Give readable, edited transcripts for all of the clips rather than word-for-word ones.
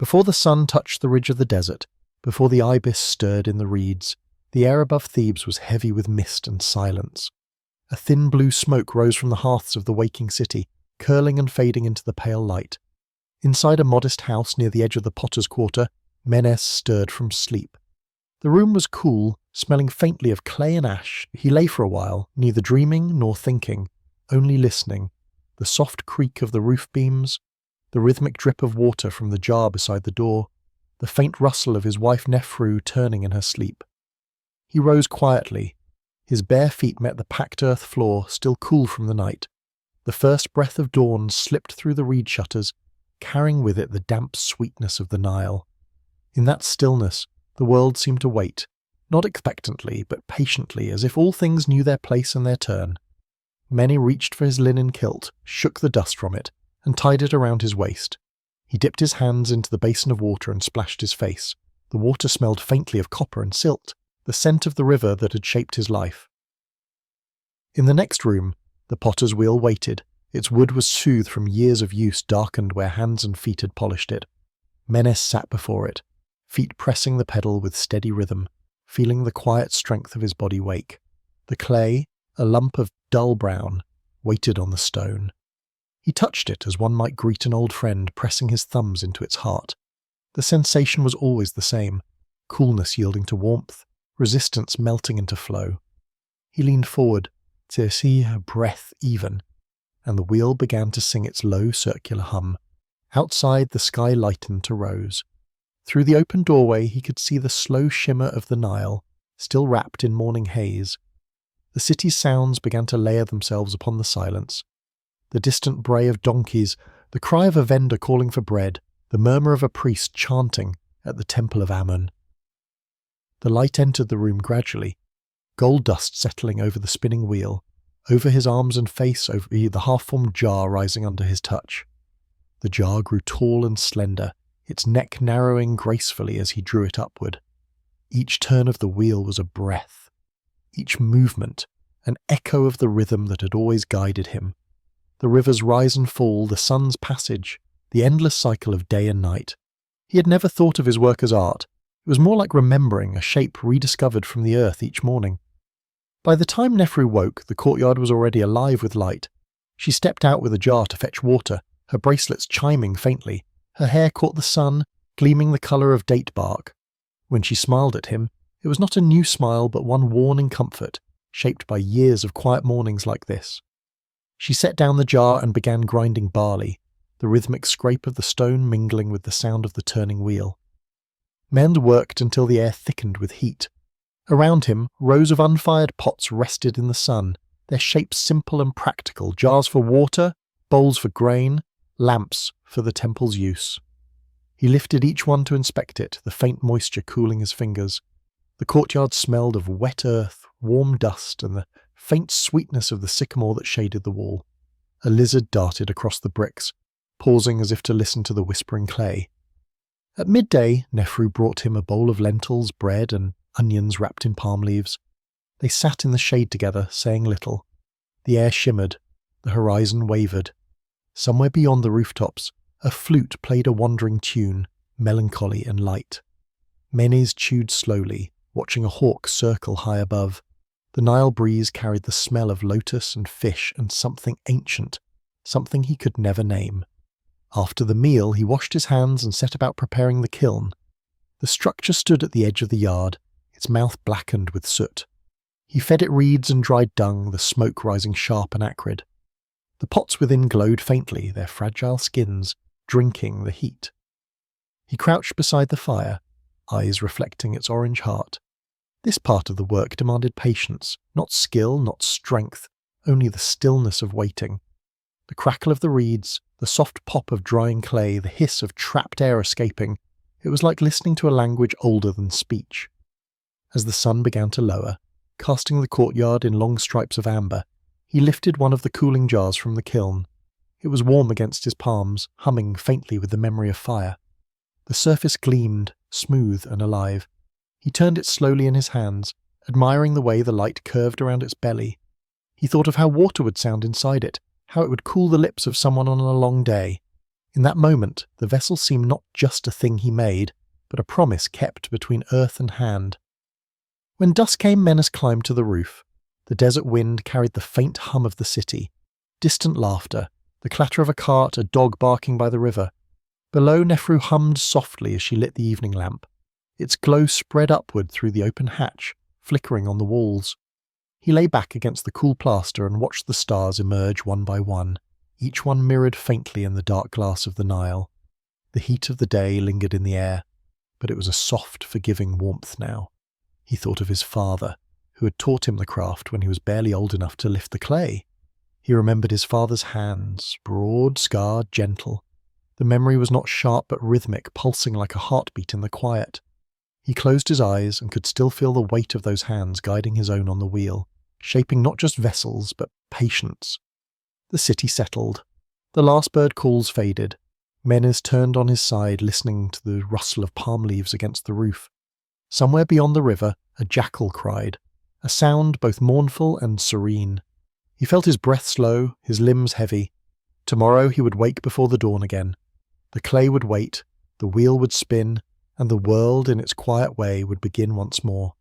Before the sun touched the ridge of the desert, before the ibis stirred in the reeds, the air above Thebes was heavy with mist and silence. A thin blue smoke rose from the hearths of the waking city, curling and fading into the pale light. Inside a modest house near the edge of the potter's quarter, Menes stirred from sleep. The room was cool, smelling faintly of clay and ash. He lay for a while, neither dreaming nor thinking, only listening. The soft creak of the roof beams, the rhythmic drip of water from the jar beside the door, the faint rustle of his wife Nefru turning in her sleep. He rose quietly. His bare feet met the packed earth floor, still cool from the night. The first breath of dawn slipped through the reed shutters, carrying with it the damp sweetness of the Nile. In that stillness, the world seemed to wait, not expectantly, but patiently, as if all things knew their place and their turn. Many reached for his linen kilt, shook the dust from it, and tied it around his waist. He dipped his hands into the basin of water and splashed his face. The water smelled faintly of copper and silt, the scent of the river that had shaped his life. In the next room, the potter's wheel waited. Its wood was soothed from years of use, darkened where hands and feet had polished it. Menes sat before it, feet pressing the pedal with steady rhythm, feeling the quiet strength of his body wake. The clay, a lump of dull brown, waited on the stone. He touched it as one might greet an old friend, pressing his thumbs into its heart. The sensation was always the same, coolness yielding to warmth, resistance melting into flow. He leaned forward to see her breath even, and the wheel began to sing its low circular hum. Outside, the sky lightened to rose. Through the open doorway he could see the slow shimmer of the Nile, still wrapped in morning haze. The city's sounds began to layer themselves upon the silence. The distant bray of donkeys, the cry of a vendor calling for bread, the murmur of a priest chanting at the temple of Ammon. The light entered the room gradually, gold dust settling over the spinning wheel, over his arms and face, over the half-formed jar rising under his touch. The jar grew tall and slender, its neck narrowing gracefully as he drew it upward. Each turn of the wheel was a breath, each movement an echo of the rhythm that had always guided him. The river's rise and fall, the sun's passage, the endless cycle of day and night. He had never thought of his work as art. It was more like remembering a shape rediscovered from the earth each morning. By the time Nefru woke, the courtyard was already alive with light. She stepped out with a jar to fetch water, her bracelets chiming faintly. Her hair caught the sun, gleaming the colour of date bark. When she smiled at him, it was not a new smile but one worn in comfort, shaped by years of quiet mornings like this. She set down the jar and began grinding barley, the rhythmic scrape of the stone mingling with the sound of the turning wheel. Men worked until the air thickened with heat. Around him, rows of unfired pots rested in the sun, their shapes simple and practical, jars for water, bowls for grain, lamps for the temple's use. He lifted each one to inspect it, the faint moisture cooling his fingers. The courtyard smelled of wet earth, warm dust, and the faint sweetness of the sycamore that shaded the wall. A lizard darted across the bricks, pausing as if to listen to the whispering clay. At midday, Nefru brought him a bowl of lentils, bread, and onions wrapped in palm leaves. They sat in the shade together, saying little. The air shimmered, the horizon wavered. Somewhere beyond the rooftops, a flute played a wandering tune, melancholy and light. Menes chewed slowly, watching a hawk circle high above. The Nile breeze carried the smell of lotus and fish and something ancient, something he could never name. After the meal, he washed his hands and set about preparing the kiln. The structure stood at the edge of the yard, its mouth blackened with soot. He fed it reeds and dried dung, the smoke rising sharp and acrid. The pots within glowed faintly, their fragile skins drinking the heat. He crouched beside the fire, eyes reflecting its orange heart. This part of the work demanded patience, not skill, not strength, only the stillness of waiting. The crackle of the reeds, the soft pop of drying clay, the hiss of trapped air escaping, it was like listening to a language older than speech. As the sun began to lower, casting the courtyard in long stripes of amber, he lifted one of the cooling jars from the kiln. It was warm against his palms, humming faintly with the memory of fire. The surface gleamed, smooth and alive. He turned it slowly in his hands, admiring the way the light curved around its belly. He thought of how water would sound inside it, how it would cool the lips of someone on a long day. In that moment, the vessel seemed not just a thing he made, but a promise kept between earth and hand. When dusk came, Menes climbed to the roof. The desert wind carried the faint hum of the city, distant laughter, the clatter of a cart, a dog barking by the river. Below, Nefru hummed softly as she lit the evening lamp. Its glow spread upward through the open hatch, flickering on the walls. He lay back against the cool plaster and watched the stars emerge one by one, each one mirrored faintly in the dark glass of the Nile. The heat of the day lingered in the air, but it was a soft, forgiving warmth now. He thought of his father, who had taught him the craft when he was barely old enough to lift the clay. He remembered his father's hands, broad, scarred, gentle. The memory was not sharp but rhythmic, pulsing like a heartbeat in the quiet. He closed his eyes and could still feel the weight of those hands guiding his own on the wheel, shaping not just vessels, but patience. The city settled. The last bird calls faded. Menes turned on his side, listening to the rustle of palm leaves against the roof. Somewhere beyond the river, a jackal cried, a sound both mournful and serene. He felt his breath slow, his limbs heavy. Tomorrow he would wake before the dawn again. The clay would wait, the wheel would spin, and the world in its quiet way would begin once more.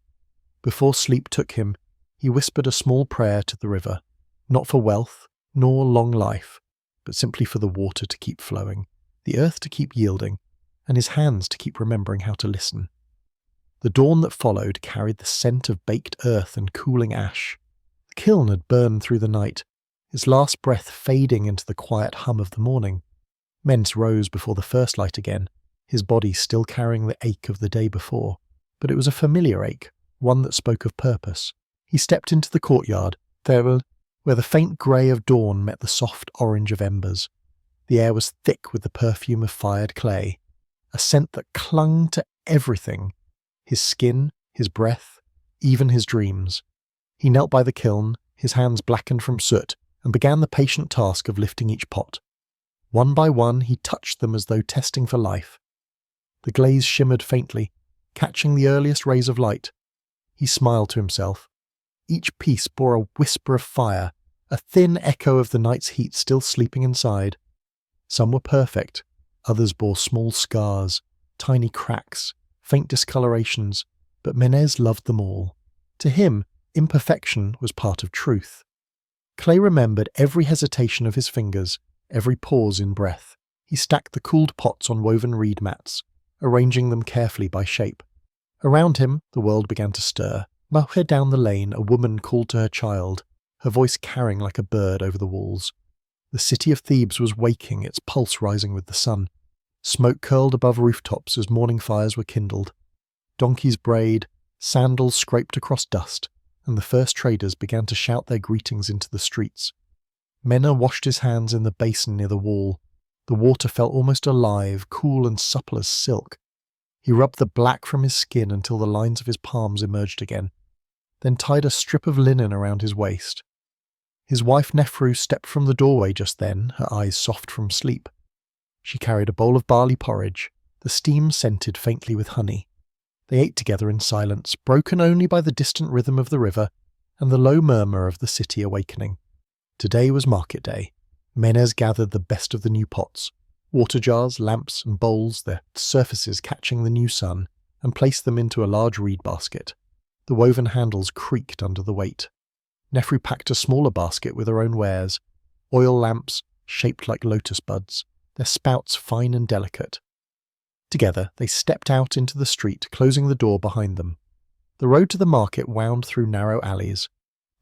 Before sleep took him, he whispered a small prayer to the river, not for wealth, nor long life, but simply for the water to keep flowing, the earth to keep yielding, and his hands to keep remembering how to listen. The dawn that followed carried the scent of baked earth and cooling ash. The kiln had burned through the night, its last breath fading into the quiet hum of the morning. Menes rose before the first light again, his body still carrying the ache of the day before, but it was a familiar ache, one that spoke of purpose. He stepped into the courtyard, Thebes, where the faint grey of dawn met the soft orange of embers. The air was thick with the perfume of fired clay, a scent that clung to everything, his skin, his breath, even his dreams. He knelt by the kiln, his hands blackened from soot, and began the patient task of lifting each pot. One by one he touched them as though testing for life. The glaze shimmered faintly, catching the earliest rays of light. He smiled to himself. Each piece bore a whisper of fire, a thin echo of the night's heat still sleeping inside. Some were perfect, others bore small scars, tiny cracks, faint discolorations, but Menes loved them all. To him, imperfection was part of truth. Clay remembered every hesitation of his fingers, every pause in breath. He stacked the cooled pots on woven reed mats, arranging them carefully by shape. Around him, the world began to stir. Halfway down the lane, a woman called to her child, her voice carrying like a bird over the walls. The city of Thebes was waking, its pulse rising with the sun. Smoke curled above rooftops as morning fires were kindled. Donkeys brayed, sandals scraped across dust, and the first traders began to shout their greetings into the streets. Mena washed his hands in the basin near the wall. The water felt almost alive, cool and supple as silk. He rubbed the black from his skin until the lines of his palms emerged again, then tied a strip of linen around his waist. His wife Nefru stepped from the doorway just then, her eyes soft from sleep. She carried a bowl of barley porridge, the steam scented faintly with honey. They ate together in silence, broken only by the distant rhythm of the river and the low murmur of the city awakening. Today was market day. Menes gathered the best of the new pots, water jars, lamps and bowls, their surfaces catching the new sun, and placed them into a large reed basket. The woven handles creaked under the weight. Nefru packed a smaller basket with her own wares, oil lamps shaped like lotus buds, their spouts fine and delicate. Together they stepped out into the street, closing the door behind them. The road to the market wound through narrow alleys.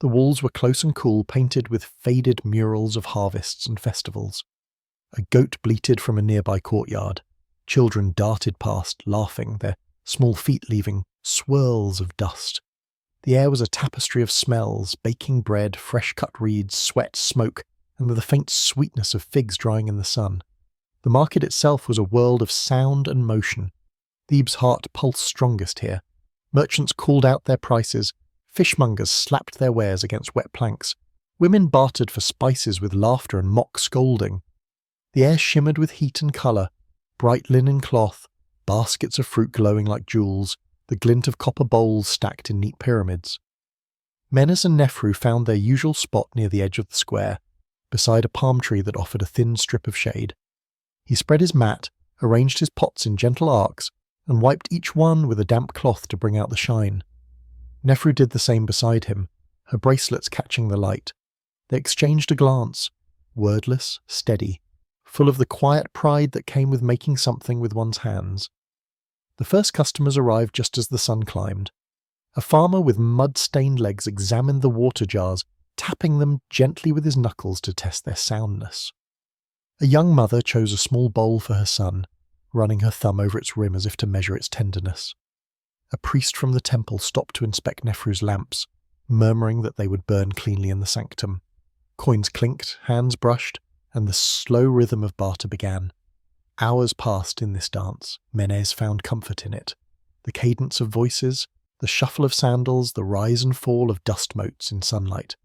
The walls were close and cool, painted with faded murals of harvests and festivals. A goat bleated from a nearby courtyard. Children darted past, laughing, their small feet leaving swirls of dust. The air was a tapestry of smells, baking bread, fresh-cut reeds, sweat, smoke, and with the faint sweetness of figs drying in the sun. The market itself was a world of sound and motion. Thebes' heart pulsed strongest here. Merchants called out their prices. Fishmongers slapped their wares against wet planks. Women bartered for spices with laughter and mock scolding. The air shimmered with heat and colour, bright linen cloth, baskets of fruit glowing like jewels, the glint of copper bowls stacked in neat pyramids. Menes and Nefru found their usual spot near the edge of the square, beside a palm tree that offered a thin strip of shade. He spread his mat, arranged his pots in gentle arcs, and wiped each one with a damp cloth to bring out the shine. Nefru did the same beside him, her bracelets catching the light. They exchanged a glance, wordless, steady, full of the quiet pride that came with making something with one's hands. The first customers arrived just as the sun climbed. A farmer with mud-stained legs examined the water jars, tapping them gently with his knuckles to test their soundness. A young mother chose a small bowl for her son, running her thumb over its rim as if to measure its tenderness. A priest from the temple stopped to inspect Nefru's lamps, murmuring that they would burn cleanly in the sanctum. Coins clinked, hands brushed, and the slow rhythm of barter began. Hours passed in this dance. Menes found comfort in it. The cadence of voices, the shuffle of sandals, the rise and fall of dust motes in sunlight.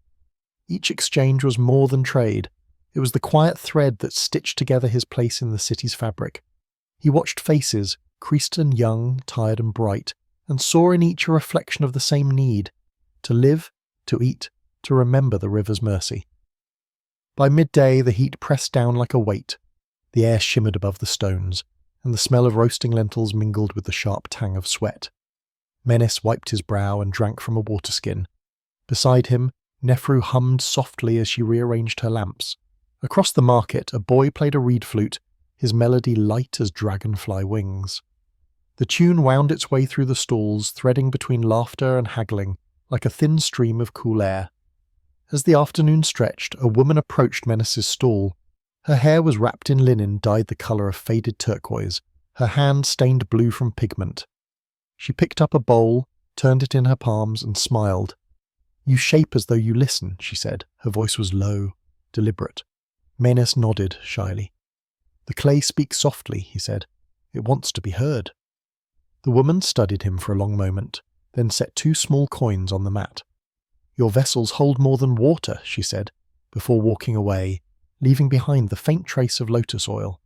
Each exchange was more than trade. It was the quiet thread that stitched together his place in the city's fabric. He watched faces, creased and young, tired and bright, and saw in each a reflection of the same need: to live, to eat, to remember the river's mercy. By midday the heat pressed down like a weight. The air shimmered above the stones, and the smell of roasting lentils mingled with the sharp tang of sweat. Menes wiped his brow and drank from a water skin. Beside him, Nefru hummed softly as she rearranged her lamps. Across the market, a boy played a reed flute, his melody light as dragonfly wings. The tune wound its way through the stalls, threading between laughter and haggling, like a thin stream of cool air. As the afternoon stretched, a woman approached Menes's stall. Her hair was wrapped in linen dyed the colour of faded turquoise, her hand stained blue from pigment. She picked up a bowl, turned it in her palms, and smiled. "You shape as though you listen," she said. Her voice was low, deliberate. Menes nodded shyly. "The clay speaks softly," he said. "It wants to be heard." The woman studied him for a long moment, then set 2 small coins on the mat. "Your vessels hold more than water," she said, before walking away, leaving behind the faint trace of lotus oil.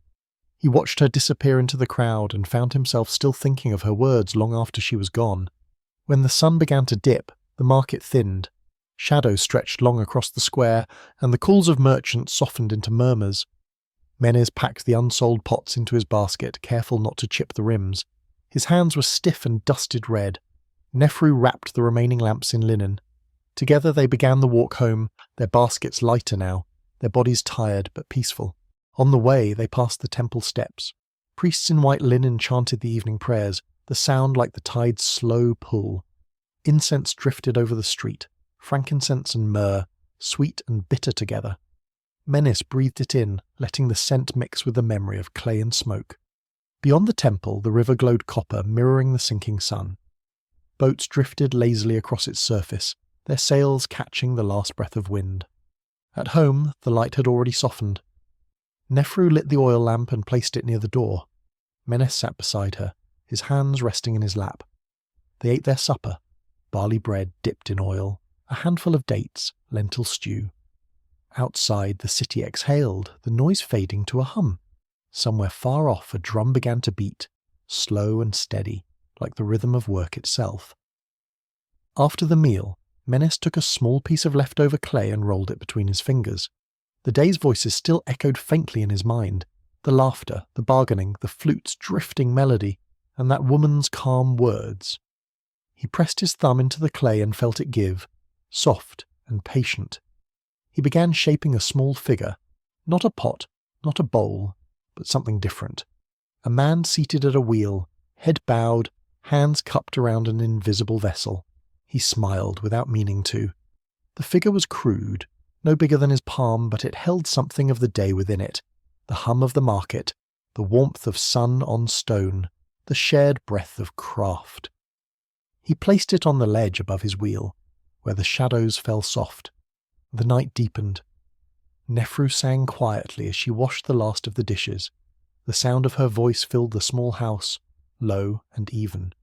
He watched her disappear into the crowd and found himself still thinking of her words long after she was gone. When the sun began to dip, the market thinned. Shadows stretched long across the square, and the calls of merchants softened into murmurs. Menes packed the unsold pots into his basket, careful not to chip the rims. His hands were stiff and dusted red. Nefru wrapped the remaining lamps in linen. Together they began the walk home, their baskets lighter now, their bodies tired but peaceful. On the way they passed the temple steps. Priests in white linen chanted the evening prayers, the sound like the tide's slow pull. Incense drifted over the street, frankincense and myrrh, sweet and bitter together. Menes breathed it in, letting the scent mix with the memory of clay and smoke. Beyond the temple, the river glowed copper, mirroring the sinking sun. Boats drifted lazily across its surface, their sails catching the last breath of wind. At home, the light had already softened. Nefru lit the oil lamp and placed it near the door. Menes sat beside her, his hands resting in his lap. They ate their supper, barley bread dipped in oil, a handful of dates, lentil stew. Outside, the city exhaled, the noise fading to a hum. Somewhere far off, a drum began to beat, slow and steady, like the rhythm of work itself. After the meal, Menes took a small piece of leftover clay and rolled it between his fingers. The day's voices still echoed faintly in his mind, the laughter, the bargaining, the flute's drifting melody, and that woman's calm words. He pressed his thumb into the clay and felt it give, soft and patient. He began shaping a small figure, not a pot, not a bowl, but something different. A man seated at a wheel, head bowed, hands cupped around an invisible vessel. He smiled without meaning to. The figure was crude, no bigger than his palm, but it held something of the day within it. The hum of the market, the warmth of sun on stone, the shared breath of craft. He placed it on the ledge above his wheel, where the shadows fell soft. The night deepened. Nefru sang quietly as she washed the last of the dishes. The sound of her voice filled the small house, low and even.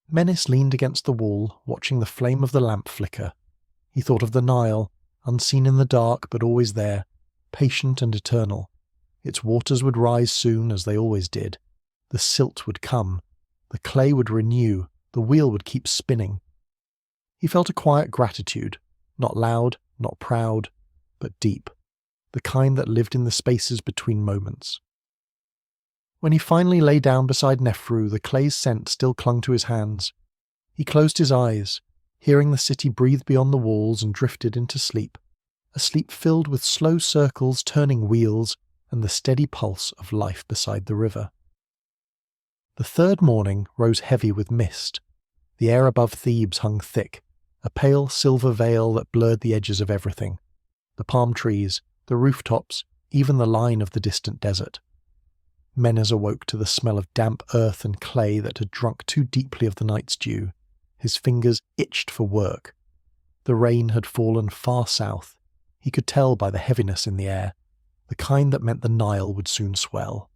Menes leaned against the wall, watching the flame of the lamp flicker. He thought of the Nile, unseen in the dark but always there, patient and eternal. Its waters would rise soon, as they always did. The silt would come. The clay would renew. The wheel would keep spinning. He felt a quiet gratitude, not loud, not proud, but deep, the kind that lived in the spaces between moments. When he finally lay down beside Nephru, the clay's scent still clung to his hands. He closed his eyes, hearing the city breathe beyond the walls, and drifted into sleep, a sleep filled with slow circles, turning wheels, and the steady pulse of life beside the river. The third morning rose heavy with mist. The air above Thebes hung thick, a pale silver veil that blurred the edges of everything: the palm trees, the rooftops, even the line of the distant desert. Menes awoke to the smell of damp earth and clay that had drunk too deeply of the night's dew. His fingers itched for work. The rain had fallen far south. He could tell by the heaviness in the air, the kind that meant the Nile would soon swell.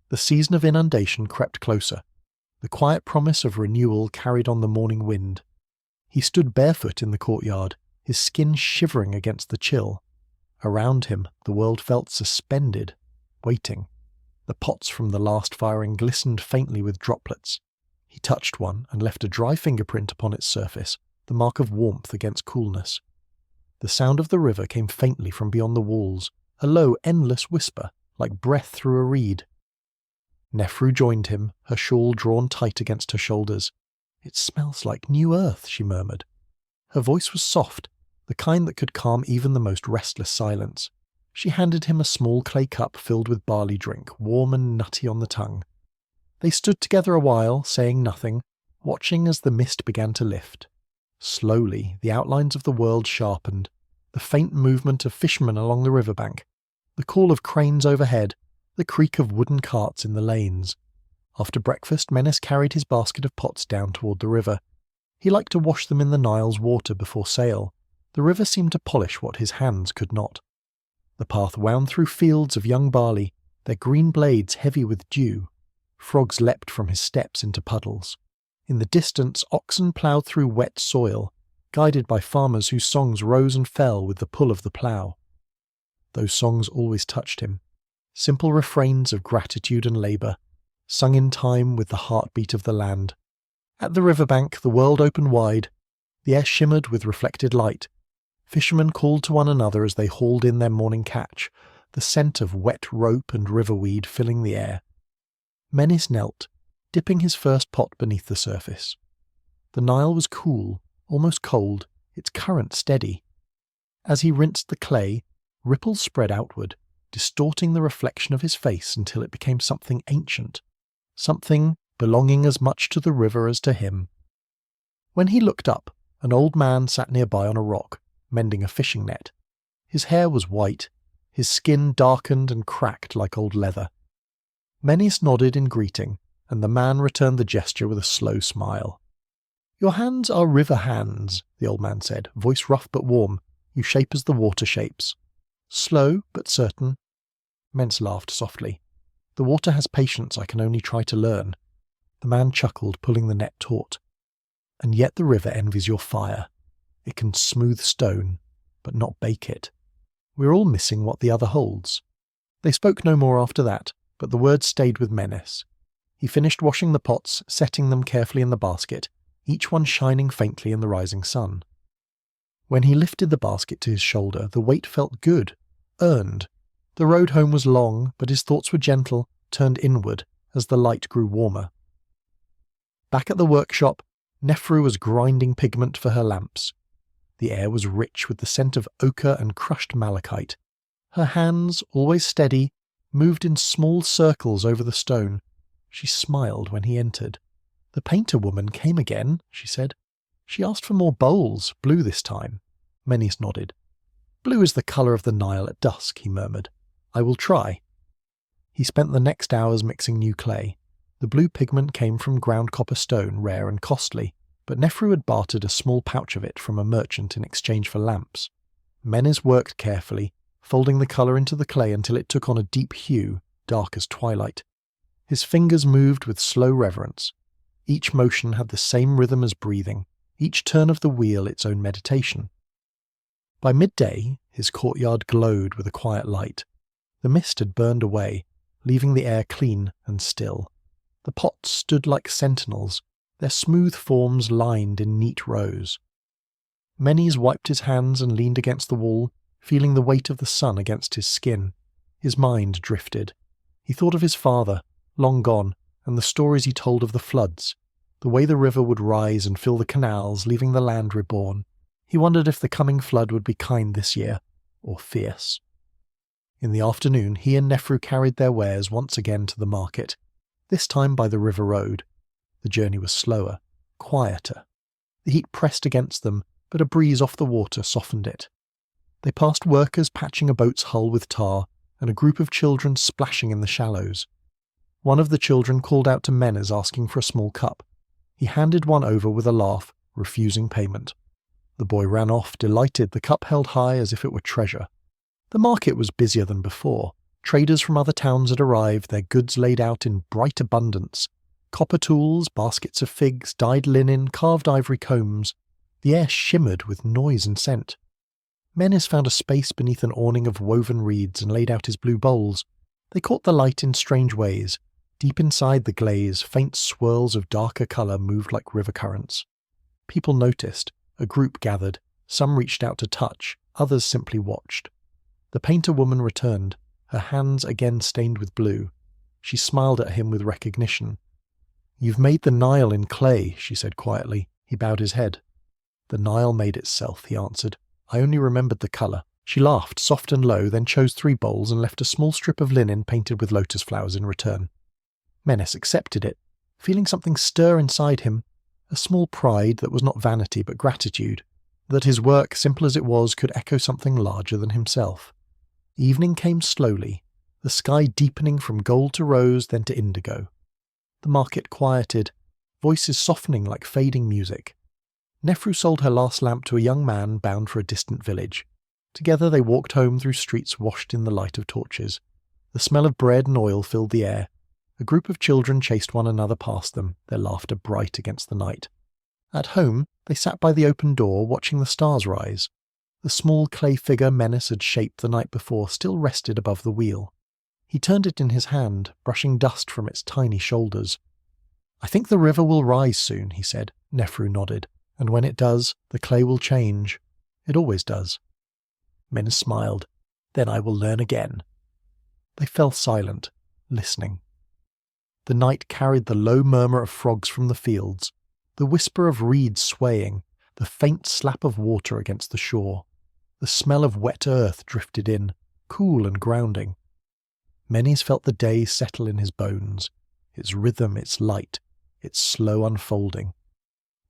The season of inundation crept closer. The quiet promise of renewal carried on the morning wind. He stood barefoot in the courtyard, his skin shivering against the chill. Around him, the world felt suspended, waiting. The pots from the last firing glistened faintly with droplets. He touched one and left a dry fingerprint upon its surface, the mark of warmth against coolness. The sound of the river came faintly from beyond the walls, a low, endless whisper, like breath through a reed. Nephru joined him, her shawl drawn tight against her shoulders. "It smells like new earth," she murmured. Her voice was soft, the kind that could calm even the most restless silence. She handed him a small clay cup filled with barley drink, warm and nutty on the tongue. They stood together a while, saying nothing, watching as the mist began to lift. Slowly, the outlines of the world sharpened, the faint movement of fishermen along the riverbank, the call of cranes overhead, the creak of wooden carts in the lanes. After breakfast, Menes carried his basket of pots down toward the river. He liked to wash them in the Nile's water before sail. The river seemed to polish what his hands could not. The path wound through fields of young barley, their green blades heavy with dew. Frogs leapt from his steps into puddles. In the distance, oxen ploughed through wet soil, guided by farmers whose songs rose and fell with the pull of the plough. Those songs always touched him. Simple refrains of gratitude and labour, sung in time with the heartbeat of the land. At the riverbank, the world opened wide. The air shimmered with reflected light. Fishermen called to one another as they hauled in their morning catch, the scent of wet rope and riverweed filling the air. Menes knelt, dipping his first pot beneath the surface. The Nile was cool, almost cold, its current steady. As he rinsed the clay, ripples spread outward, distorting the reflection of his face until it became something ancient, something belonging as much to the river as to him. When he looked up, an old man sat nearby on a rock, mending a fishing net. His hair was white, his skin darkened and cracked like old leather. Menes nodded in greeting, and the man returned the gesture with a slow smile. "Your hands are river hands," the old man said, voice rough but warm. "You shape as the water shapes. Slow but certain." Menes laughed softly. "The water has patience I can only try to learn." The man chuckled, pulling the net taut. "And yet the river envies your fire. It can smooth stone, but not bake it. We're all missing what the other holds." They spoke no more after that, but the words stayed with Menes. He finished washing the pots, setting them carefully in the basket, each one shining faintly in the rising sun. When he lifted the basket to his shoulder, the weight felt good, earned. The road home was long, but his thoughts were gentle, turned inward, as the light grew warmer. Back at the workshop, Nephru was grinding pigment for her lamps. The air was rich with the scent of ochre and crushed malachite. Her hands, always steady, moved in small circles over the stone. She smiled when he entered. "The painter woman came again," she said. "She asked for more bowls, blue this time." Menes nodded. "Blue is the colour of the Nile at dusk," he murmured. "I will try." He spent the next hours mixing new clay. The blue pigment came from ground copper stone, rare and costly, but Nephru had bartered a small pouch of it from a merchant in exchange for lamps. Menes worked carefully, folding the colour into the clay until it took on a deep hue, dark as twilight. His fingers moved with slow reverence. Each motion had the same rhythm as breathing, each turn of the wheel its own meditation. By midday, his courtyard glowed with a quiet light. The mist had burned away, leaving the air clean and still. The pots stood like sentinels, their smooth forms lined in neat rows. Menes wiped his hands and leaned against the wall, feeling the weight of the sun against his skin. His mind drifted. He thought of his father, long gone, and the stories he told of the floods, the way the river would rise and fill the canals, leaving the land reborn. He wondered if the coming flood would be kind this year, or fierce. In the afternoon, he and Nefru carried their wares once again to the market, this time by the river road. The journey was slower, quieter. The heat pressed against them, but a breeze off the water softened it. They passed workers patching a boat's hull with tar, and a group of children splashing in the shallows. One of the children called out to Menes asking for a small cup. He handed one over with a laugh, refusing payment. The boy ran off, delighted, the cup held high as if it were treasure. The market was busier than before. Traders from other towns had arrived, their goods laid out in bright abundance. Copper tools, baskets of figs, dyed linen, carved ivory combs. The air shimmered with noise and scent. Menes found a space beneath an awning of woven reeds and laid out his blue bowls. They caught the light in strange ways. Deep inside the glaze, faint swirls of darker colour moved like river currents. People noticed. A group gathered. Some reached out to touch. Others simply watched. The painter woman returned, her hands again stained with blue. She smiled at him with recognition. "You've made the Nile in clay," she said quietly. He bowed his head. "The Nile made itself," he answered. "I only remembered the colour." She laughed, soft and low, then chose 3 bowls and left a small strip of linen painted with lotus flowers in return. Menes accepted it, feeling something stir inside him, a small pride that was not vanity but gratitude, that his work, simple as it was, could echo something larger than himself. Evening came slowly, the sky deepening from gold to rose, then to indigo. The market quieted, voices softening like fading music. Nefru sold her last lamp to a young man bound for a distant village. Together they walked home through streets washed in the light of torches. The smell of bread and oil filled the air. A group of children chased one another past them, their laughter bright against the night. At home, they sat by the open door, watching the stars rise. The small clay figure Menes had shaped the night before still rested above the wheel. He turned it in his hand, brushing dust from its tiny shoulders. "I think the river will rise soon," he said. Nefru nodded. "And when it does, the clay will change. It always does." Menes smiled. "Then I will learn again." They fell silent, listening. The night carried the low murmur of frogs from the fields, the whisper of reeds swaying, the faint slap of water against the shore. The smell of wet earth drifted in, cool and grounding. Menes felt the day settle in his bones, its rhythm, its light, its slow unfolding.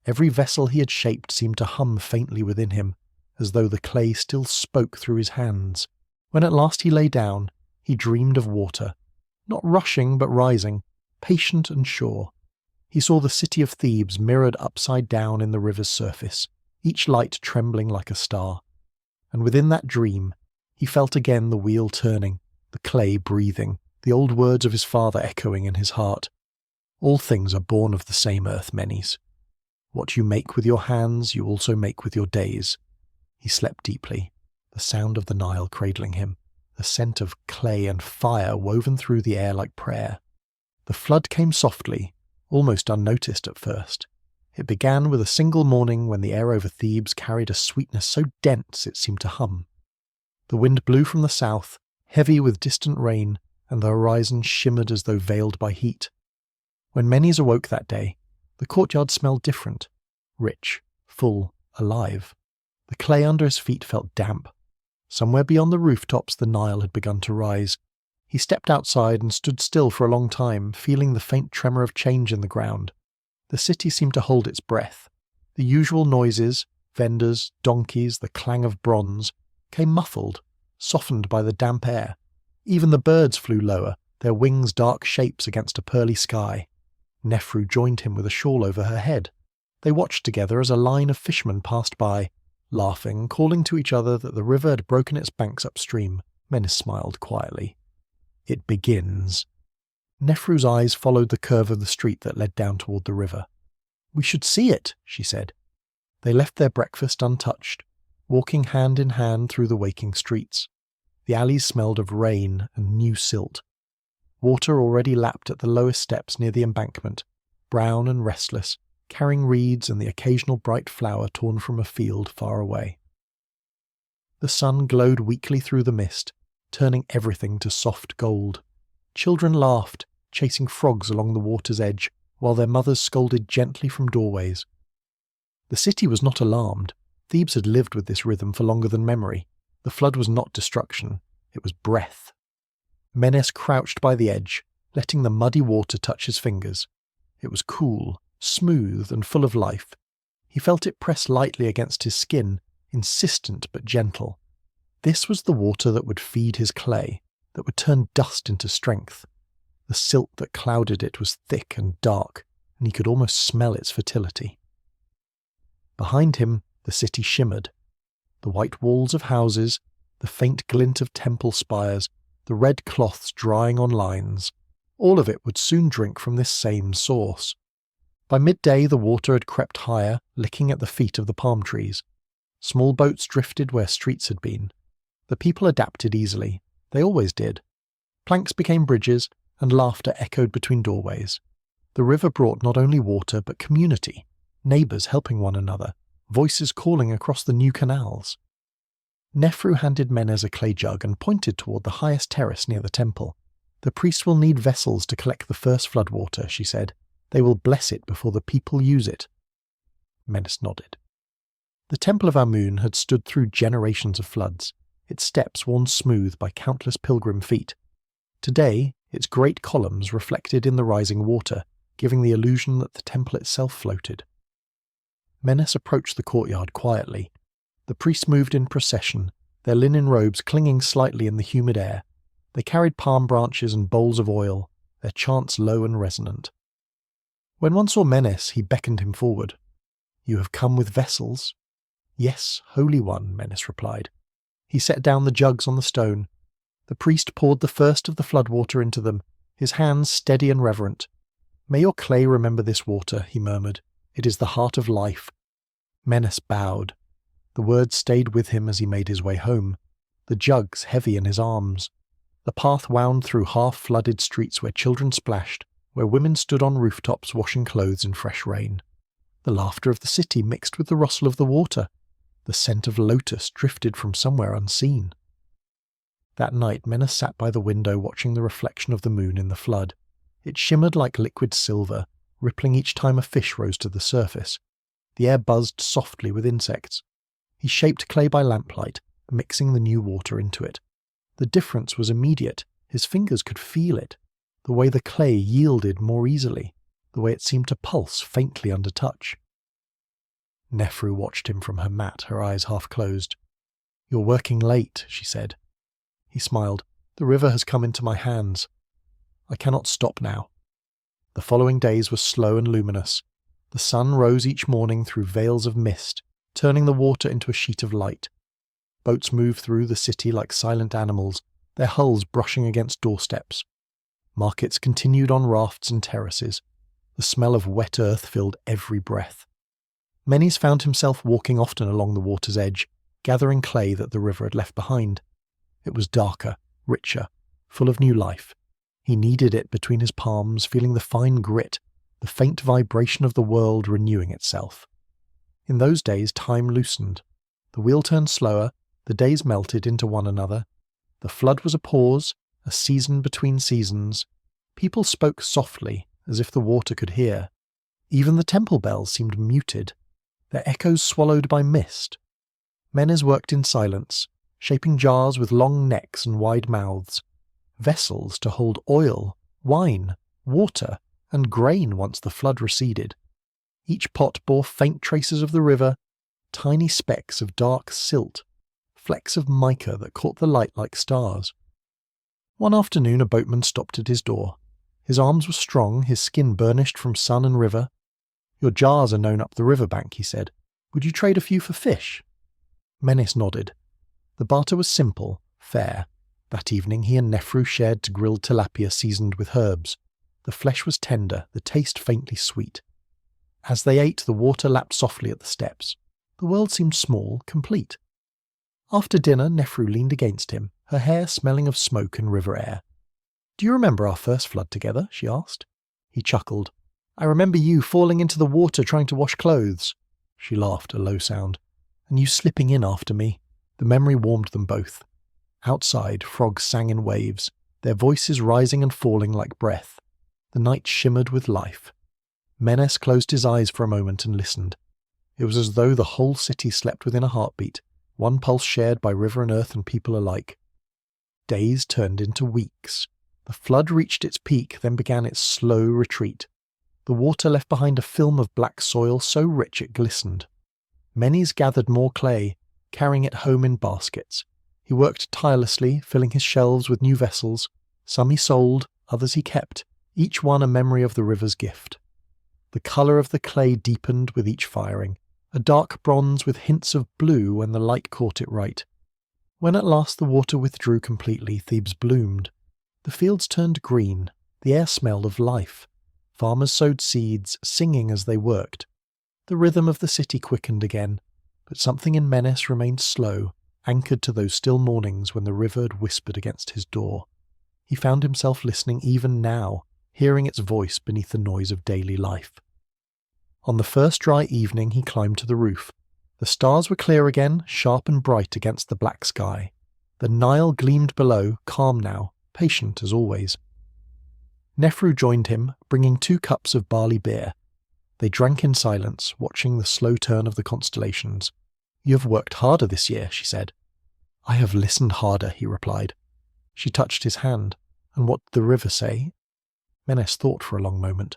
Every vessel he had shaped seemed to hum faintly within him, as though the clay still spoke through his hands. When at last he lay down, he dreamed of water, not rushing but rising, patient and sure. He saw the city of Thebes mirrored upside down in the river's surface, each light trembling like a star. And within that dream, he felt again the wheel turning, the clay breathing, the old words of his father echoing in his heart. "All things are born of the same earth, Menes. What you make with your hands, you also make with your days." He slept deeply, the sound of the Nile cradling him, the scent of clay and fire woven through the air like prayer. The flood came softly, almost unnoticed at first. It began with a single morning when the air over Thebes carried a sweetness so dense it seemed to hum. The wind blew from the south, heavy with distant rain, and the horizon shimmered as though veiled by heat. When Menes awoke that day, the courtyard smelled different, rich, full, alive. The clay under his feet felt damp. Somewhere beyond the rooftops the Nile had begun to rise. He stepped outside and stood still for a long time, feeling the faint tremor of change in the ground. The city seemed to hold its breath. The usual noises, vendors, donkeys, the clang of bronze, came muffled, softened by the damp air. Even the birds flew lower, their wings dark shapes against a pearly sky. Nefru joined him with a shawl over her head. They watched together as a line of fishermen passed by, laughing, calling to each other that the river had broken its banks upstream. Menes smiled quietly. "It begins." Nefru's eyes followed the curve of the street that led down toward the river. "We should see it," she said. They left their breakfast untouched, walking hand in hand through the waking streets. The alleys smelled of rain and new silt. Water already lapped at the lowest steps near the embankment, brown and restless, carrying reeds and the occasional bright flower torn from a field far away. The sun glowed weakly through the mist, turning everything to soft gold. Children laughed, chasing frogs along the water's edge, while their mothers scolded gently from doorways. The city was not alarmed. Thebes had lived with this rhythm for longer than memory. The flood was not destruction, it was breath. Menes crouched by the edge, letting the muddy water touch his fingers. It was cool, smooth, and full of life. He felt it press lightly against his skin, insistent but gentle. This was the water that would feed his clay, that would turn dust into strength. The silt that clouded it was thick and dark, and he could almost smell its fertility. Behind him, the city shimmered. The white walls of houses, the faint glint of temple spires, the red cloths drying on lines, all of it would soon drink from this same source. By midday the water had crept higher, licking at the feet of the palm trees. Small boats drifted where streets had been. The people adapted easily. They always did. Planks became bridges, and laughter echoed between doorways. The river brought not only water but community, neighbours helping one another, voices calling across the new canals. Nefru handed Menes a clay jug and pointed toward the highest terrace near the temple. "The priests will need vessels to collect the first floodwater," she said. "They will bless it before the people use it." Menes nodded. The Temple of Amun had stood through generations of floods, its steps worn smooth by countless pilgrim feet. Today, its great columns reflected in the rising water, giving the illusion that the temple itself floated. Menes approached the courtyard quietly. The priests moved in procession, their linen robes clinging slightly in the humid air. They carried palm branches and bowls of oil, their chants low and resonant. When one saw Menes, he beckoned him forward. "You have come with vessels?" "Yes, Holy One," Menes replied. He set down the jugs on the stone. The priest poured the first of the floodwater into them, his hands steady and reverent. "May your clay remember this water," he murmured. "It is the heart of life." Menes bowed. The words stayed with him as he made his way home, the jugs heavy in his arms. The path wound through half-flooded streets where children splashed, where women stood on rooftops washing clothes in fresh rain. The laughter of the city mixed with the rustle of the water. The scent of lotus drifted from somewhere unseen. That night Menes sat by the window watching the reflection of the moon in the flood. It shimmered like liquid silver, rippling each time a fish rose to the surface. The air buzzed softly with insects. He shaped clay by lamplight, mixing the new water into it. The difference was immediate. His fingers could feel it. The way the clay yielded more easily, the way it seemed to pulse faintly under touch. Nefru watched him from her mat, her eyes half closed. "You're working late," she said. He smiled. "The river has come into my hands. I cannot stop now." The following days were slow and luminous. The sun rose each morning through veils of mist, turning the water into a sheet of light. Boats moved through the city like silent animals, their hulls brushing against doorsteps. Markets continued on rafts and terraces. The smell of wet earth filled every breath. Menes found himself walking often along the water's edge, gathering clay that the river had left behind. It was darker, richer, full of new life. He kneaded it between his palms, feeling the fine grit, the faint vibration of the world renewing itself. In those days time loosened. The wheel turned slower, the days melted into one another. The flood was a pause, a season between seasons. People spoke softly, as if the water could hear. Even the temple bells seemed muted, their echoes swallowed by mist. Menes worked in silence, shaping jars with long necks and wide mouths, vessels to hold oil, wine, water, and grain once the flood receded. Each pot bore faint traces of the river, tiny specks of dark silt, flecks of mica that caught the light like stars. One afternoon a boatman stopped at his door. His arms were strong, his skin burnished from sun and river. "Your jars are known up the river bank," he said. "Would you trade a few for fish?" Menes nodded. The barter was simple, fair. That evening he and Nefru shared grilled tilapia seasoned with herbs. The flesh was tender, the taste faintly sweet. As they ate, the water lapped softly at the steps. The world seemed small, complete. After dinner, Nefru leaned against him, her hair smelling of smoke and river air. "Do you remember our first flood together?" she asked. He chuckled. "I remember you falling into the water trying to wash clothes." She laughed, a low sound. "And you slipping in after me." The memory warmed them both. Outside, frogs sang in waves. their voices rising and falling like breath. The night shimmered with life. Menes closed his eyes for a moment and listened. It was as though the whole city slept within a heartbeat, one pulse shared by river and earth and people alike. Days turned into weeks. The flood reached its peak, then began its slow retreat. The water left behind a film of black soil so rich it glistened. Menes gathered more clay, carrying it home in baskets. He worked tirelessly, filling his shelves with new vessels. Some he sold, others he kept, each one a memory of the river's gift. The colour of the clay deepened with each firing, a dark bronze with hints of blue when the light caught it right. When at last the water withdrew completely, Thebes bloomed. The fields turned green, the air smelled of life. Farmers sowed seeds, singing as they worked. The rhythm of the city quickened again, but something in Menes remained slow, anchored to those still mornings when the river had whispered against his door. He found himself listening even now, hearing its voice beneath the noise of daily life. On the first dry evening he climbed to the roof. The stars were clear again, sharp and bright against the black sky. The Nile gleamed below, calm now, patient as always. Nefru joined him, bringing 2 cups of barley beer. They drank in silence, watching the slow turn of the constellations. "You have worked harder this year," she said. "I have listened harder," he replied. She touched his hand. "And what did the river say?" Menes thought for a long moment.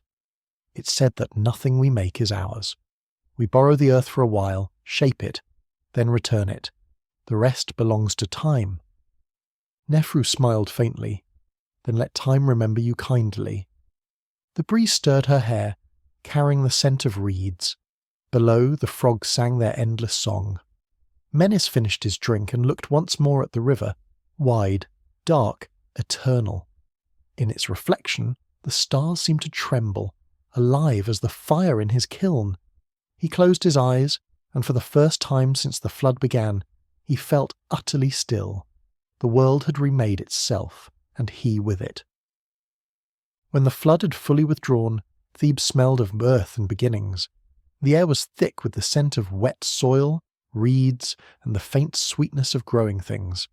"It said that nothing we make is ours. We borrow the earth for a while, shape it, then return it. The rest belongs to time." Nefru smiled faintly. "Then let time remember you kindly." The breeze stirred her hair, carrying the scent of reeds. Below, the frogs sang their endless song. Menes finished his drink and looked once more at the river, wide, dark, eternal. In its reflection, the stars seemed to tremble, alive as the fire in his kiln. He closed his eyes, and for the first time since the flood began, he felt utterly still. The world had remade itself, and he with it. When the flood had fully withdrawn, Thebes smelled of earth and beginnings. The air was thick with the scent of wet soil, reeds, and the faint sweetness of growing things.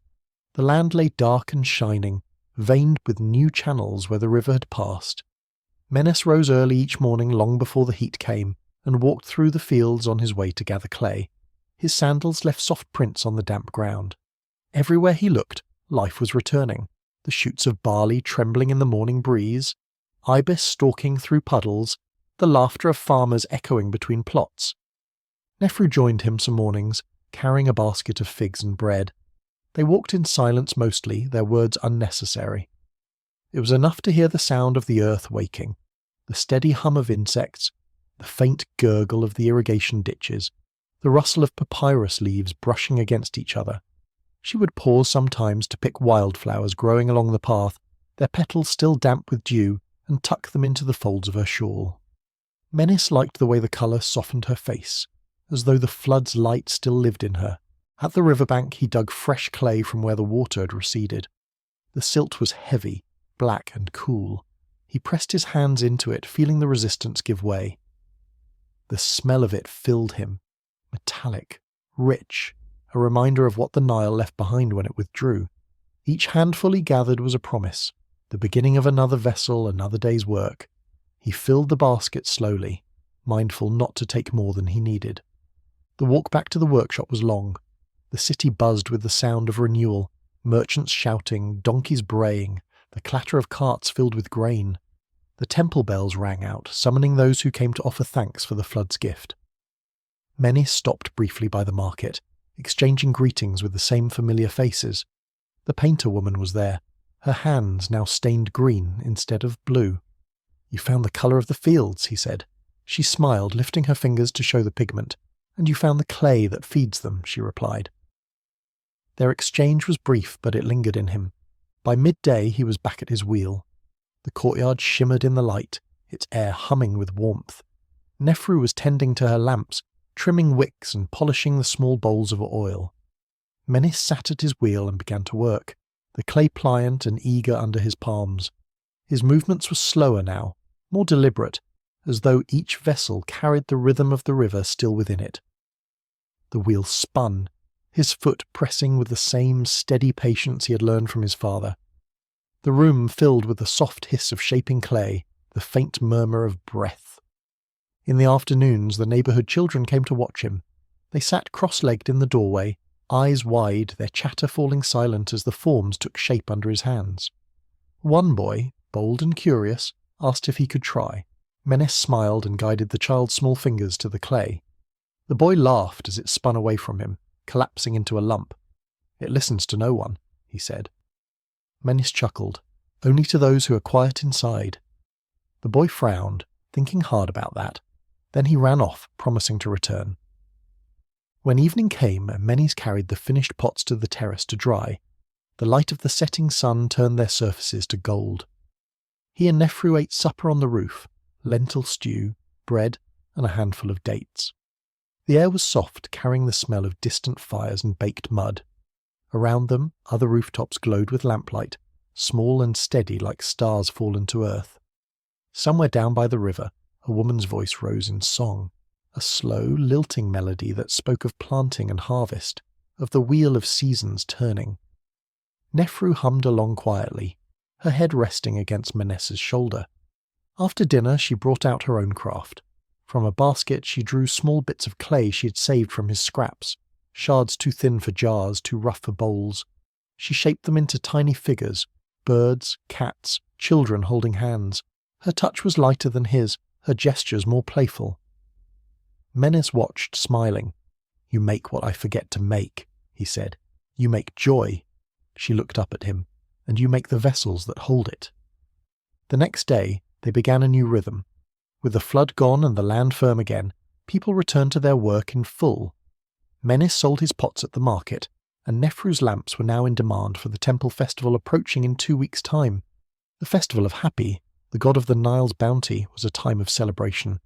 The land lay dark and shining, veined with new channels where the river had passed. Menes rose early each morning long before the heat came, and walked through the fields on his way to gather clay. His sandals left soft prints on the damp ground. Everywhere he looked, life was returning. The shoots of barley trembling in the morning breeze, ibis stalking through puddles, the laughter of farmers echoing between plots. Nefru joined him some mornings, carrying a basket of figs and bread. They walked in silence mostly, their words unnecessary. It was enough to hear the sound of the earth waking, the steady hum of insects, the faint gurgle of the irrigation ditches, the rustle of papyrus leaves brushing against each other. She would pause sometimes to pick wildflowers growing along the path, their petals still damp with dew, and tuck them into the folds of her shawl. Menes liked the way the colour softened her face, as though the flood's light still lived in her. At the riverbank he dug fresh clay from where the water had receded. The silt was heavy, black and cool. He pressed his hands into it, feeling the resistance give way. The smell of it filled him, metallic, rich, a reminder of what the Nile left behind when it withdrew. Each handful he gathered was a promise, the beginning of another vessel, another day's work. He filled the basket slowly, mindful not to take more than he needed. The walk back to the workshop was long. The city buzzed with the sound of renewal, merchants shouting, donkeys braying, the clatter of carts filled with grain. The temple bells rang out, summoning those who came to offer thanks for the flood's gift. Many stopped briefly by the market, exchanging greetings with the same familiar faces. The painter woman was there, her hands now stained green instead of blue. "You found the colour of the fields," he said. She smiled, lifting her fingers to show the pigment. "And you found the clay that feeds them," she replied. Their exchange was brief, but it lingered in him. By midday he was back at his wheel. The courtyard shimmered in the light, its air humming with warmth. Nefru was tending to her lamps, trimming wicks and polishing the small bowls of oil. Menes sat at his wheel and began to work, the clay pliant and eager under his palms. His movements were slower now, more deliberate, as though each vessel carried the rhythm of the river still within it. The wheel spun, his foot pressing with the same steady patience he had learned from his father. the room filled with the soft hiss of shaping clay, the faint murmur of breath. In the afternoons, the neighbourhood children came to watch him. They sat cross-legged in the doorway, eyes wide, their chatter falling silent as the forms took shape under his hands. One boy, bold and curious, asked if he could try. Menes smiled and guided the child's small fingers to the clay. The boy laughed as it spun away from him, collapsing into a lump. "It listens to no one," he said. Menes chuckled, "Only to those who are quiet inside." The boy frowned, thinking hard about that. Then he ran off, promising to return. When evening came, Menes carried the finished pots to the terrace to dry. The light of the setting sun turned their surfaces to gold. He and Nefru ate supper on the roof, lentil stew, bread, and a handful of dates. The air was soft, carrying the smell of distant fires and baked mud. Around them, other rooftops glowed with lamplight, small and steady like stars fallen to earth. Somewhere down by the river, a woman's voice rose in song, a slow, lilting melody that spoke of planting and harvest, of the wheel of seasons turning. Nefru hummed along quietly, her head resting against Menes's shoulder. After dinner, she brought out her own craft. From a basket, she drew small bits of clay she had saved from his scraps, shards too thin for jars, too rough for bowls. She shaped them into tiny figures, birds, cats, children holding hands. Her touch was lighter than his, her gestures more playful. Menes watched, smiling. "You make what I forget to make," he said. "You make joy." She looked up at him. "And you make the vessels that hold it." The next day, they began a new rhythm. With the flood gone and the land firm again, people returned to their work in full. Menes sold his pots at the market, and Nefru's lamps were now in demand for the temple festival approaching in 2 weeks' time. The festival of Hapi, the god of the Nile's bounty, was a time of celebration.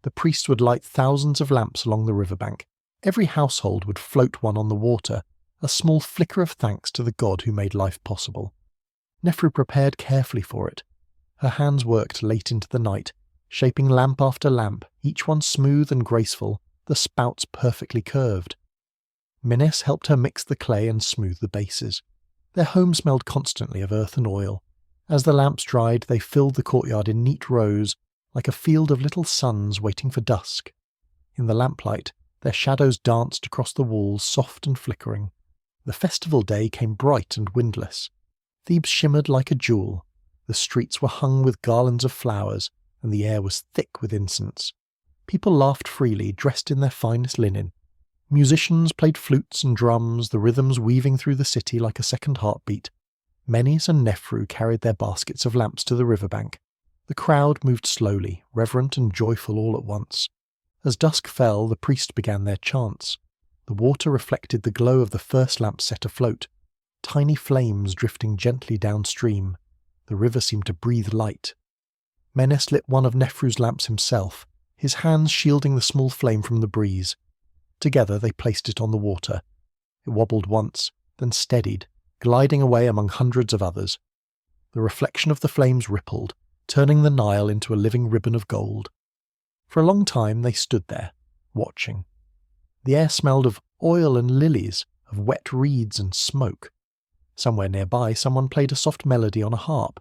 The priests would light thousands of lamps along the riverbank. Every household would float one on the water, a small flicker of thanks to the god who made life possible. Nefru prepared carefully for it. Her hands worked late into the night, shaping lamp after lamp, each one smooth and graceful, the spouts perfectly curved. Menes helped her mix the clay and smooth the bases. Their home smelled constantly of earth and oil. As the lamps dried, they filled the courtyard in neat rows, like a field of little suns waiting for dusk. In the lamplight, their shadows danced across the walls, soft and flickering. The festival day came bright and windless. Thebes shimmered like a jewel. The streets were hung with garlands of flowers, and the air was thick with incense. People laughed freely, dressed in their finest linen. Musicians played flutes and drums, the rhythms weaving through the city like a second heartbeat. Menes and Nefru carried their baskets of lamps to the riverbank. The crowd moved slowly, reverent and joyful all at once. As dusk fell, the priests began their chants. The water reflected the glow of the first lamp set afloat, tiny flames drifting gently downstream. The river seemed to breathe light. Menes lit one of Nefru's lamps himself, his hands shielding the small flame from the breeze. Together they placed it on the water. It wobbled once, then steadied, gliding away among hundreds of others. The reflection of the flames rippled, turning the Nile into a living ribbon of gold. For a long time they stood there, watching. The air smelled of oil and lilies, of wet reeds and smoke. Somewhere nearby someone played a soft melody on a harp.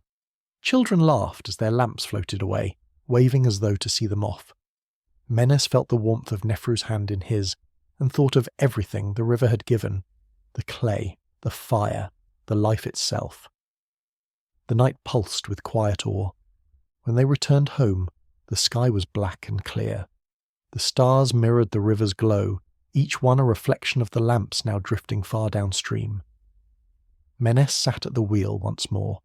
Children laughed as their lamps floated away, waving as though to see them off. Menes felt the warmth of Nefru's hand in his, and thought of everything the river had given, the clay, the fire, the life itself. The night pulsed with quiet awe. When they returned home, the sky was black and clear. The stars mirrored the river's glow, each one a reflection of the lamps now drifting far downstream. Menes sat at the wheel once more,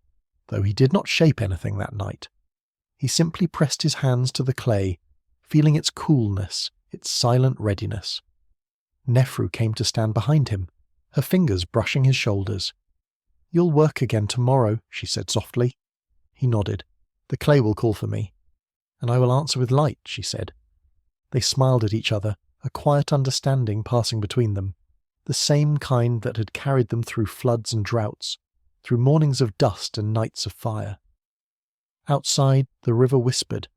though he did not shape anything that night. He simply pressed his hands to the clay, feeling its coolness, its silent readiness. Nefru came to stand behind him, her fingers brushing his shoulders. "You'll work again tomorrow," she said softly. He nodded. "The clay will call for me." "And I will answer with light," she said. They smiled at each other, a quiet understanding passing between them, the same kind that had carried them through floods and droughts, through mornings of dust and nights of fire. Outside, the river whispered,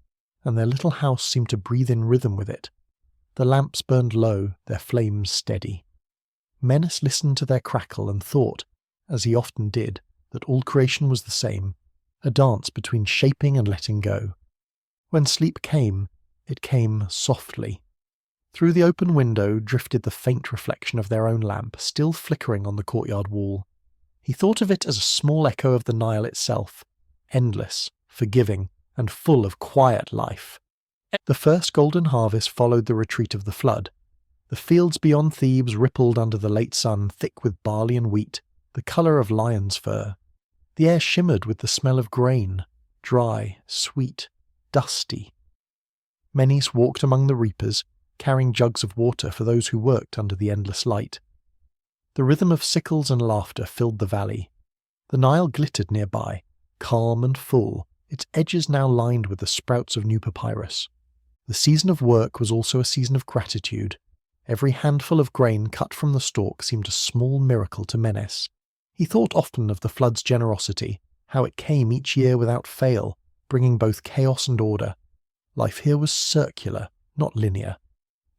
and their little house seemed to breathe in rhythm with it. The lamps burned low, their flames steady. Menes listened to their crackle and thought, as he often did, that all creation was the same, a dance between shaping and letting go. When sleep came, it came softly. Through the open window drifted the faint reflection of their own lamp, still flickering on the courtyard wall. He thought of it as a small echo of the Nile itself, endless, forgiving, and full of quiet life. The first golden harvest followed the retreat of the flood. The fields beyond Thebes rippled under the late sun, thick with barley and wheat, the colour of lion's fur. The air shimmered with the smell of grain, dry, sweet, dusty. Menes walked among the reapers, carrying jugs of water for those who worked under the endless light. The rhythm of sickles and laughter filled the valley. The Nile glittered nearby, calm and full, its edges now lined with the sprouts of new papyrus. The season of work was also a season of gratitude. Every handful of grain cut from the stalk seemed a small miracle to Menes. He thought often of the flood's generosity, how it came each year without fail, bringing both chaos and order. Life here was circular, not linear.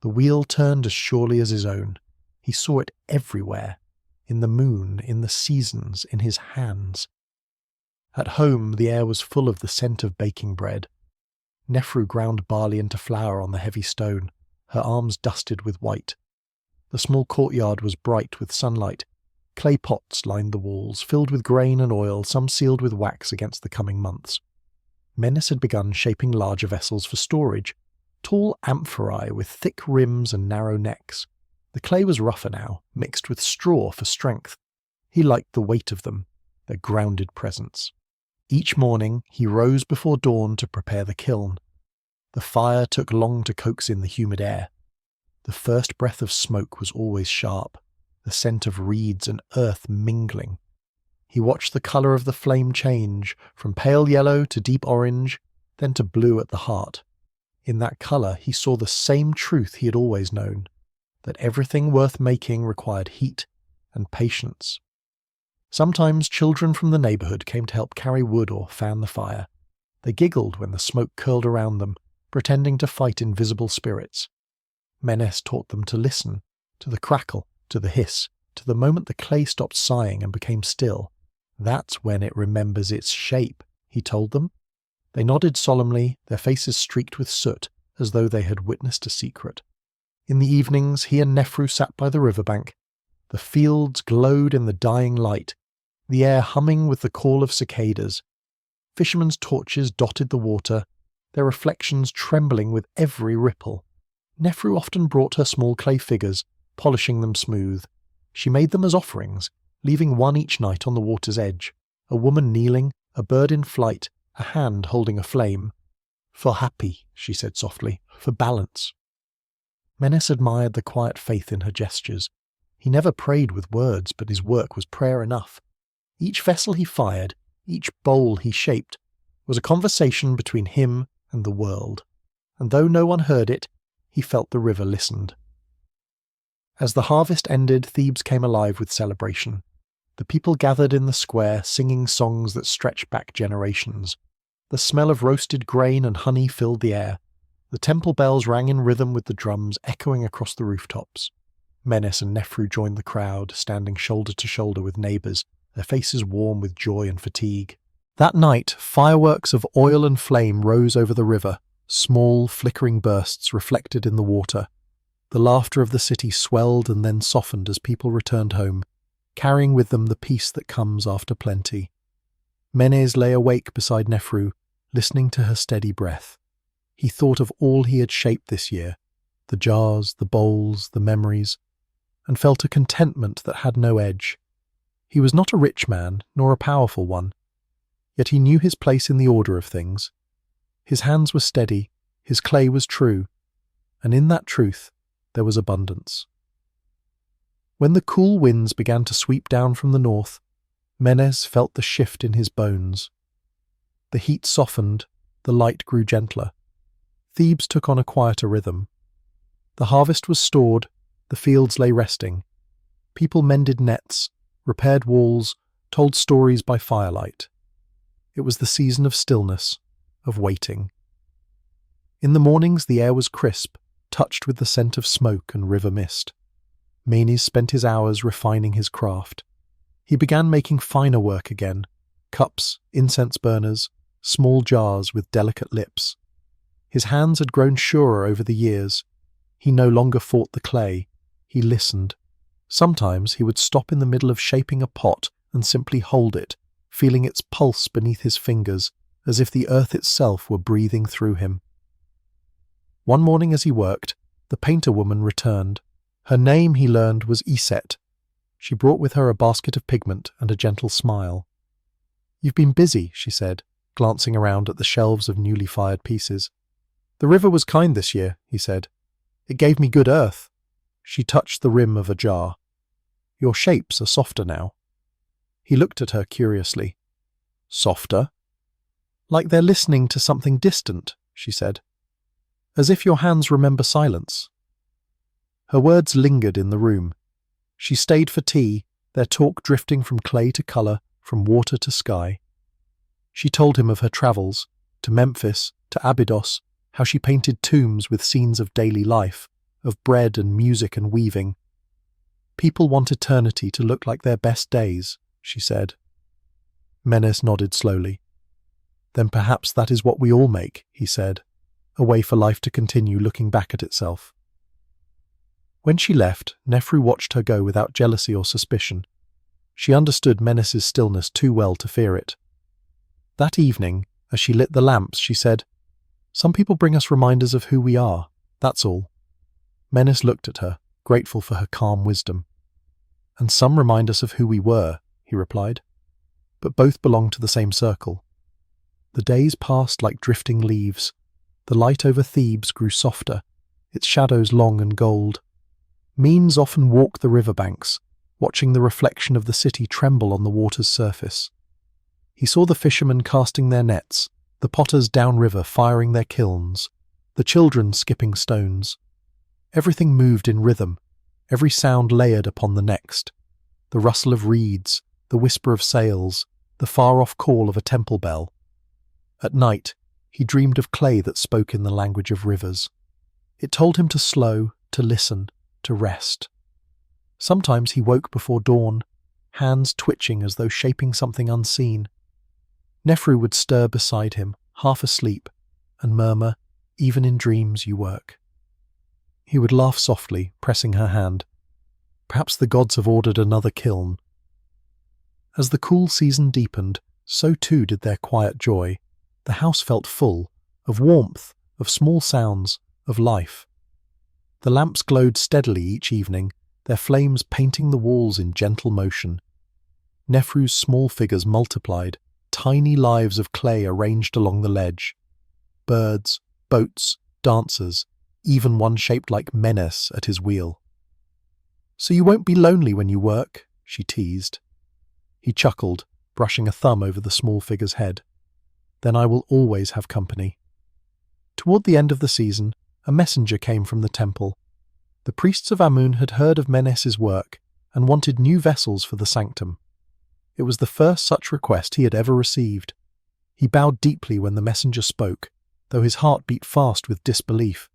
The wheel turned as surely as his own. He saw it everywhere, in the moon, in the seasons, in his hands. At home, the air was full of the scent of baking bread. Nefru ground barley into flour on the heavy stone, her arms dusted with white. The small courtyard was bright with sunlight. Clay pots lined the walls, filled with grain and oil, some sealed with wax against the coming months. Menes had begun shaping larger vessels for storage, tall amphorae with thick rims and narrow necks. The clay was rougher now, mixed with straw for strength. He liked the weight of them, their grounded presence. Each morning he rose before dawn to prepare the kiln. The fire took long to coax in the humid air. The first breath of smoke was always sharp, the scent of reeds and earth mingling. He watched the colour of the flame change, from pale yellow to deep orange, then to blue at the heart. In that colour he saw the same truth he had always known, that everything worth making required heat and patience. Sometimes children from the neighbourhood came to help carry wood or fan the fire. They giggled when the smoke curled around them, pretending to fight invisible spirits. Menes taught them to listen, to the crackle, to the hiss, to the moment the clay stopped sighing and became still. That's when it remembers its shape, he told them. They nodded solemnly, their faces streaked with soot, as though they had witnessed a secret. In the evenings, he and Nefru sat by the riverbank. The fields glowed in the dying light, the air humming with the call of cicadas. Fishermen's torches dotted the water, their reflections trembling with every ripple. Nefru often brought her small clay figures, polishing them smooth. She made them as offerings, leaving one each night on the water's edge, a woman kneeling, a bird in flight, a hand holding a flame. "For happy," she said softly, "for balance." Menes admired the quiet faith in her gestures. He never prayed with words, but his work was prayer enough. Each vessel he fired, each bowl he shaped, was a conversation between him and the world, and though no one heard it, he felt the river listened. As the harvest ended, Thebes came alive with celebration. The people gathered in the square, singing songs that stretched back generations. The smell of roasted grain and honey filled the air. The temple bells rang in rhythm with the drums echoing across the rooftops. Menes and Nefru joined the crowd, standing shoulder to shoulder with neighbours, their faces warm with joy and fatigue. That night, fireworks of oil and flame rose over the river, small, flickering bursts reflected in the water. The laughter of the city swelled and then softened as people returned home, carrying with them the peace that comes after plenty. Menes lay awake beside Nefru, listening to her steady breath. He thought of all he had shaped this year, the jars, the bowls, the memories, and felt a contentment that had no edge. He was not a rich man, nor a powerful one, yet he knew his place in the order of things. His hands were steady, his clay was true, and in that truth there was abundance. When the cool winds began to sweep down from the north, Menes felt the shift in his bones. The heat softened, the light grew gentler. Thebes took on a quieter rhythm. The harvest was stored, the fields lay resting. People mended nets, repaired walls, told stories by firelight. It was the season of stillness, of waiting. In the mornings the air was crisp, touched with the scent of smoke and river mist. Menes spent his hours refining his craft. He began making finer work again: cups, incense burners, small jars with delicate lips. His hands had grown surer over the years. He no longer fought the clay. He listened. Sometimes he would stop in the middle of shaping a pot and simply hold it, feeling its pulse beneath his fingers, as if the earth itself were breathing through him. One morning as he worked, the painter woman returned. Her name, he learned, was Iset. She brought with her a basket of pigment and a gentle smile. "You've been busy," she said, glancing around at the shelves of newly fired pieces. "The river was kind this year," he said. "It gave me good earth." She touched the rim of a jar. "Your shapes are softer now." He looked at her curiously. "Softer?" "Like they're listening to something distant," she said. "As if your hands remember silence." Her words lingered in the room. She stayed for tea, their talk drifting from clay to colour, from water to sky. She told him of her travels, to Memphis, to Abydos, how she painted tombs with scenes of daily life, of bread and music and weaving. "People want eternity to look like their best days," she said. Menes nodded slowly. "Then perhaps that is what we all make," he said, a way for life to continue looking back at itself. When she left, Nefru watched her go without jealousy or suspicion. She understood Menes's stillness too well to fear it. That evening, as she lit the lamps, she said, "Some people bring us reminders of who we are, that's all." Menes looked at her, grateful for her calm wisdom. "And some remind us of who we were," he replied. "But both belong to the same circle." The days passed like drifting leaves. The light over Thebes grew softer, its shadows long and gold. Menes often walked the riverbanks, watching the reflection of the city tremble on the water's surface. He saw the fishermen casting their nets, the potters downriver firing their kilns, the children skipping stones. Everything moved in rhythm, every sound layered upon the next. The rustle of reeds, the whisper of sails, the far-off call of a temple bell. At night, he dreamed of clay that spoke in the language of rivers. It told him to slow, to listen, to rest. Sometimes he woke before dawn, hands twitching as though shaping something unseen. Nefru would stir beside him, half asleep, and murmur, "Even in dreams you work." He would laugh softly, pressing her hand. Perhaps the gods have ordered another kiln. As the cool season deepened, so too did their quiet joy. The house felt full, of warmth, of small sounds, of life. The lamps glowed steadily each evening, their flames painting the walls in gentle motion. Nefru's small figures multiplied, tiny lives of clay arranged along the ledge. Birds, boats, dancers, even one shaped like Menes at his wheel. "So you won't be lonely when you work?" she teased. He chuckled, brushing a thumb over the small figure's head. "Then I will always have company." Toward the end of the season, a messenger came from the temple. The priests of Amun had heard of Menes's work and wanted new vessels for the sanctum. It was the first such request he had ever received. He bowed deeply when the messenger spoke, though his heart beat fast with disbelief.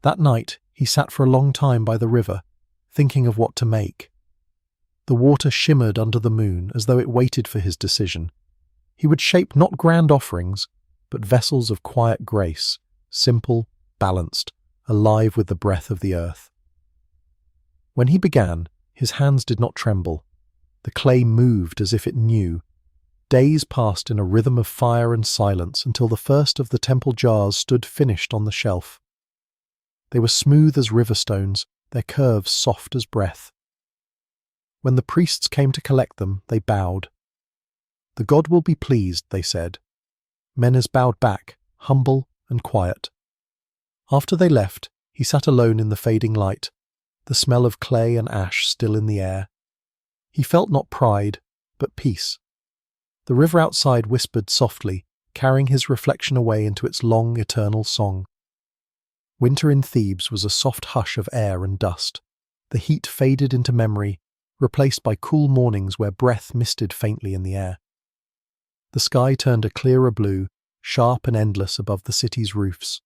That night he sat for a long time by the river, thinking of what to make. The water shimmered under the moon as though it waited for his decision. He would shape not grand offerings, but vessels of quiet grace, simple, balanced, alive with the breath of the earth. When he began, his hands did not tremble. The clay moved as if it knew. Days passed in a rhythm of fire and silence until the first of the temple jars stood finished on the shelf. They were smooth as river stones, their curves soft as breath. When the priests came to collect them, they bowed. "The god will be pleased," they said. Menes bowed back, humble and quiet. After they left, he sat alone in the fading light, the smell of clay and ash still in the air. He felt not pride, but peace. The river outside whispered softly, carrying his reflection away into its long, eternal song. Winter in Thebes was a soft hush of air and dust. The heat faded into memory, replaced by cool mornings where breath misted faintly in the air. The sky turned a clearer blue, sharp and endless above the city's roofs.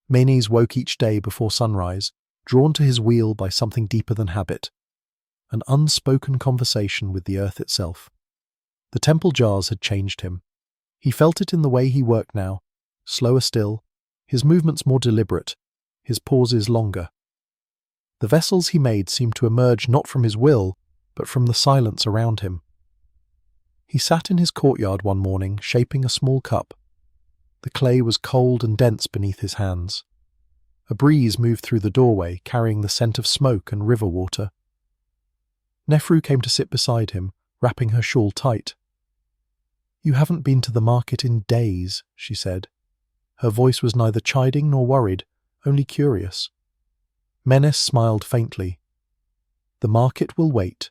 Menes woke each day before sunrise, drawn to his wheel by something deeper than habit. an unspoken conversation with the earth itself. The temple jars had changed him. He felt it in the way he worked now, slower still, his movements more deliberate, his pauses longer. The vessels he made seemed to emerge not from his will, but from the silence around him. He sat in his courtyard one morning, shaping a small cup. The clay was cold and dense beneath his hands. A breeze moved through the doorway, carrying the scent of smoke and river water. Nefru came to sit beside him, wrapping her shawl tight. "You haven't been to the market in days," she said. Her voice was neither chiding nor worried, only curious. Menes smiled faintly. "The market will wait.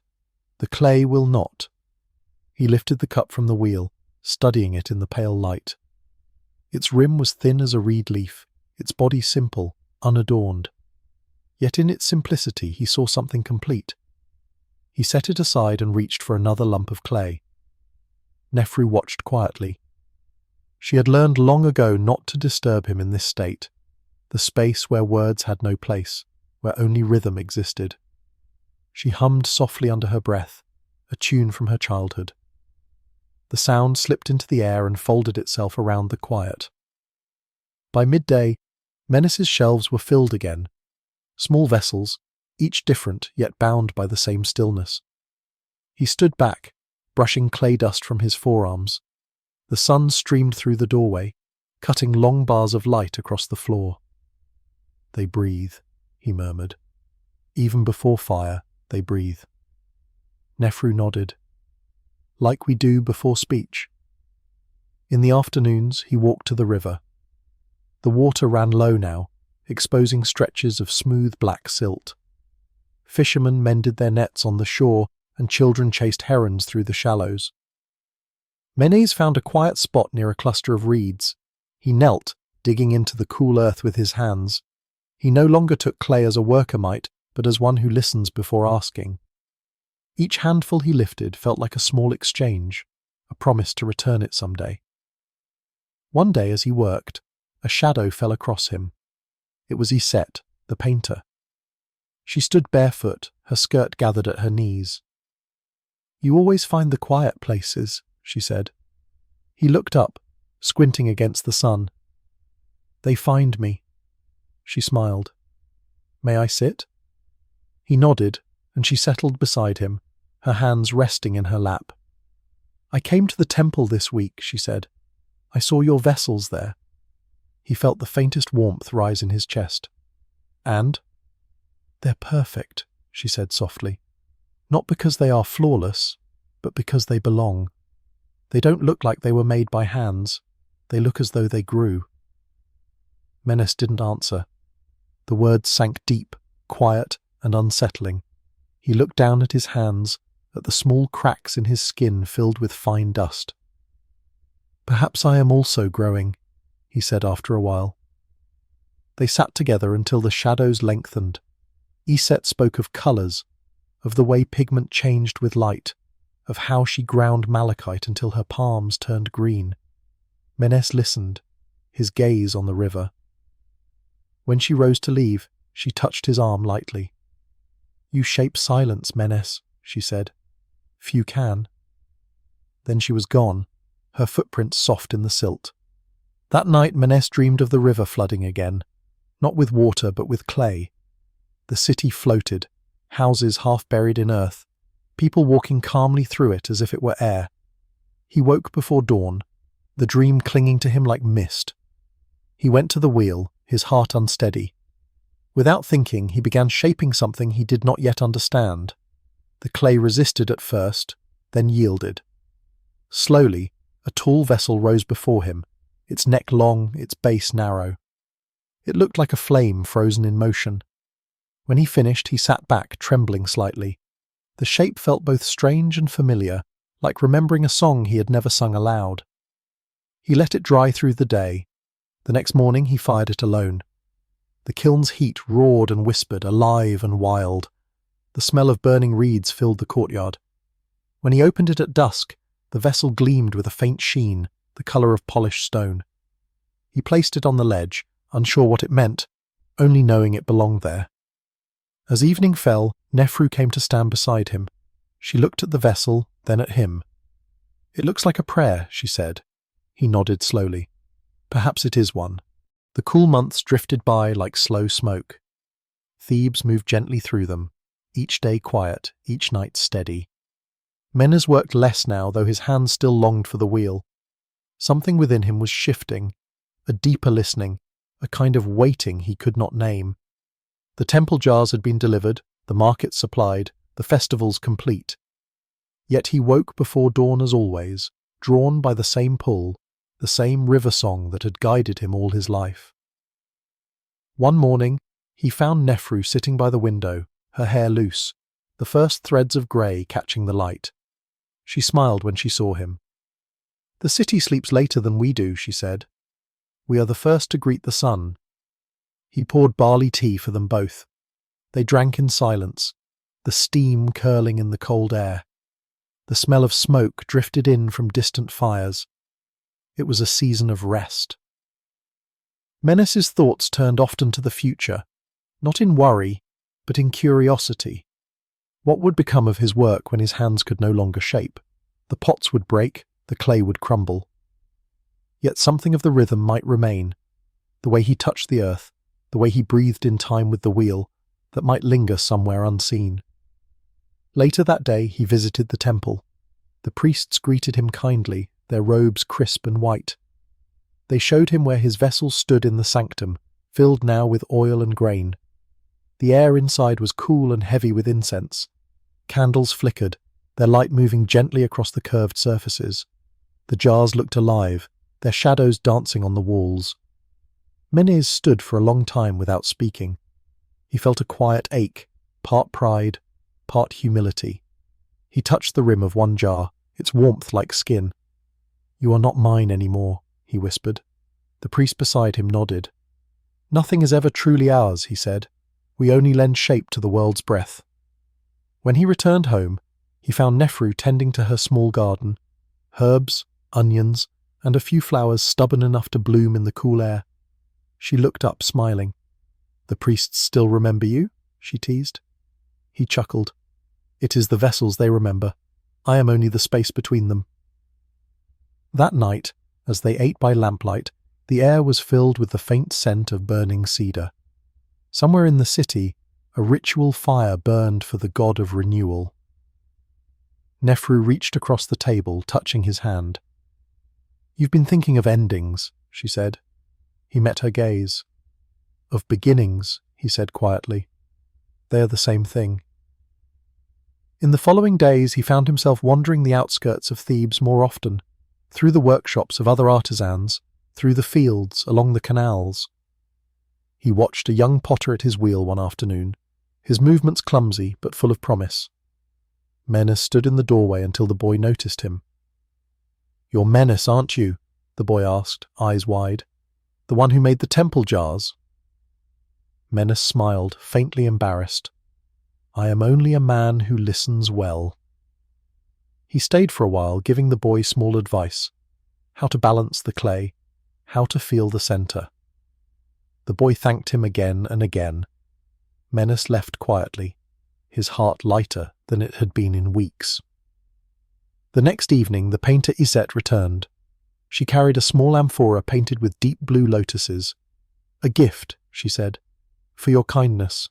The clay will not." He lifted the cup from the wheel, studying it in the pale light. Its rim was thin as a reed leaf, its body simple, unadorned. Yet in its simplicity he saw something complete. He set it aside and reached for another lump of clay. Nefru watched quietly. She had learned long ago not to disturb him in this state, the space where words had no place, where only rhythm existed. She hummed softly under her breath, a tune from her childhood. The sound slipped into the air and folded itself around the quiet. By midday, Menes's shelves were filled again, small vessels, each different yet bound by the same stillness. He stood back, brushing clay dust from his forearms. The sun streamed through the doorway, cutting long bars of light across the floor. "They breathe," he murmured. "Even before fire, they breathe." Nefru nodded. "Like we do before speech." In the afternoons, he walked to the river. The water ran low now, exposing stretches of smooth black silt. Fishermen mended their nets on the shore, and children chased herons through the shallows. Menes found a quiet spot near a cluster of reeds. He knelt, digging into the cool earth with his hands. He no longer took clay as a worker might, but as one who listens before asking. Each handful he lifted felt like a small exchange, a promise to return it someday. One day as he worked, a shadow fell across him. It was Iset, the painter. She stood barefoot, her skirt gathered at her knees. "You always find the quiet places," she said. He looked up, squinting against the sun. "They find me." She smiled. "May I sit?" He nodded, and she settled beside him, her hands resting in her lap. "I came to the temple this week," she said. "I saw your vessels there." He felt the faintest warmth rise in his chest. "And?" "They're perfect," she said softly. "Not because they are flawless, but because they belong. They don't look like they were made by hands. They look as though they grew." Menes didn't answer. The words sank deep, quiet and unsettling. He looked down at his hands, at the small cracks in his skin filled with fine dust. "Perhaps I am also growing," he said after a while. They sat together until the shadows lengthened. Iset spoke of colours, of the way pigment changed with light, of how she ground malachite until her palms turned green. Menes listened, his gaze on the river. When she rose to leave, she touched his arm lightly. "You shape silence, Menes," she said. "Few can." Then she was gone, her footprints soft in the silt. That night Menes dreamed of the river flooding again, not with water but with clay. The city floated, houses half buried in earth, people walking calmly through it as if it were air. He woke before dawn, the dream clinging to him like mist. He went to the wheel, his heart unsteady. Without thinking, he began shaping something he did not yet understand. The clay resisted at first, then yielded. Slowly, a tall vessel rose before him, its neck long, its base narrow. It looked like a flame frozen in motion. When he finished, he sat back, trembling slightly. The shape felt both strange and familiar, like remembering a song he had never sung aloud. He let it dry through the day. The next morning he fired it alone. The kiln's heat roared and whispered, alive and wild. The smell of burning reeds filled the courtyard. When he opened it at dusk, the vessel gleamed with a faint sheen, the colour of polished stone. He placed it on the ledge, unsure what it meant, only knowing it belonged there. As evening fell, Nefru came to stand beside him. She looked at the vessel, then at him. "It looks like a prayer," she said. He nodded slowly. "Perhaps it is one." The cool months drifted by like slow smoke. Thebes moved gently through them, each day quiet, each night steady. Menes worked less now, though his hands still longed for the wheel. Something within him was shifting, a deeper listening, a kind of waiting he could not name. The temple jars had been delivered, the markets supplied, the festivals complete. Yet he woke before dawn as always, drawn by the same pull, the same river song that had guided him all his life. One morning, he found Nefru sitting by the window, her hair loose, the first threads of grey catching the light. She smiled when she saw him. "The city sleeps later than we do," she said. "We are the first to greet the sun." He poured barley tea for them both. They drank in silence, the steam curling in the cold air. The smell of smoke drifted in from distant fires. It was a season of rest. Menes's thoughts turned often to the future, not in worry, but in curiosity. What would become of his work when his hands could no longer shape? The pots would break, the clay would crumble. Yet something of the rhythm might remain, the way he touched the earth, the way he breathed in time with the wheel, that might linger somewhere unseen. Later that day he visited the temple. The priests greeted him kindly, their robes crisp and white. They showed him where his vessel stood in the sanctum, filled now with oil and grain. The air inside was cool and heavy with incense. Candles flickered, their light moving gently across the curved surfaces. The jars looked alive, their shadows dancing on the walls. Menes stood for a long time without speaking. He felt a quiet ache, part pride, part humility. He touched the rim of one jar, its warmth like skin. "You are not mine any more," he whispered. The priest beside him nodded. "Nothing is ever truly ours," he said. "We only lend shape to the world's breath." When he returned home, he found Nefru tending to her small garden, herbs, onions, and a few flowers stubborn enough to bloom in the cool air. She looked up, smiling. "The priests still remember you?" she teased. He chuckled. "It is the vessels they remember. I am only the space between them." That night, as they ate by lamplight, the air was filled with the faint scent of burning cedar. Somewhere in the city, a ritual fire burned for the god of renewal. Nefru reached across the table, touching his hand. "You've been thinking of endings," she said. He met her gaze. "Of beginnings," he said quietly. "They are the same thing." In the following days he found himself wandering the outskirts of Thebes more often, through the workshops of other artisans, through the fields, along the canals. He watched a young potter at his wheel one afternoon, his movements clumsy but full of promise. Menes stood in the doorway until the boy noticed him. "You're Menes, aren't you?" the boy asked, eyes wide. "The one who made the temple jars?" Menes smiled, faintly embarrassed. "I am only a man who listens well." He stayed for a while, giving the boy small advice. How to balance the clay, how to feel the center. The boy thanked him again and again. Menes left quietly, his heart lighter than it had been in weeks. The next evening the painter Iset returned. She carried a small amphora painted with deep blue lotuses. "A gift," she said, "for your kindness."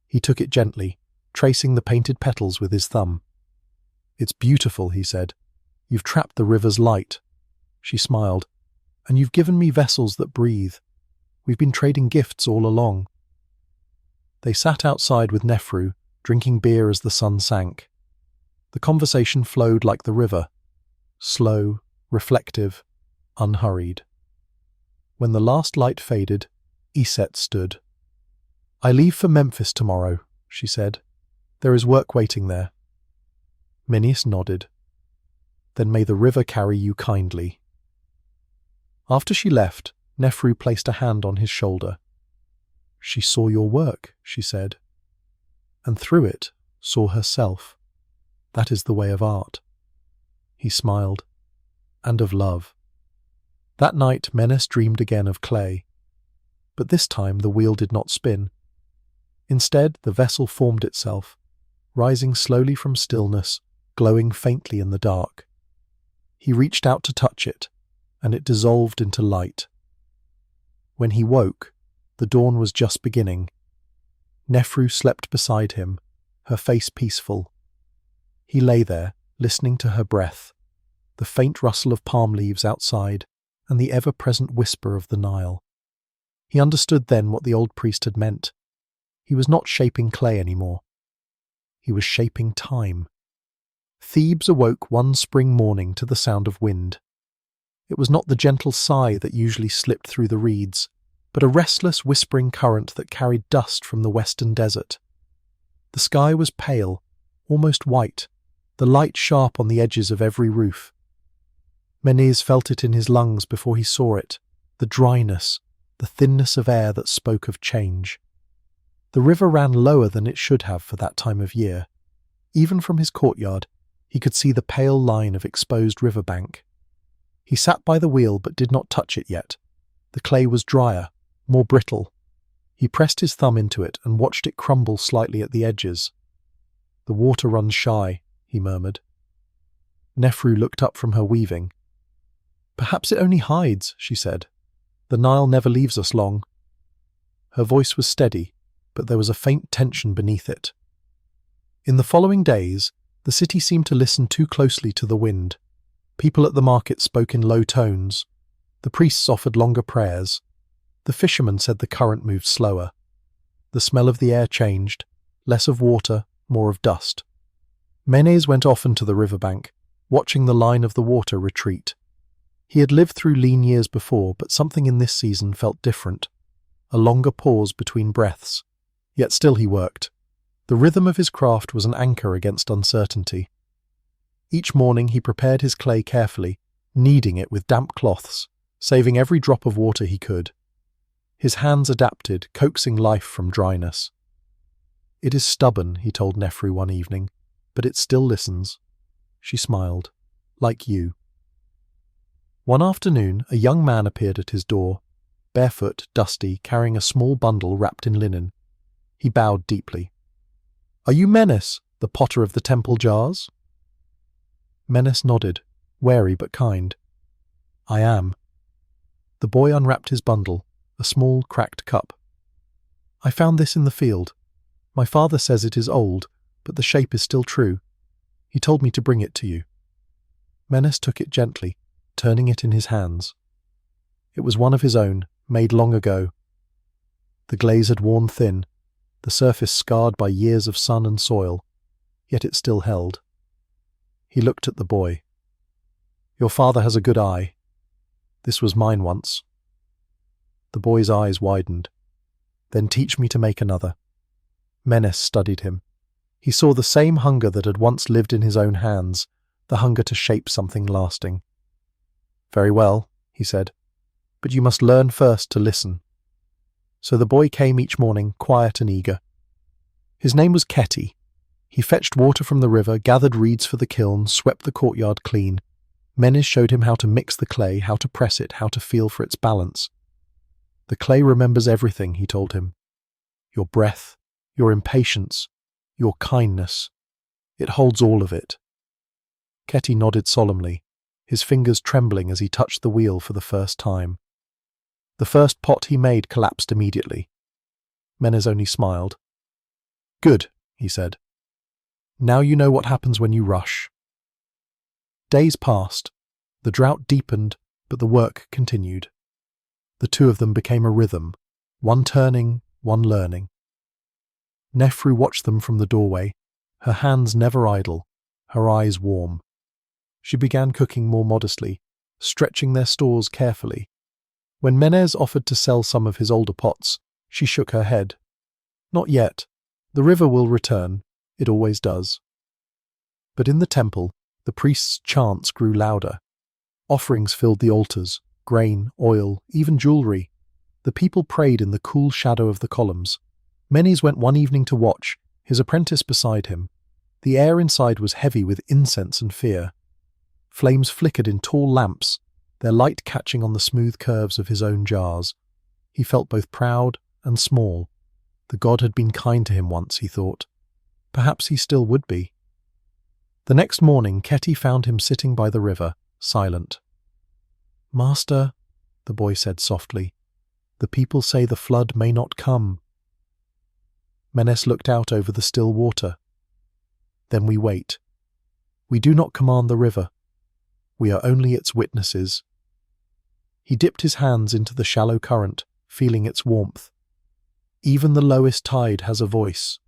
He took it gently, tracing the painted petals with his thumb. "It's beautiful," he said. "You've trapped the river's light." She smiled. "And you've given me vessels that breathe. We've been trading gifts all along." They sat outside with Nefru, drinking beer as the sun sank. The conversation flowed like the river, slow, reflective, unhurried. When the last light faded, Iset stood. "I leave for Memphis tomorrow," she said. "There is work waiting there." Menes nodded. "Then may the river carry you kindly." After she left, Nefru placed a hand on his shoulder. "She saw your work," she said, "and through it saw herself. That is the way of art." He smiled. "And of love." That night Menes dreamed again of clay. But this time the wheel did not spin. Instead, the vessel formed itself, rising slowly from stillness, glowing faintly in the dark. He reached out to touch it, and it dissolved into light. When he woke, the dawn was just beginning. Nefru slept beside him, her face peaceful. He lay there, listening to her breath, the faint rustle of palm leaves outside, and the ever-present whisper of the Nile. He understood then what the old priest had meant. He was not shaping clay anymore. He was shaping time. Thebes awoke one spring morning to the sound of wind. It was not the gentle sigh that usually slipped through the reeds, but a restless, whispering current that carried dust from the western desert. The sky was pale, almost white, the light sharp on the edges of every roof. Menes felt it in his lungs before he saw it, the dryness, the thinness of air that spoke of change. The river ran lower than it should have for that time of year. Even from his courtyard, he could see the pale line of exposed riverbank. He sat by the wheel but did not touch it yet. The clay was drier, more brittle. He pressed his thumb into it and watched it crumble slightly at the edges. "The water runs shy," he murmured. Nefru looked up from her weaving. "Perhaps it only hides," she said. "The Nile never leaves us long." Her voice was steady, but there was a faint tension beneath it. In the following days, the city seemed to listen too closely to the wind. People at the market spoke in low tones. The priests offered longer prayers. The fishermen said the current moved slower. The smell of the air changed, less of water, more of dust. Menes went often to the riverbank, watching the line of the water retreat. He had lived through lean years before, but something in this season felt different. A longer pause between breaths. Yet still he worked. The rhythm of his craft was an anchor against uncertainty. Each morning he prepared his clay carefully, kneading it with damp cloths, saving every drop of water he could. His hands adapted, coaxing life from dryness. "It is stubborn," he told Nefru one evening, "but it still listens." She smiled. "Like you." One afternoon, a young man appeared at his door, barefoot, dusty, carrying a small bundle wrapped in linen. He bowed deeply. "Are you Menes, the potter of the temple jars?" Menes nodded, wary but kind. "I am." The boy unwrapped his bundle, a small, cracked cup. "I found this in the field. My father says it is old, but the shape is still true. He told me to bring it to you." Menes took it gently, turning it in his hands. It was one of his own, made long ago. The glaze had worn thin, the surface scarred by years of sun and soil, yet it still held. He looked at the boy. "Your father has a good eye. This was mine once." The boy's eyes widened. "Then teach me to make another." Menes studied him. He saw the same hunger that had once lived in his own hands, the hunger to shape something lasting. "Very well," he said, "but you must learn first to listen." So the boy came each morning, quiet and eager. His name was Keti. He fetched water from the river, gathered reeds for the kiln, swept the courtyard clean. Menes showed him how to mix the clay, how to press it, how to feel for its balance. "The clay remembers everything," he told him. "Your breath, your impatience, your kindness. It holds all of it." Keti nodded solemnly, his fingers trembling as he touched the wheel for the first time. The first pot he made collapsed immediately. Menes only smiled. "Good," he said. "Now you know what happens when you rush." Days passed. The drought deepened, but the work continued. The two of them became a rhythm, one turning, one learning. Nefru watched them from the doorway, her hands never idle, her eyes warm. She began cooking more modestly, stretching their stores carefully. When Menes offered to sell some of his older pots, she shook her head. "Not yet. The river will return. It always does." But in the temple, the priests' chants grew louder. Offerings filled the altars, grain, oil, even jewelry. The people prayed in the cool shadow of the columns. Menes went one evening to watch, his apprentice beside him. The air inside was heavy with incense and fear. Flames flickered in tall lamps, their light catching on the smooth curves of his own jars. He felt both proud and small. The god had been kind to him once, he thought. Perhaps he still would be. The next morning, Keti found him sitting by the river, silent. "Master," the boy said softly, "the people say the flood may not come." Menes looked out over the still water. "Then we wait. We do not command the river. We are only its witnesses." He dipped his hands into the shallow current, feeling its warmth. Even the lowest tide has a voice.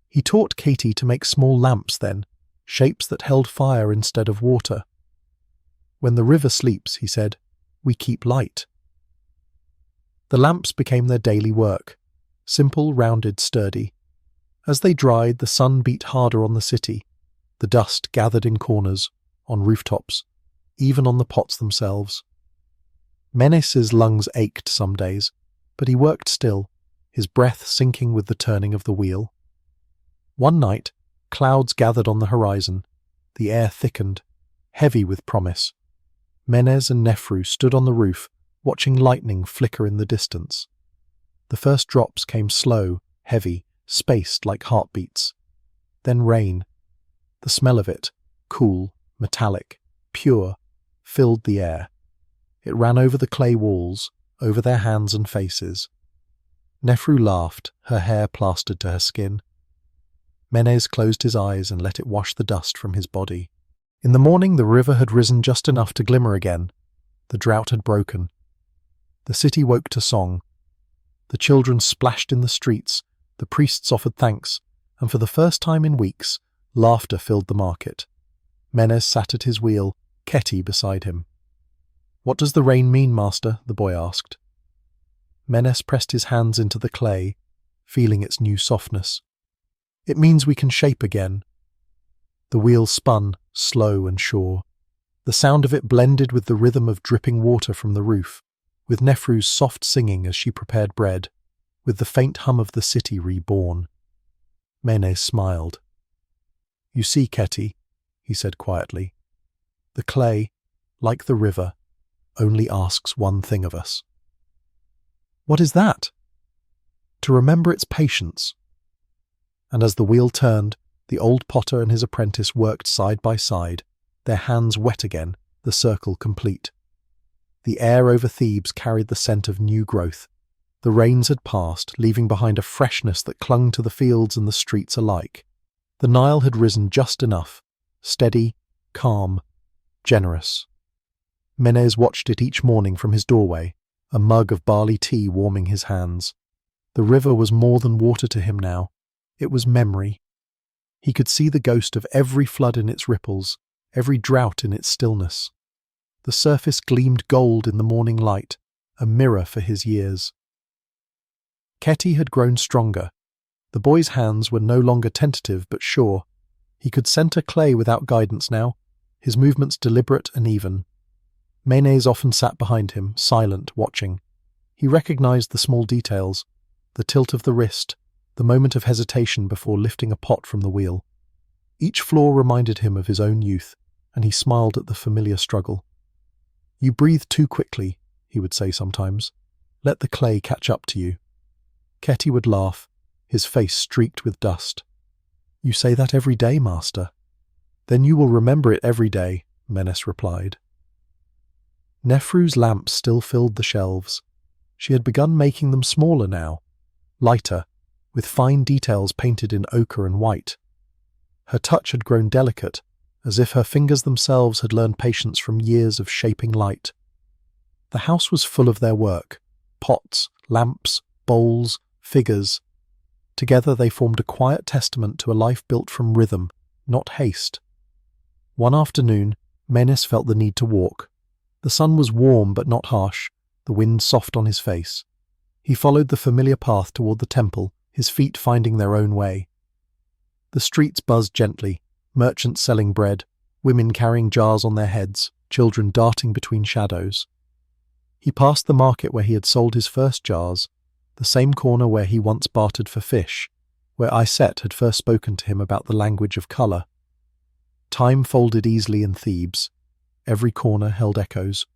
He taught Katie to make small lamps then, shapes that held fire instead of water. "When the river sleeps," he said, "we keep light." The lamps became their daily work, simple, rounded, sturdy. As they dried, the sun beat harder on the city. The dust gathered in corners, on rooftops, even on the pots themselves. Menes's lungs ached some days, but he worked still, his breath sinking with the turning of the wheel. One night, clouds gathered on the horizon. The air thickened, heavy with promise. Menes and Nefru stood on the roof, watching lightning flicker in the distance. The first drops came slow, heavy, spaced like heartbeats. Then rain. The smell of it, cool, metallic, pure, filled the air. It ran over the clay walls, over their hands and faces. Nefru laughed, her hair plastered to her skin. Menes closed his eyes and let it wash the dust from his body. In the morning the river had risen just enough to glimmer again. The drought had broken. The city woke to song. The children splashed in the streets, the priests offered thanks, and for the first time in weeks, laughter filled the market. Menes sat at his wheel, Keti beside him. "What does the rain mean, master?" the boy asked. Menes pressed his hands into the clay, feeling its new softness. "It means we can shape again." The wheel spun, slow and sure. The sound of it blended with the rhythm of dripping water from the roof, with Nefru's soft singing as she prepared bread, with the faint hum of the city reborn. Menes smiled. "You see, Keti," he said quietly, "the clay, like the river, only asks one thing of us." "What is that?" "To remember its patience." And as the wheel turned, the old potter and his apprentice worked side by side, their hands wet again, the circle complete. The air over Thebes carried the scent of new growth. The rains had passed, leaving behind a freshness that clung to the fields and the streets alike. The Nile had risen just enough, steady, calm, generous. Menes watched it each morning from his doorway, a mug of barley tea warming his hands. The river was more than water to him now. It was memory. He could see the ghost of every flood in its ripples, every drought in its stillness. The surface gleamed gold in the morning light, a mirror for his years. Keti had grown stronger. The boy's hands were no longer tentative but sure. He could center clay without guidance now, his movements deliberate and even. Menes often sat behind him, silent, watching. He recognized the small details, the tilt of the wrist, the moment of hesitation before lifting a pot from the wheel. Each flaw reminded him of his own youth, and he smiled at the familiar struggle. "You breathe too quickly," he would say sometimes. "Let the clay catch up to you." Keti would laugh, his face streaked with dust. "You say that every day, master." "Then you will remember it every day," Menes replied. Nefru's lamps still filled the shelves. She had begun making them smaller now, lighter, with fine details painted in ochre and white. Her touch had grown delicate, as if her fingers themselves had learned patience from years of shaping light. The house was full of their work, pots, lamps, bowls, figures. Together they formed a quiet testament to a life built from rhythm, not haste. One afternoon, Menes felt the need to walk. The sun was warm but not harsh, the wind soft on his face. He followed the familiar path toward the temple, his feet finding their own way. The streets buzzed gently, merchants selling bread, women carrying jars on their heads, children darting between shadows. He passed the market where he had sold his first jars, the same corner where he once bartered for fish, where Iset had first spoken to him about the language of colour. Time folded easily in Thebes. Every corner held echoes.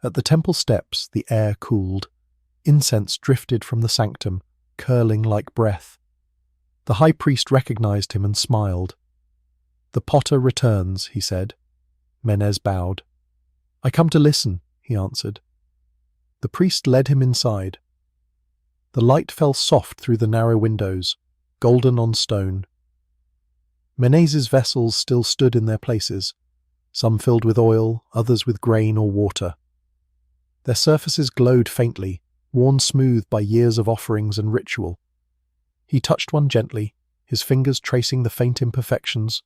At the temple steps, the air cooled. Incense drifted from the sanctum, curling like breath. The high priest recognized him and smiled. "The potter returns," he said. Menes bowed. "I come to listen," he answered. The priest led him inside. The light fell soft through the narrow windows, golden on stone. Menes's vessels still stood in their places, some filled with oil, others with grain or water. Their surfaces glowed faintly, worn smooth by years of offerings and ritual. He touched one gently, his fingers tracing the faint imperfections.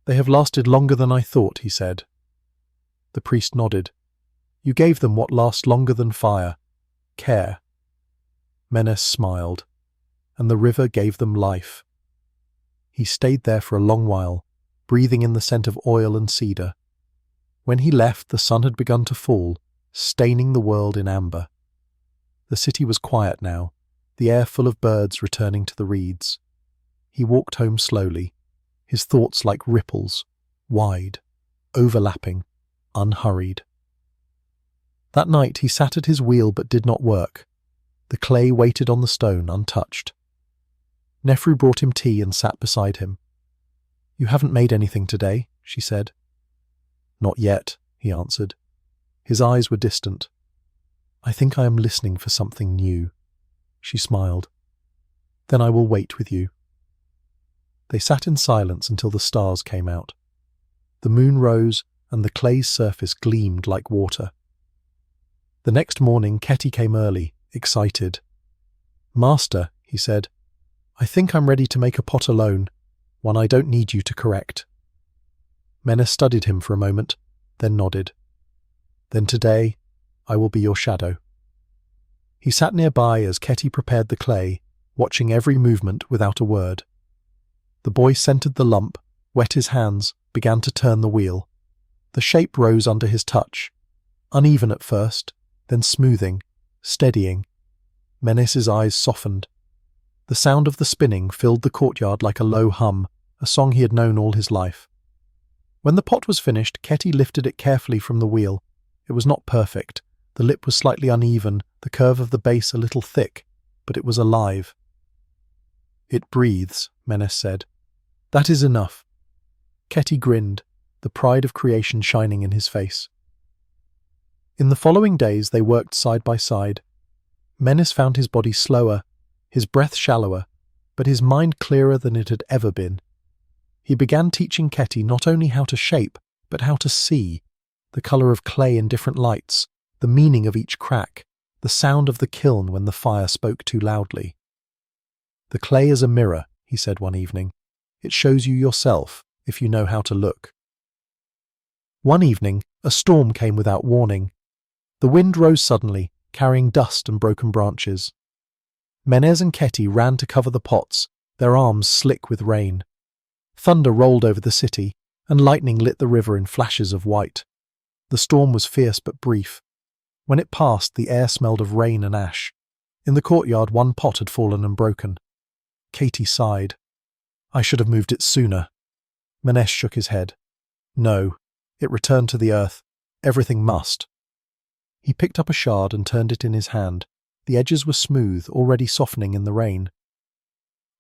"They have lasted longer than I thought," he said. The priest nodded. "You gave them what lasts longer than fire: care." Menes smiled, and the river gave them life. He stayed there for a long while, breathing in the scent of oil and cedar. When he left, the sun had begun to fall, staining the world in amber. The city was quiet now, the air full of birds returning to the reeds. He walked home slowly, his thoughts like ripples, wide, overlapping, unhurried. That night he sat at his wheel but did not work. The clay waited on the stone, untouched. Nefru brought him tea and sat beside him. "You haven't made anything today," she said. "Not yet," he answered. His eyes were distant. "I think I am listening for something new." She smiled. "Then I will wait with you." They sat in silence until the stars came out. The moon rose, and the clay's surface gleamed like water. The next morning Keti came early, excited. "Master," he said, "I think I'm ready to make a pot alone, one I don't need you to correct." Menes studied him for a moment, then nodded. "Then today, I will be your shadow." He sat nearby as Keti prepared the clay, watching every movement without a word. The boy centered the lump, wet his hands, began to turn the wheel. The shape rose under his touch, uneven at first, then smoothing, steadying. Menes's eyes softened. The sound of the spinning filled the courtyard like a low hum, a song he had known all his life. When the pot was finished, Keti lifted it carefully from the wheel. It was not perfect. The lip was slightly uneven, the curve of the base a little thick, but it was alive. "It breathes," Menes said. "That is enough." Keti grinned, the pride of creation shining in his face. In the following days they worked side by side. Menes found his body slower, his breath shallower, but his mind clearer than it had ever been. He began teaching Keti not only how to shape, but how to see, the colour of clay in different lights, the meaning of each crack, the sound of the kiln when the fire spoke too loudly. "The clay is a mirror," he said one evening. "It shows you yourself, if you know how to look." One evening, a storm came without warning. The wind rose suddenly, carrying dust and broken branches. Menes and Keti ran to cover the pots, their arms slick with rain. Thunder rolled over the city, and lightning lit the river in flashes of white. The storm was fierce but brief. When it passed, the air smelled of rain and ash. In the courtyard, one pot had fallen and broken. Keti sighed. "I should have moved it sooner." Menes shook his head. "No, it returned to the earth. Everything must." He picked up a shard and turned it in his hand. The edges were smooth, already softening in the rain.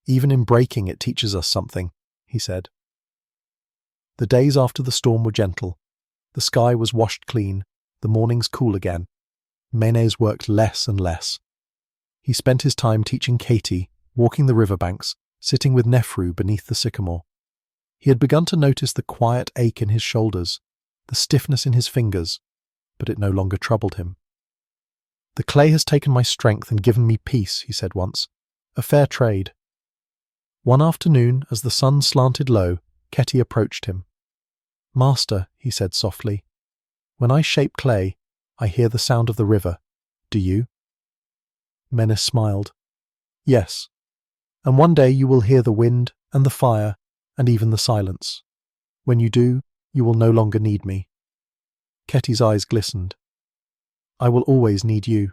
"Even in breaking it teaches us something," he said. The days after the storm were gentle. The sky was washed clean, the mornings cool again. Menes worked less and less. He spent his time teaching Keti, walking the riverbanks, sitting with Nefru beneath the sycamore. He had begun to notice the quiet ache in his shoulders, the stiffness in his fingers, but it no longer troubled him. "The clay has taken my strength and given me peace," he said once. "A fair trade." One afternoon, as the sun slanted low, Keti approached him. "Master," he said softly, "when I shape clay, I hear the sound of the river. Do you?" Menes smiled. "Yes, and one day you will hear the wind and the fire and even the silence. When you do, you will no longer need me." Keti's eyes glistened. "I will always need you."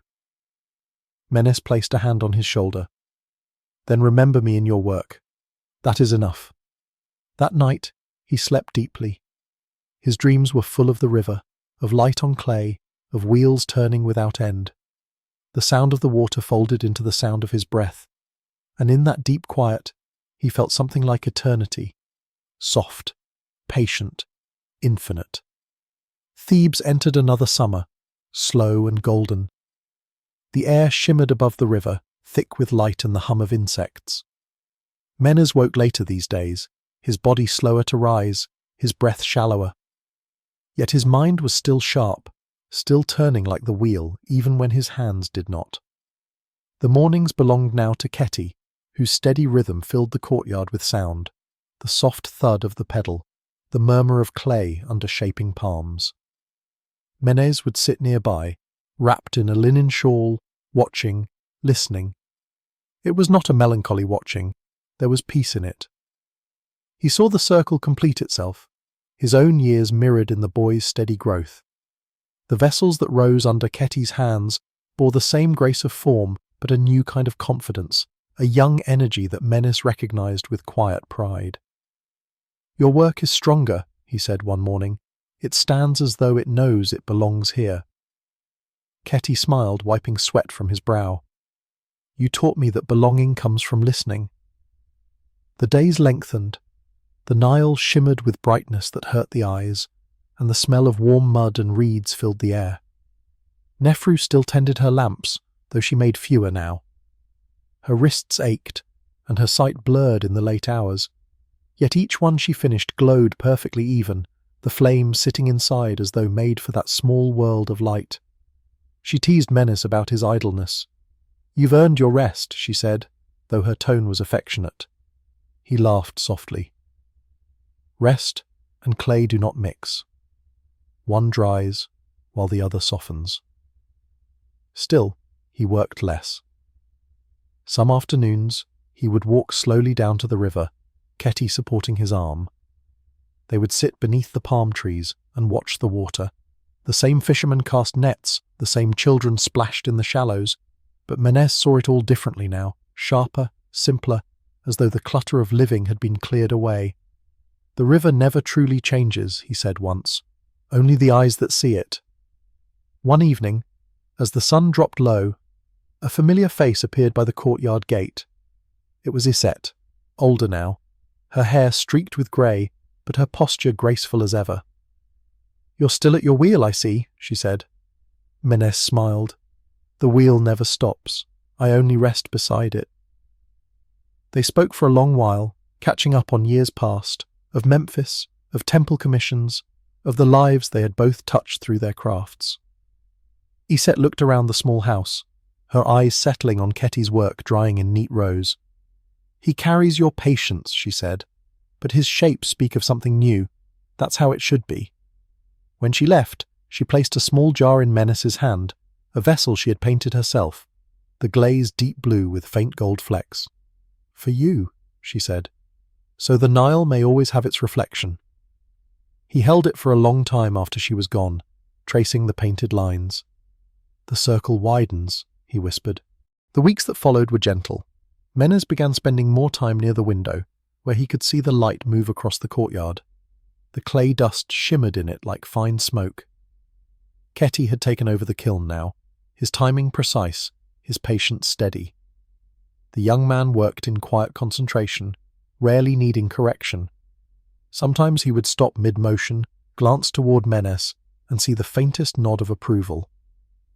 Menes placed a hand on his shoulder. "Then remember me in your work. That is enough." That night, he slept deeply. His dreams were full of the river, of light on clay, of wheels turning without end. The sound of the water folded into the sound of his breath, and in that deep quiet, he felt something like eternity, soft, patient, infinite. Thebes entered another summer, slow and golden. The air shimmered above the river, thick with light and the hum of insects. Menes woke later these days, his body slower to rise, his breath shallower. Yet his mind was still sharp, still turning like the wheel, even when his hands did not. The mornings belonged now to Keti, whose steady rhythm filled the courtyard with sound, the soft thud of the pedal, the murmur of clay under shaping palms. Menes would sit nearby, wrapped in a linen shawl, watching, listening. It was not a melancholy watching, there was peace in it. He saw the circle complete itself, his own years mirrored in the boy's steady growth. The vessels that rose under Keti's hands bore the same grace of form, but a new kind of confidence, a young energy that Menes recognized with quiet pride. "Your work is stronger," he said one morning. "It stands as though it knows it belongs here." Keti smiled, wiping sweat from his brow. "You taught me that belonging comes from listening." The days lengthened. The Nile shimmered with brightness that hurt the eyes, and the smell of warm mud and reeds filled the air. Nefru still tended her lamps, though she made fewer now. Her wrists ached, and her sight blurred in the late hours, yet each one she finished glowed perfectly even, the flame sitting inside as though made for that small world of light. She teased Menes about his idleness. "You've earned your rest," she said, though her tone was affectionate. He laughed softly. Rest and clay do not mix. One dries, while the other softens. Still, he worked less. Some afternoons, he would walk slowly down to the river, Keti supporting his arm. They would sit beneath the palm trees and watch the water. The same fishermen cast nets, the same children splashed in the shallows, but Menes saw it all differently now, sharper, simpler, as though the clutter of living had been cleared away. "The river never truly changes," he said once, "only the eyes that see it." One evening, as the sun dropped low, a familiar face appeared by the courtyard gate. It was Isette, older now, her hair streaked with grey, but her posture graceful as ever. "You're still at your wheel, I see," she said. Menes smiled. "The wheel never stops. I only rest beside it." They spoke for a long while, catching up on years past, of Memphis, of temple commissions, of the lives they had both touched through their crafts. Isette looked around the small house, her eyes settling on Keti's work drying in neat rows. "He carries your patience," she said, "but his shapes speak of something new. That's how it should be." When she left, she placed a small jar in Menes's hand, a vessel she had painted herself, the glaze deep blue with faint gold flecks. "For you," she said, "so the Nile may always have its reflection." He held it for a long time after she was gone, tracing the painted lines. "The circle widens," he whispered. The weeks that followed were gentle. Menes began spending more time near the window, where he could see the light move across the courtyard. The clay dust shimmered in it like fine smoke. Keti had taken over the kiln now, his timing precise, his patience steady. The young man worked in quiet concentration, rarely needing correction. Sometimes he would stop mid-motion, glance toward Menes, and see the faintest nod of approval.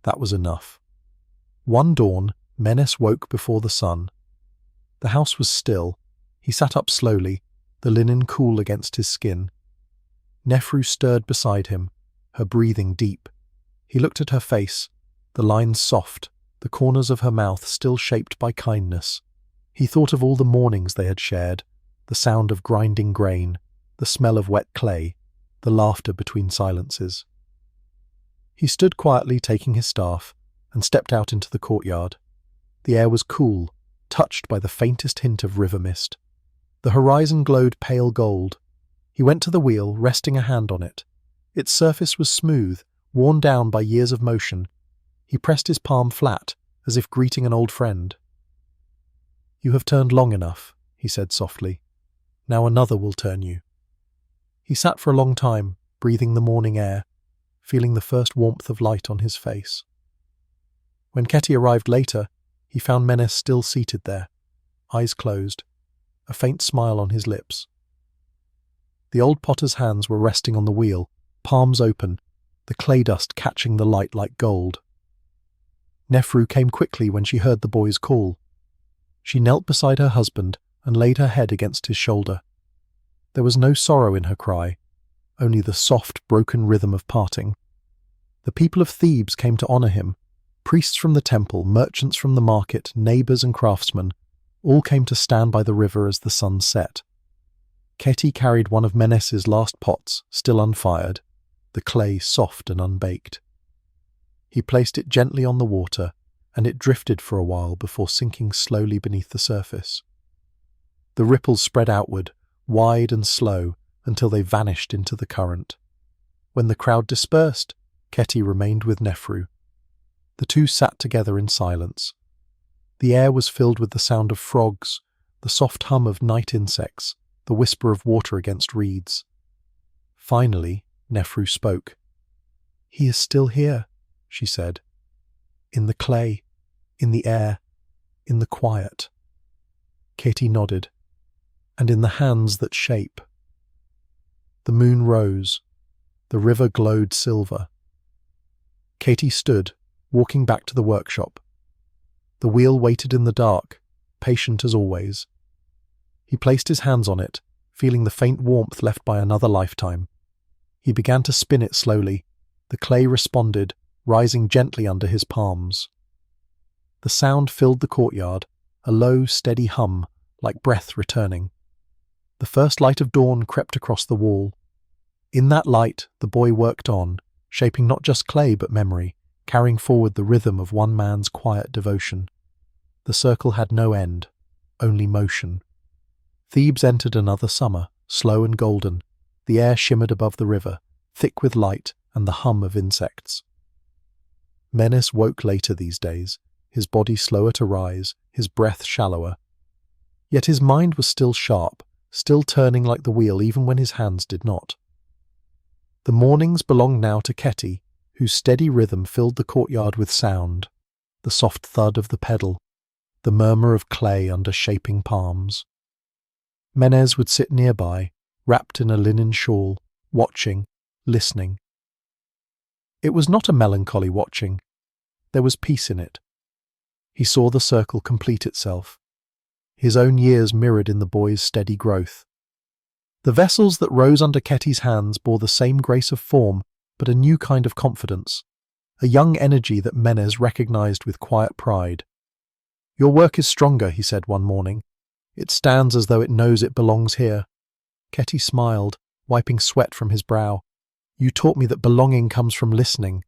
That was enough. One dawn, Menes woke before the sun. The house was still. He sat up slowly, the linen cool against his skin. Nefru stirred beside him, her breathing deep. He looked at her face, the lines soft, the corners of her mouth still shaped by kindness. He thought of all the mornings they had shared, the sound of grinding grain, the smell of wet clay, the laughter between silences. He stood quietly taking his staff and stepped out into the courtyard. The air was cool, touched by the faintest hint of river mist. The horizon glowed pale gold. He went to the wheel, resting a hand on it. Its surface was smooth, worn down by years of motion. He pressed his palm flat, as if greeting an old friend. "You have turned long enough," he said softly. "Now another will turn you." He sat for a long time, breathing the morning air, feeling the first warmth of light on his face. When Ketty arrived later, he found Menes still seated there, eyes closed, a faint smile on his lips. The old potter's hands were resting on the wheel, palms open, the clay dust catching the light like gold. Nefru came quickly when she heard the boy's call. She knelt beside her husband and laid her head against his shoulder. There was no sorrow in her cry, only the soft, broken rhythm of parting. The people of Thebes came to honor him. Priests from the temple, merchants from the market, neighbors and craftsmen, all came to stand by the river as the sun set. Ketty carried one of Menes's last pots, still unfired, the clay soft and unbaked. He placed it gently on the water, and it drifted for a while before sinking slowly beneath the surface. The ripples spread outward, wide and slow, until they vanished into the current. When the crowd dispersed, Ketty remained with Nefru. The two sat together in silence. The air was filled with the sound of frogs, the soft hum of night insects, the whisper of water against reeds. Finally, Nefru spoke. "He is still here," she said. "In the clay, in the air, in the quiet." Ketty nodded. "And in the hands that shape." The moon rose. The river glowed silver. Ketty stood, walking back to the workshop. The wheel waited in the dark, patient as always. He placed his hands on it, feeling the faint warmth left by another lifetime. He began to spin it slowly. The clay responded, rising gently under his palms. The sound filled the courtyard, a low, steady hum, like breath returning. The first light of dawn crept across the wall. In that light, the boy worked on, shaping not just clay but memory, carrying forward the rhythm of one man's quiet devotion. The circle had no end, only motion. Thebes entered another summer, slow and golden. The air shimmered above the river, thick with light and the hum of insects. Menes woke later these days, his body slower to rise, his breath shallower. Yet his mind was still sharp, still turning like the wheel even when his hands did not. The mornings belonged now to Ketty, whose steady rhythm filled the courtyard with sound, the soft thud of the pedal, the murmur of clay under shaping palms. Menes would sit nearby, wrapped in a linen shawl, watching, listening. It was not a melancholy watching. There was peace in it. He saw the circle complete itself. His own years mirrored in the boy's steady growth. The vessels that rose under Ketty's hands bore the same grace of form, but a new kind of confidence, a young energy that Menes recognized with quiet pride. "Your work is stronger," he said one morning. "It stands as though it knows it belongs here." Ketty smiled, wiping sweat from his brow. "You taught me that belonging comes from listening."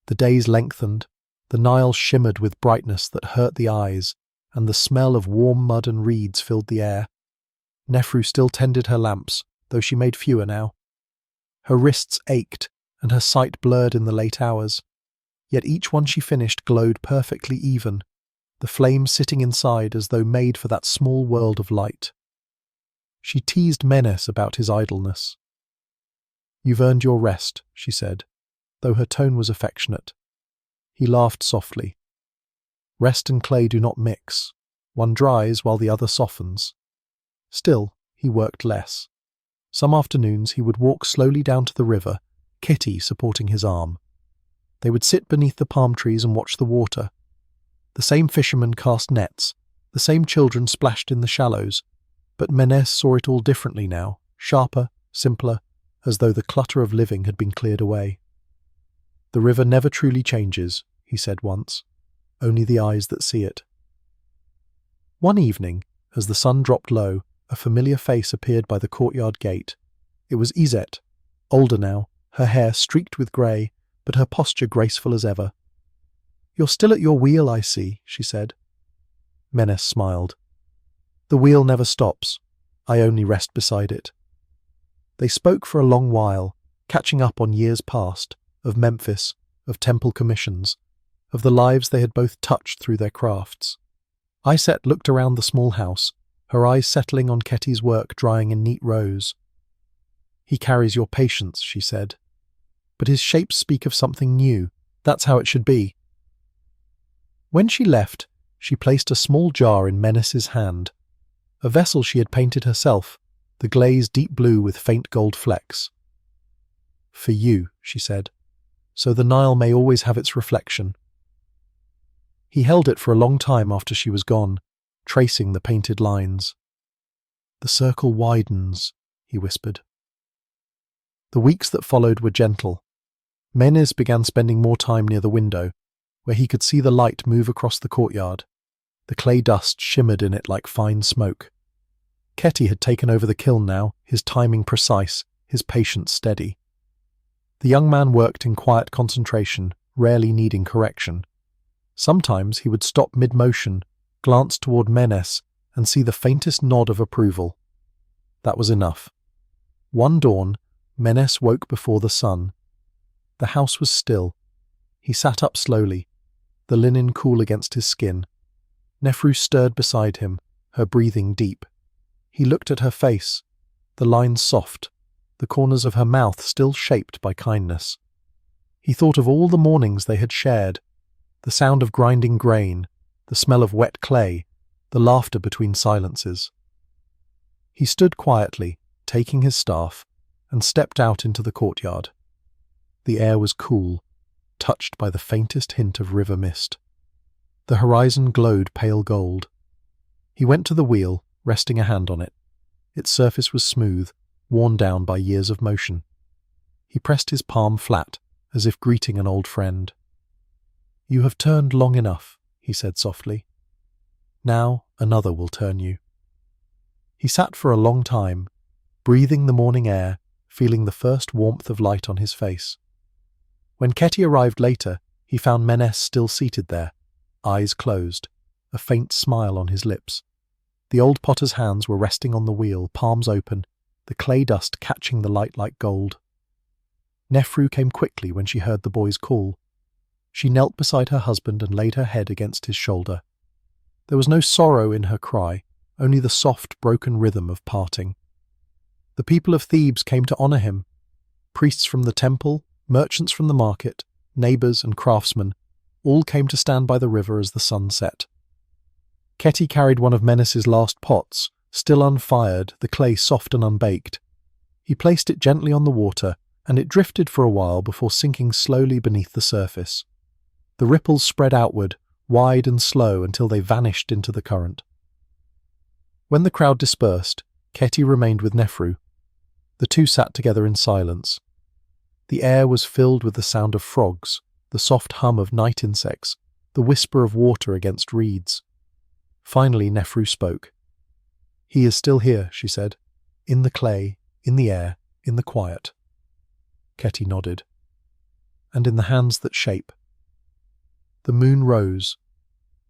The days lengthened, the Nile shimmered with brightness that hurt the eyes, and the smell of warm mud and reeds filled the air. Nefru still tended her lamps, though she made fewer now. Her wrists ached, and her sight blurred in the late hours. Yet each one she finished glowed perfectly even, the flame sitting inside as though made for that small world of light. She teased Menes about his idleness. "You've earned your rest," she said, though her tone was affectionate. He laughed softly. Rest and clay do not mix. One dries while the other softens. Still, he worked less. Some afternoons he would walk slowly down to the river, Ketty supporting his arm. They would sit beneath the palm trees and watch the water. The same fishermen cast nets, the same children splashed in the shallows, but Menes saw it all differently now, sharper, simpler, as though the clutter of living had been cleared away. "The river never truly changes," he said once, "only the eyes that see it." One evening, as the sun dropped low, a familiar face appeared by the courtyard gate. It was Izet, older now, her hair streaked with grey, but her posture graceful as ever. "You're still at your wheel, I see," she said. Menes smiled. "The wheel never stops. I only rest beside it." They spoke for a long while, catching up on years past, of Memphis, of temple commissions, of the lives they had both touched through their crafts. Iset looked around the small house, her eyes settling on Ketty's work drying in neat rows. "He carries your patience," she said. "But his shapes speak of something new. That's how it should be." When she left, she placed a small jar in Menes's hand, a vessel she had painted herself, the glaze deep blue with faint gold flecks. "For you," she said, "so the Nile may always have its reflection." He held it for a long time after she was gone, tracing the painted lines. "The circle widens," he whispered. The weeks that followed were gentle. Menes began spending more time near the window, where he could see the light move across the courtyard. The clay dust shimmered in it like fine smoke. Keti had taken over the kiln now, his timing precise, his patience steady. The young man worked in quiet concentration, rarely needing correction. Sometimes he would stop mid-motion, glance toward Menes, and see the faintest nod of approval. That was enough. One dawn, Menes woke before the sun. The house was still. He sat up slowly, the linen cool against his skin. Nefru stirred beside him, her breathing deep. He looked at her face, the lines soft, the corners of her mouth still shaped by kindness. He thought of all the mornings they had shared, the sound of grinding grain, the smell of wet clay, the laughter between silences. He stood quietly, taking his staff, and stepped out into the courtyard. The air was cool, touched by the faintest hint of river mist. The horizon glowed pale gold. He went to the wheel, resting a hand on it. Its surface was smooth, worn down by years of motion. He pressed his palm flat, as if greeting an old friend. "You have turned long enough," he said softly. "Now another will turn you." He sat for a long time, breathing the morning air, feeling the first warmth of light on his face. When Keti arrived later, he found Menes still seated there, eyes closed, a faint smile on his lips. The old potter's hands were resting on the wheel, palms open, the clay dust catching the light like gold. Nefru came quickly when she heard the boy's call. She knelt beside her husband and laid her head against his shoulder. There was no sorrow in her cry, only the soft, broken rhythm of parting. The people of Thebes came to honor him. Priests from the temple, merchants from the market, neighbors and craftsmen, all came to stand by the river as the sun set. Keti carried one of Menes's last pots, still unfired, the clay soft and unbaked. He placed it gently on the water, and it drifted for a while before sinking slowly beneath the surface. The ripples spread outward, wide and slow, until they vanished into the current. When the crowd dispersed, Keti remained with Nefru. The two sat together in silence. The air was filled with the sound of frogs, the soft hum of night insects, the whisper of water against reeds. Finally Nefru spoke. "He is still here," she said, "in the clay, in the air, in the quiet." Keti nodded. "And in the hands that shape." The moon rose.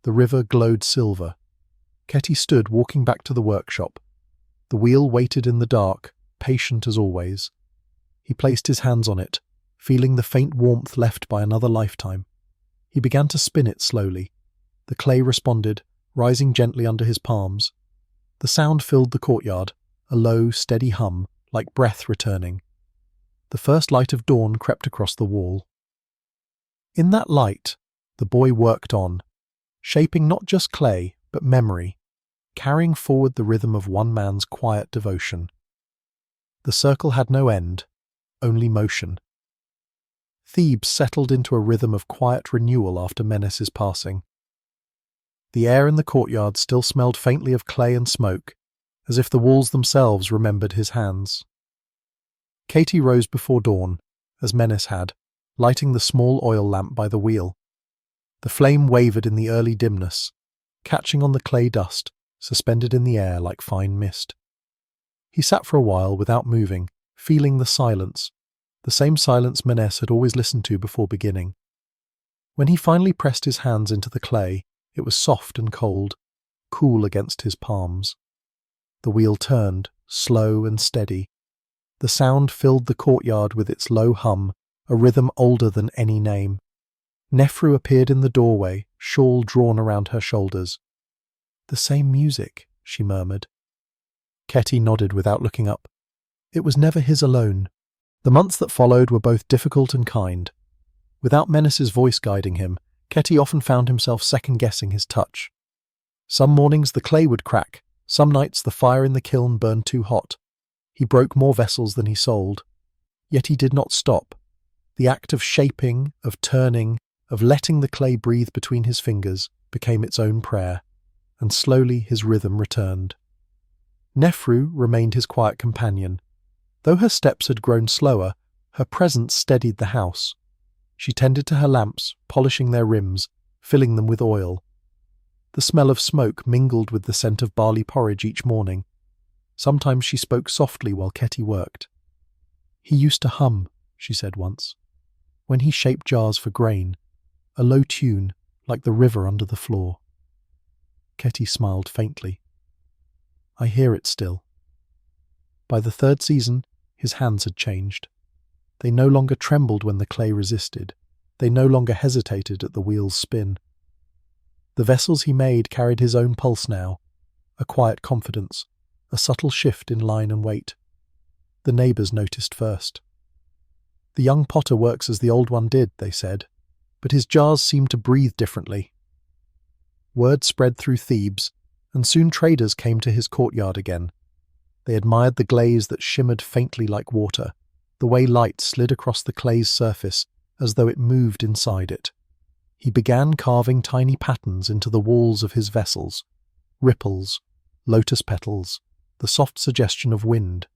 The river glowed silver. Keti stood walking back to the workshop. The wheel waited in the dark, patient as always. He placed his hands on it, feeling the faint warmth left by another lifetime. He began to spin it slowly. The clay responded, rising gently under his palms. The sound filled the courtyard, a low, steady hum, like breath returning. The first light of dawn crept across the wall. In that light, the boy worked on, shaping not just clay, but memory, carrying forward the rhythm of one man's quiet devotion. The circle had no end, only motion. Thebes settled into a rhythm of quiet renewal after Menes's passing. The air in the courtyard still smelled faintly of clay and smoke, as if the walls themselves remembered his hands. Keti rose before dawn, as Menes had, lighting the small oil lamp by the wheel. The flame wavered in the early dimness, catching on the clay dust, suspended in the air like fine mist. He sat for a while without moving, feeling the silence, the same silence Menes had always listened to before beginning. When he finally pressed his hands into the clay, it was soft and cold, cool against his palms. The wheel turned, slow and steady. The sound filled the courtyard with its low hum, a rhythm older than any name. Nefru appeared in the doorway, shawl drawn around her shoulders. "The same music," she murmured. Keti nodded without looking up. It was never his alone. The months that followed were both difficult and kind. Without Menes's voice guiding him, Ketty often found himself second-guessing his touch. Some mornings the clay would crack, some nights the fire in the kiln burned too hot. He broke more vessels than he sold. Yet he did not stop. The act of shaping, of turning, of letting the clay breathe between his fingers became its own prayer, and slowly his rhythm returned. Nefru remained his quiet companion. Though her steps had grown slower, her presence steadied the house. She tended to her lamps, polishing their rims, filling them with oil. The smell of smoke mingled with the scent of barley porridge each morning. Sometimes she spoke softly while Ketty worked. "He used to hum," she said once, "when he shaped jars for grain, a low tune like the river under the floor." Ketty smiled faintly. "I hear it still." By the third season, his hands had changed. They no longer trembled when the clay resisted. They no longer hesitated at the wheel's spin. The vessels he made carried his own pulse now, a quiet confidence, a subtle shift in line and weight. The neighbours noticed first. "The young potter works as the old one did," they said, but his jars seemed to breathe differently. Word spread through Thebes, and soon traders came to his courtyard again. They admired the glaze that shimmered faintly like water, the way light slid across the clay's surface as though it moved inside it. He began carving tiny patterns into the walls of his vessels, ripples, lotus petals, the soft suggestion of wind.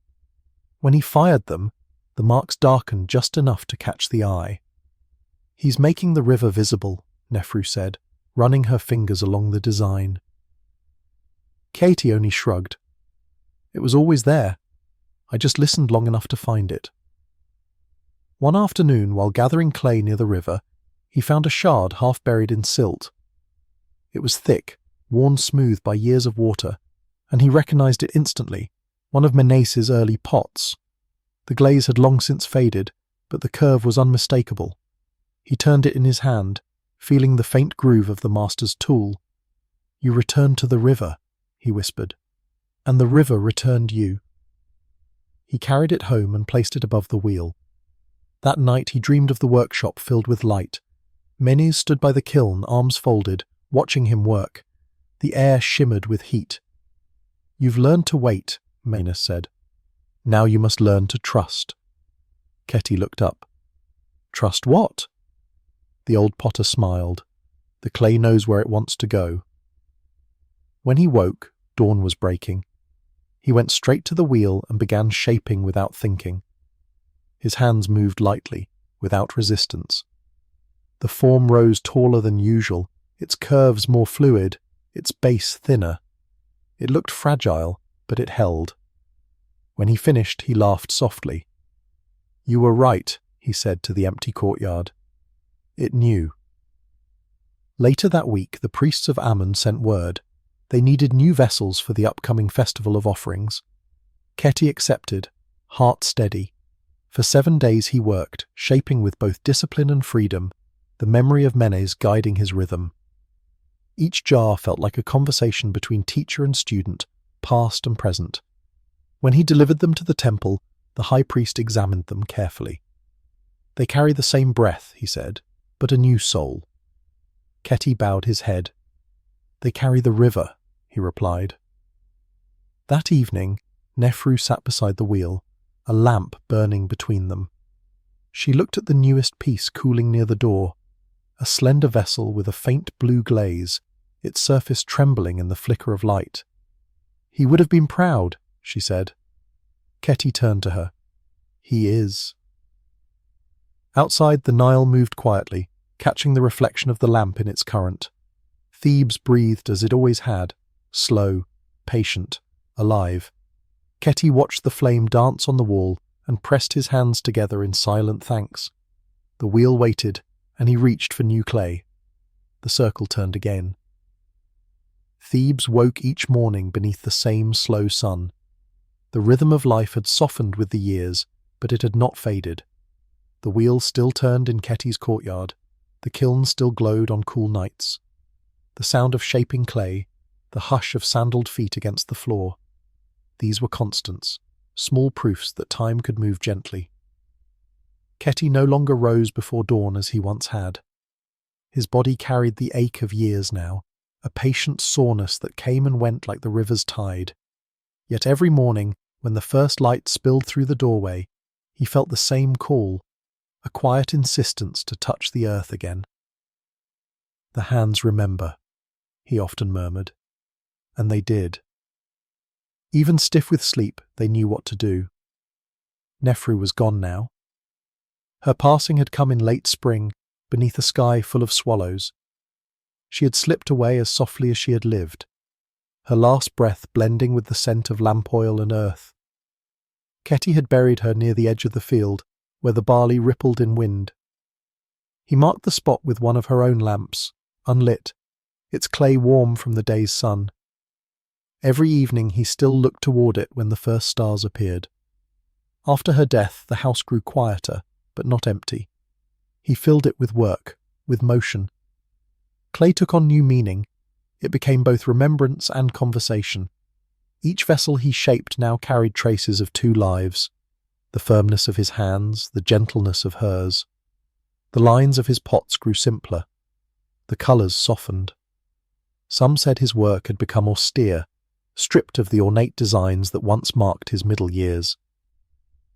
When he fired them, the marks darkened just enough to catch the eye. "He's making the river visible," Nefru said, running her fingers along the design. Katie only shrugged. "It was always there. I just listened long enough to find it." One afternoon, while gathering clay near the river, he found a shard half buried in silt. It was thick, worn smooth by years of water, and he recognized it instantly, one of Menace's early pots. The glaze had long since faded, but the curve was unmistakable. He turned it in his hand, feeling the faint groove of the master's tool. "You returned to the river," he whispered, "and the river returned you." He carried it home and placed it above the wheel. That night he dreamed of the workshop filled with light. Menes stood by the kiln, arms folded, watching him work. The air shimmered with heat. "You've learned to wait," Menes said. "Now you must learn to trust." Ketty looked up. "Trust what?" The old potter smiled. "The clay knows where it wants to go." When he woke, dawn was breaking. He went straight to the wheel and began shaping without thinking. His hands moved lightly, without resistance. The form rose taller than usual, its curves more fluid, its base thinner. It looked fragile, but it held. When he finished, he laughed softly. "You were right," he said to the empty courtyard. It knew. Later that week, the priests of Ammon sent word. They needed new vessels for the upcoming festival of offerings. Ketty accepted, heart steady. For 7 days he worked, shaping with both discipline and freedom, the memory of Menes guiding his rhythm. Each jar felt like a conversation between teacher and student, past and present. When he delivered them to the temple, the high priest examined them carefully. "They carry the same breath," he said, "but a new soul." Ketty bowed his head. "They carry the river," he replied. That evening, Nefru sat beside the wheel, a lamp burning between them. She looked at the newest piece cooling near the door, a slender vessel with a faint blue glaze, its surface trembling in the flicker of light. "He would have been proud," she said. Ketty turned to her. "He is." Outside, the Nile moved quietly, catching the reflection of the lamp in its current. Thebes breathed as it always had, slow, patient, alive. Ketty watched the flame dance on the wall and pressed his hands together in silent thanks. The wheel waited, and he reached for new clay. The circle turned again. Thebes woke each morning beneath the same slow sun. The rhythm of life had softened with the years, but it had not faded. The wheel still turned in Ketty's courtyard. The kiln still glowed on cool nights. The sound of shaping clay, the hush of sandaled feet against the floor. These were constants, small proofs that time could move gently. Ketty no longer rose before dawn as he once had. His body carried the ache of years now, a patient soreness that came and went like the river's tide. Yet every morning, when the first light spilled through the doorway, he felt the same call, a quiet insistence to touch the earth again. "The hands remember," he often murmured. And they did. Even stiff with sleep, they knew what to do. Nefru was gone now. Her passing had come in late spring, beneath a sky full of swallows. She had slipped away as softly as she had lived, her last breath blending with the scent of lamp oil and earth. Ketty had buried her near the edge of the field, where the barley rippled in wind. He marked the spot with one of her own lamps, unlit, its clay warm from the day's sun. Every evening he still looked toward it when the first stars appeared. After her death, the house grew quieter, but not empty. He filled it with work, with motion. Clay took on new meaning. It became both remembrance and conversation. Each vessel he shaped now carried traces of two lives, the firmness of his hands, the gentleness of hers. The lines of his pots grew simpler. The colours softened. Some said his work had become austere, stripped of the ornate designs that once marked his middle years.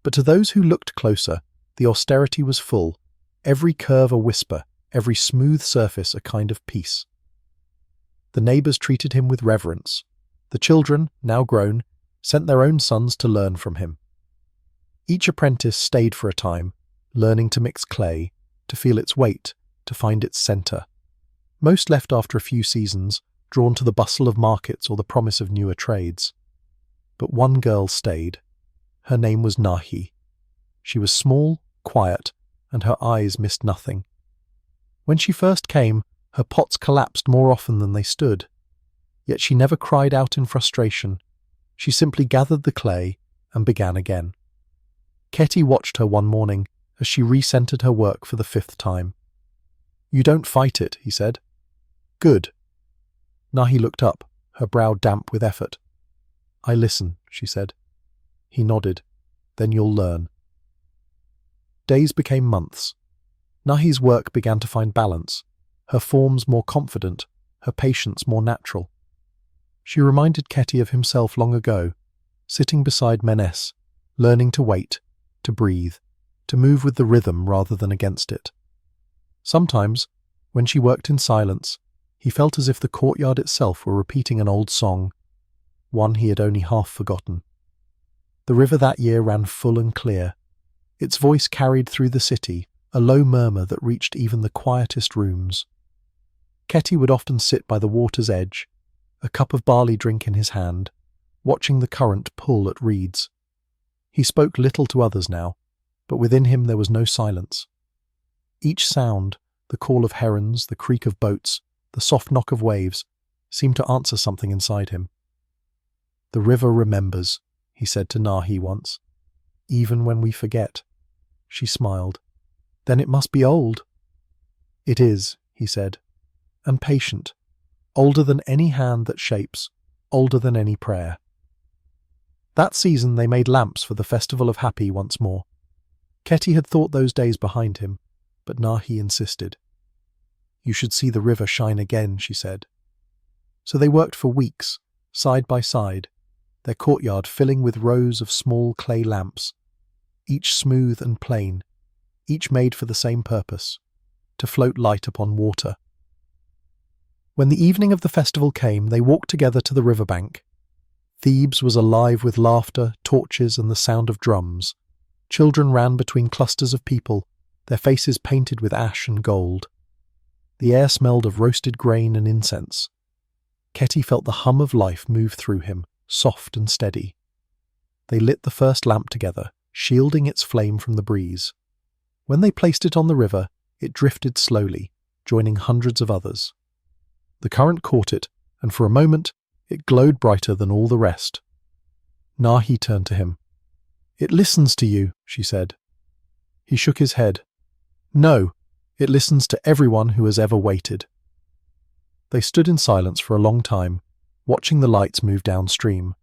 But to those who looked closer, the austerity was full, every curve a whisper, every smooth surface a kind of peace. The neighbours treated him with reverence. The children, now grown, sent their own sons to learn from him. Each apprentice stayed for a time, learning to mix clay, to feel its weight, to find its centre. Most left after a few seasons, drawn to the bustle of markets or the promise of newer trades. But one girl stayed. Her name was Nahi. She was small, quiet, and her eyes missed nothing. When she first came, her pots collapsed more often than they stood. Yet she never cried out in frustration. She simply gathered the clay and began again. Ketty watched her one morning as she recentered her work for the 5th time. "You don't fight it," he said. "Good." Nahi looked up, her brow damp with effort. "I listen," she said. He nodded. "Then you'll learn." Days became months. Nahi's work began to find balance, her forms more confident, her patience more natural. She reminded Ketty of himself long ago, sitting beside Menes, learning to wait, to breathe, to move with the rhythm rather than against it. Sometimes, when she worked in silence, he felt as if the courtyard itself were repeating an old song, one he had only half forgotten. The river that year ran full and clear. Its voice carried through the city, a low murmur that reached even the quietest rooms. Ketty would often sit by the water's edge, a cup of barley drink in his hand, watching the current pull at reeds. He spoke little to others now, but within him there was no silence. Each sound, the call of herons, the creak of boats, the soft knock of waves, seemed to answer something inside him. "The river remembers," he said to Nahi once, "even when we forget." She smiled. "Then it must be old." "It is," he said, "and patient, older than any hand that shapes, older than any prayer." That season they made lamps for the Festival of Happy once more. Ketty had thought those days behind him, but Nahi insisted. "You should see the river shine again," she said. So they worked for weeks, side by side, their courtyard filling with rows of small clay lamps, each smooth and plain, each made for the same purpose, to float light upon water. When the evening of the festival came, they walked together to the riverbank. Thebes was alive with laughter, torches, and the sound of drums. Children ran between clusters of people, their faces painted with ash and gold. The air smelled of roasted grain and incense. Ketty felt the hum of life move through him, soft and steady. They lit the first lamp together, shielding its flame from the breeze. When they placed it on the river, it drifted slowly, joining hundreds of others. The current caught it, and for a moment it glowed brighter than all the rest. Nahi turned to him. "It listens to you," she said. He shook his head. "No, it listens to everyone who has ever waited." They stood in silence for a long time, watching the lights move downstream.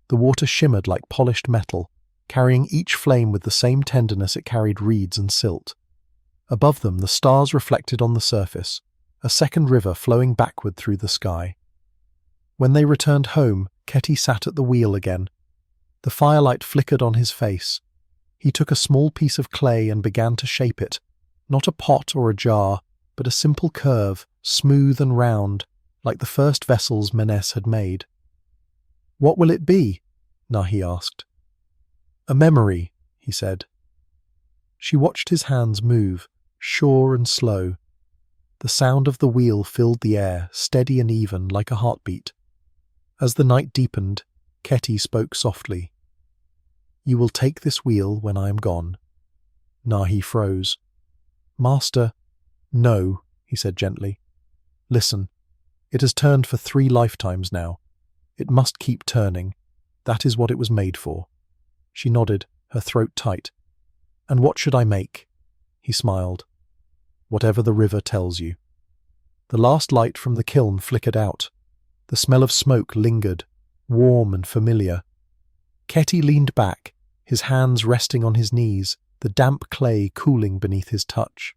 The water shimmered like polished metal, carrying each flame with the same tenderness it carried reeds and silt. Above them, the stars reflected on the surface, a second river flowing backward through the sky. When they returned home, Keti sat at the wheel again. The firelight flickered on his face. He took a small piece of clay and began to shape it, not a pot or a jar, but a simple curve, smooth and round, like the first vessels Menes had made. "What will it be?" Nahi asked. "A memory," he said. She watched his hands move, sure and slow. The sound of the wheel filled the air, steady and even, like a heartbeat. As the night deepened, Keti spoke softly. "You will take this wheel when I am gone." Nahi froze. "Master—" "No," he said gently. "Listen, it has turned for 3 lifetimes now. It must keep turning. That is what it was made for." She nodded, her throat tight. "And what should I make?" He smiled. "Whatever the river tells you." The last light from the kiln flickered out. The smell of smoke lingered, warm and familiar. Keti leaned back, his hands resting on his knees, the damp clay cooling beneath his touch.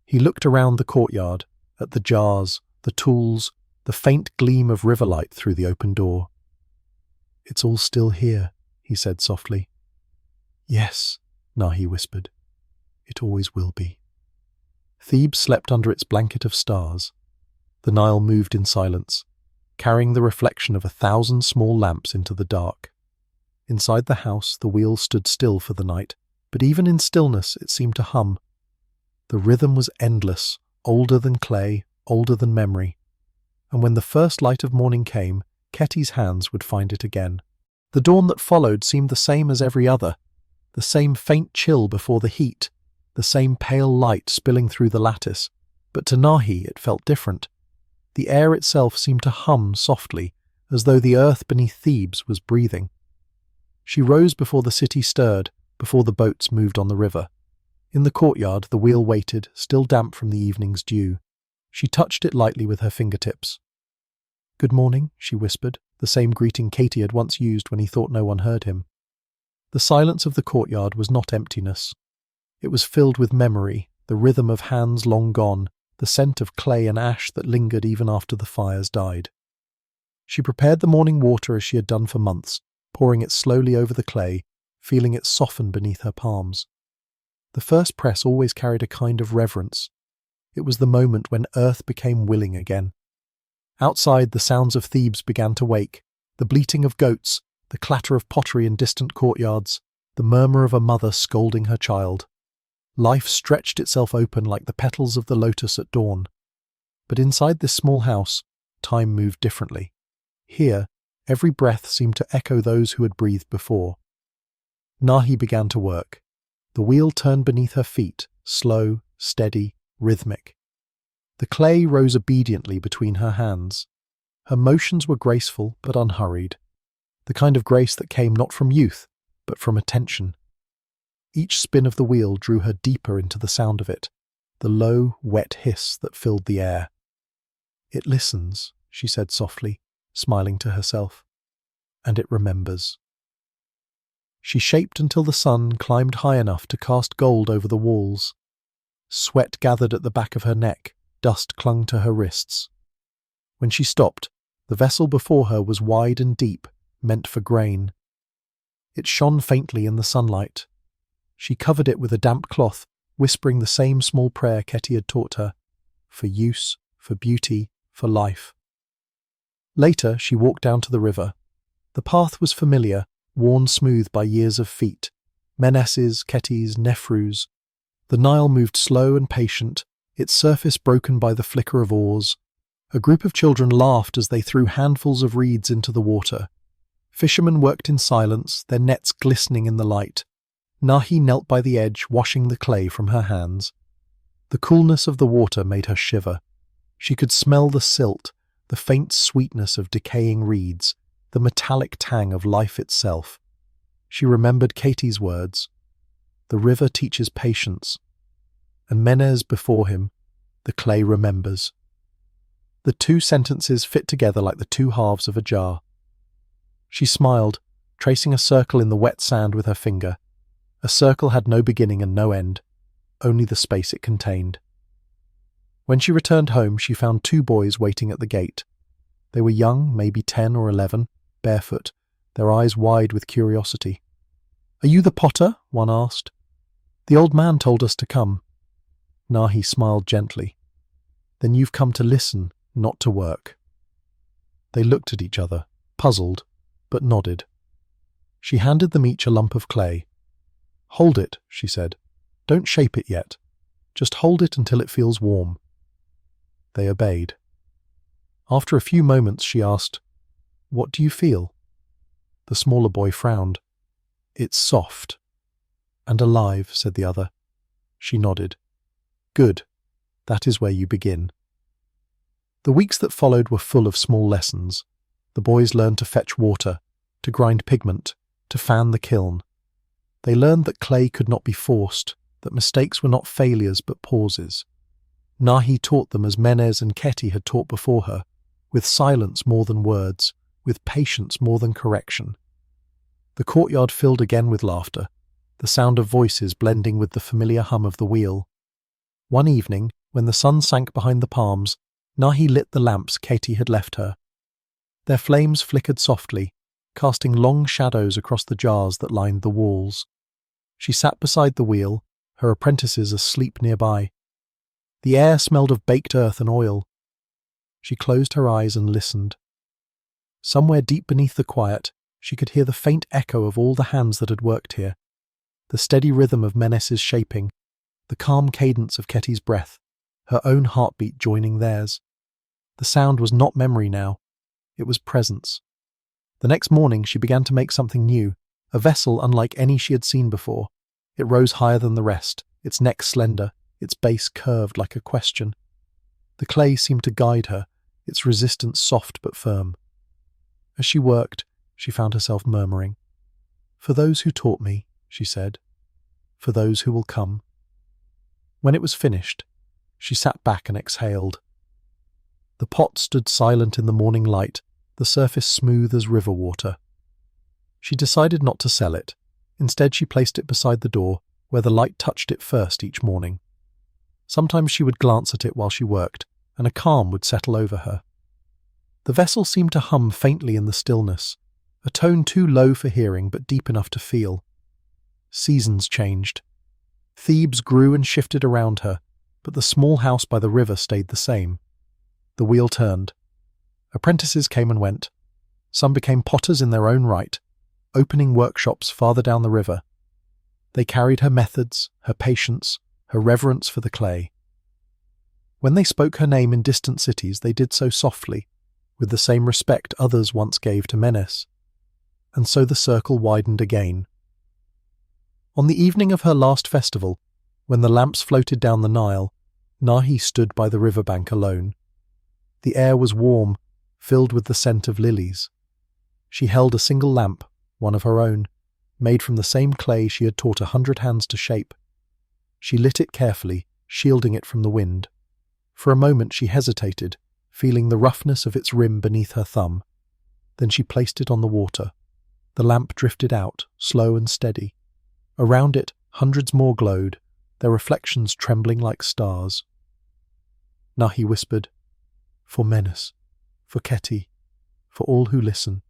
He looked around the courtyard, at the jars, the tools, the faint gleam of river light through the open door. "It's all still here," he said softly. "Yes," Nahi whispered. "It always will be." Thebes slept under its blanket of stars. The Nile moved in silence, carrying the reflection of 1,000 small lamps into the dark. Inside the house, the wheel stood still for the night, but even in stillness it seemed to hum. The rhythm was endless, older than clay, older than memory. And when the first light of morning came, Keti's hands would find it again. The dawn that followed seemed the same as every other, the same faint chill before the heat, the same pale light spilling through the lattice, but to Nahi it felt different. The air itself seemed to hum softly, as though the earth beneath Thebes was breathing. She rose before the city stirred, before the boats moved on the river. In the courtyard the wheel waited, still damp from the evening's dew. She touched it lightly with her fingertips. "Good morning," she whispered, the same greeting Keti had once used when he thought no one heard him. The silence of the courtyard was not emptiness. It was filled with memory, the rhythm of hands long gone, the scent of clay and ash that lingered even after the fires died. She prepared the morning water as she had done for months, pouring it slowly over the clay, feeling it soften beneath her palms. The first press always carried a kind of reverence. It was the moment when earth became willing again. Outside, the sounds of Thebes began to wake, the bleating of goats, the clatter of pottery in distant courtyards, the murmur of a mother scolding her child. Life stretched itself open like the petals of the lotus at dawn. But inside this small house, time moved differently. Here, every breath seemed to echo those who had breathed before. Nahi began to work. The wheel turned beneath her feet, slow, steady, rhythmic. The clay rose obediently between her hands. Her motions were graceful but unhurried, the kind of grace that came not from youth, but from attention. Each spin of the wheel drew her deeper into the sound of it, the low, wet hiss that filled the air. "It listens," she said softly, smiling to herself, "and it remembers." She shaped until the sun climbed high enough to cast gold over the walls. Sweat gathered at the back of her neck, dust clung to her wrists. When she stopped, the vessel before her was wide and deep, meant for grain. It shone faintly in the sunlight. She covered it with a damp cloth, whispering the same small prayer Keti had taught her, for use, for beauty, for life. Later, she walked down to the river. The path was familiar, worn smooth by years of feet, Menes's, Keti's, Nefru's. The Nile moved slow and patient, its surface broken by the flicker of oars. A group of children laughed as they threw handfuls of reeds into the water. Fishermen worked in silence, their nets glistening in the light. Nahi knelt by the edge, washing the clay from her hands. The coolness of the water made her shiver. She could smell the silt, the faint sweetness of decaying reeds, the metallic tang of life itself. She remembered Keti's words. The river teaches patience, and Menes before him, the clay remembers. The 2 sentences fit together like the 2 halves of a jar. She smiled, tracing a circle in the wet sand with her finger. A circle had no beginning and no end, only the space it contained. When she returned home, she found 2 boys waiting at the gate. They were young, maybe 10 or 11, barefoot, their eyes wide with curiosity. "Are you the potter?" one asked. "The old man told us to come." Nahi smiled gently. "Then you've come to listen, not to work." They looked at each other, puzzled, but nodded. She handed them each a lump of clay. "Hold it," she said. "Don't shape it yet. Just hold it until it feels warm." They obeyed. After a few moments, she asked, "What do you feel?" The smaller boy frowned. "It's soft." "And alive," said the other. She nodded. "Good. That is where you begin." The weeks that followed were full of small lessons. The boys learned to fetch water, to grind pigment, to fan the kiln. They learned that clay could not be forced, that mistakes were not failures but pauses. Nahi taught them as Menes and Keti had taught before her, with silence more than words, with patience more than correction. The courtyard filled again with laughter, the sound of voices blending with the familiar hum of the wheel. One evening, when the sun sank behind the palms, Nahi lit the lamps Katie had left her. Their flames flickered softly, casting long shadows across the jars that lined the walls. She sat beside the wheel, her apprentices asleep nearby. The air smelled of baked earth and oil. She closed her eyes and listened. Somewhere deep beneath the quiet, she could hear the faint echo of all the hands that had worked here, the steady rhythm of Menes's shaping, the calm cadence of Keti's breath, her own heartbeat joining theirs. The sound was not memory now, it was presence. The next morning she began to make something new, a vessel unlike any she had seen before. It rose higher than the rest, its neck slender, its base curved like a question. The clay seemed to guide her, its resistance soft but firm. As she worked, she found herself murmuring, "For those who taught me," she said, "for those who will come." When it was finished, she sat back and exhaled. The pot stood silent in the morning light, the surface smooth as river water. She decided not to sell it. Instead, she placed it beside the door, where the light touched it first each morning. Sometimes she would glance at it while she worked, and a calm would settle over her. The vessel seemed to hum faintly in the stillness, a tone too low for hearing but deep enough to feel. Seasons changed. Thebes grew and shifted around her, but the small house by the river stayed the same. The wheel turned. Apprentices came and went. Some became potters in their own right, opening workshops farther down the river. They carried her methods, her patience, her reverence for the clay. When they spoke her name in distant cities, they did so softly, with the same respect others once gave to Menes. And so the circle widened again. On the evening of her last festival, when the lamps floated down the Nile, Nahi stood by the riverbank alone. The air was warm, filled with the scent of lilies. She held a single lamp, one of her own, made from the same clay she had taught 100 hands to shape. She lit it carefully, shielding it from the wind. For a moment she hesitated, feeling the roughness of its rim beneath her thumb. Then she placed it on the water. The lamp drifted out, slow and steady. Around it, hundreds more glowed, their reflections trembling like stars. Nahi whispered, "For Menes, for Keti, for all who listen."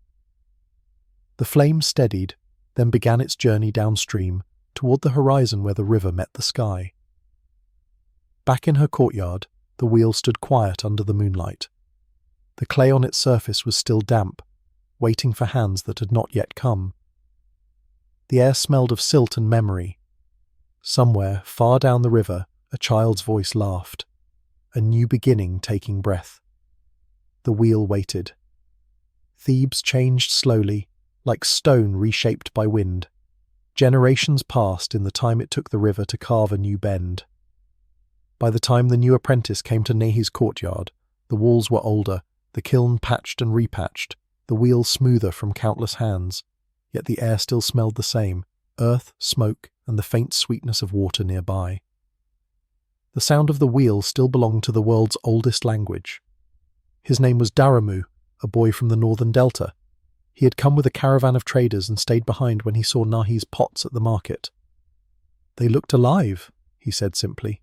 The flame steadied, then began its journey downstream, toward the horizon where the river met the sky. Back in her courtyard, the wheel stood quiet under the moonlight. The clay on its surface was still damp, waiting for hands that had not yet come. The air smelled of silt and memory. Somewhere, far down the river, a child's voice laughed, a new beginning taking breath. The wheel waited. Thebes changed slowly, like stone reshaped by wind. Generations passed in the time it took the river to carve a new bend. By the time the new apprentice came to Nahi's courtyard, the walls were older, the kiln patched and repatched, the wheel smoother from countless hands, yet the air still smelled the same, earth, smoke, and the faint sweetness of water nearby. The sound of the wheel still belonged to the world's oldest language. His name was Daramu, a boy from the northern delta. He had come with a caravan of traders and stayed behind when he saw Nahi's pots at the market. "They looked alive," he said simply.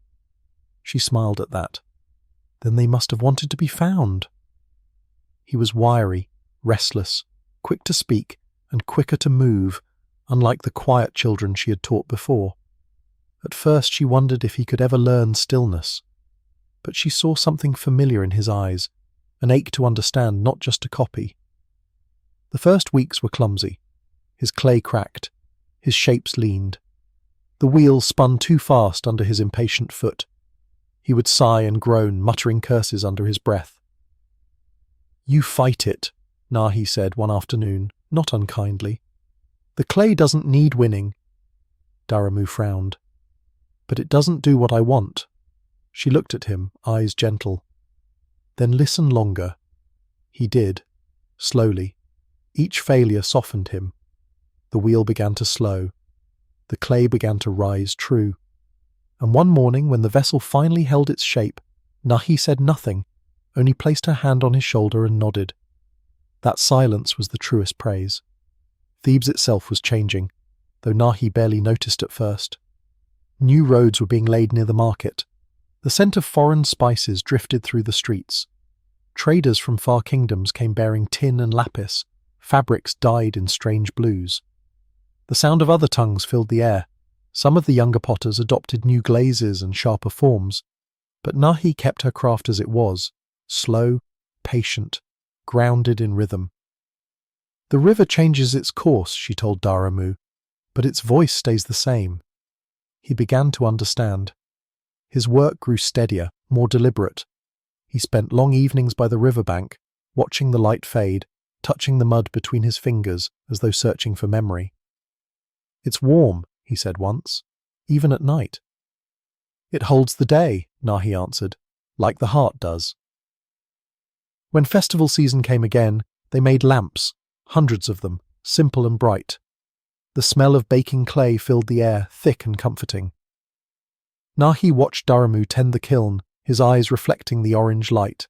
She smiled at that. Then they must have wanted to be found. He was wiry, restless, quick to speak, and quicker to move, unlike the quiet children she had taught before. At first she wondered if he could ever learn stillness. But she saw something familiar in his eyes, an ache to understand, not just to copy. The first weeks were clumsy. His clay cracked. His shapes leaned. The wheel spun too fast under his impatient foot. He would sigh and groan, muttering curses under his breath. "You fight it," Nahi said one afternoon, not unkindly. "The clay doesn't need winning." Daramu frowned. "But it doesn't do what I want." She looked at him, eyes gentle. "Then listen longer." He did, slowly. Each failure softened him. The wheel began to slow. The clay began to rise true. And one morning, when the vessel finally held its shape, Nahi said nothing, only placed her hand on his shoulder and nodded. That silence was the truest praise. Thebes itself was changing, though Nahi barely noticed at first. New roads were being laid near the market. The scent of foreign spices drifted through the streets. Traders from far kingdoms came bearing tin and lapis, fabrics dyed in strange blues. The sound of other tongues filled the air. Some of the younger potters adopted new glazes and sharper forms, but Nahi kept her craft as it was, slow, patient, grounded in rhythm. "The river changes its course," she told Daramu, "but its voice stays the same." He began to understand. His work grew steadier, more deliberate. He spent long evenings by the riverbank, watching the light fade, touching the mud between his fingers as though searching for memory. "It's warm," he said once, "even at night." "It holds the day," Nahi answered, "like the heart does." When festival season came again, they made lamps, hundreds of them, simple and bright. The smell of baking clay filled the air, thick and comforting. Nahi watched Daramu tend the kiln, his eyes reflecting the orange light.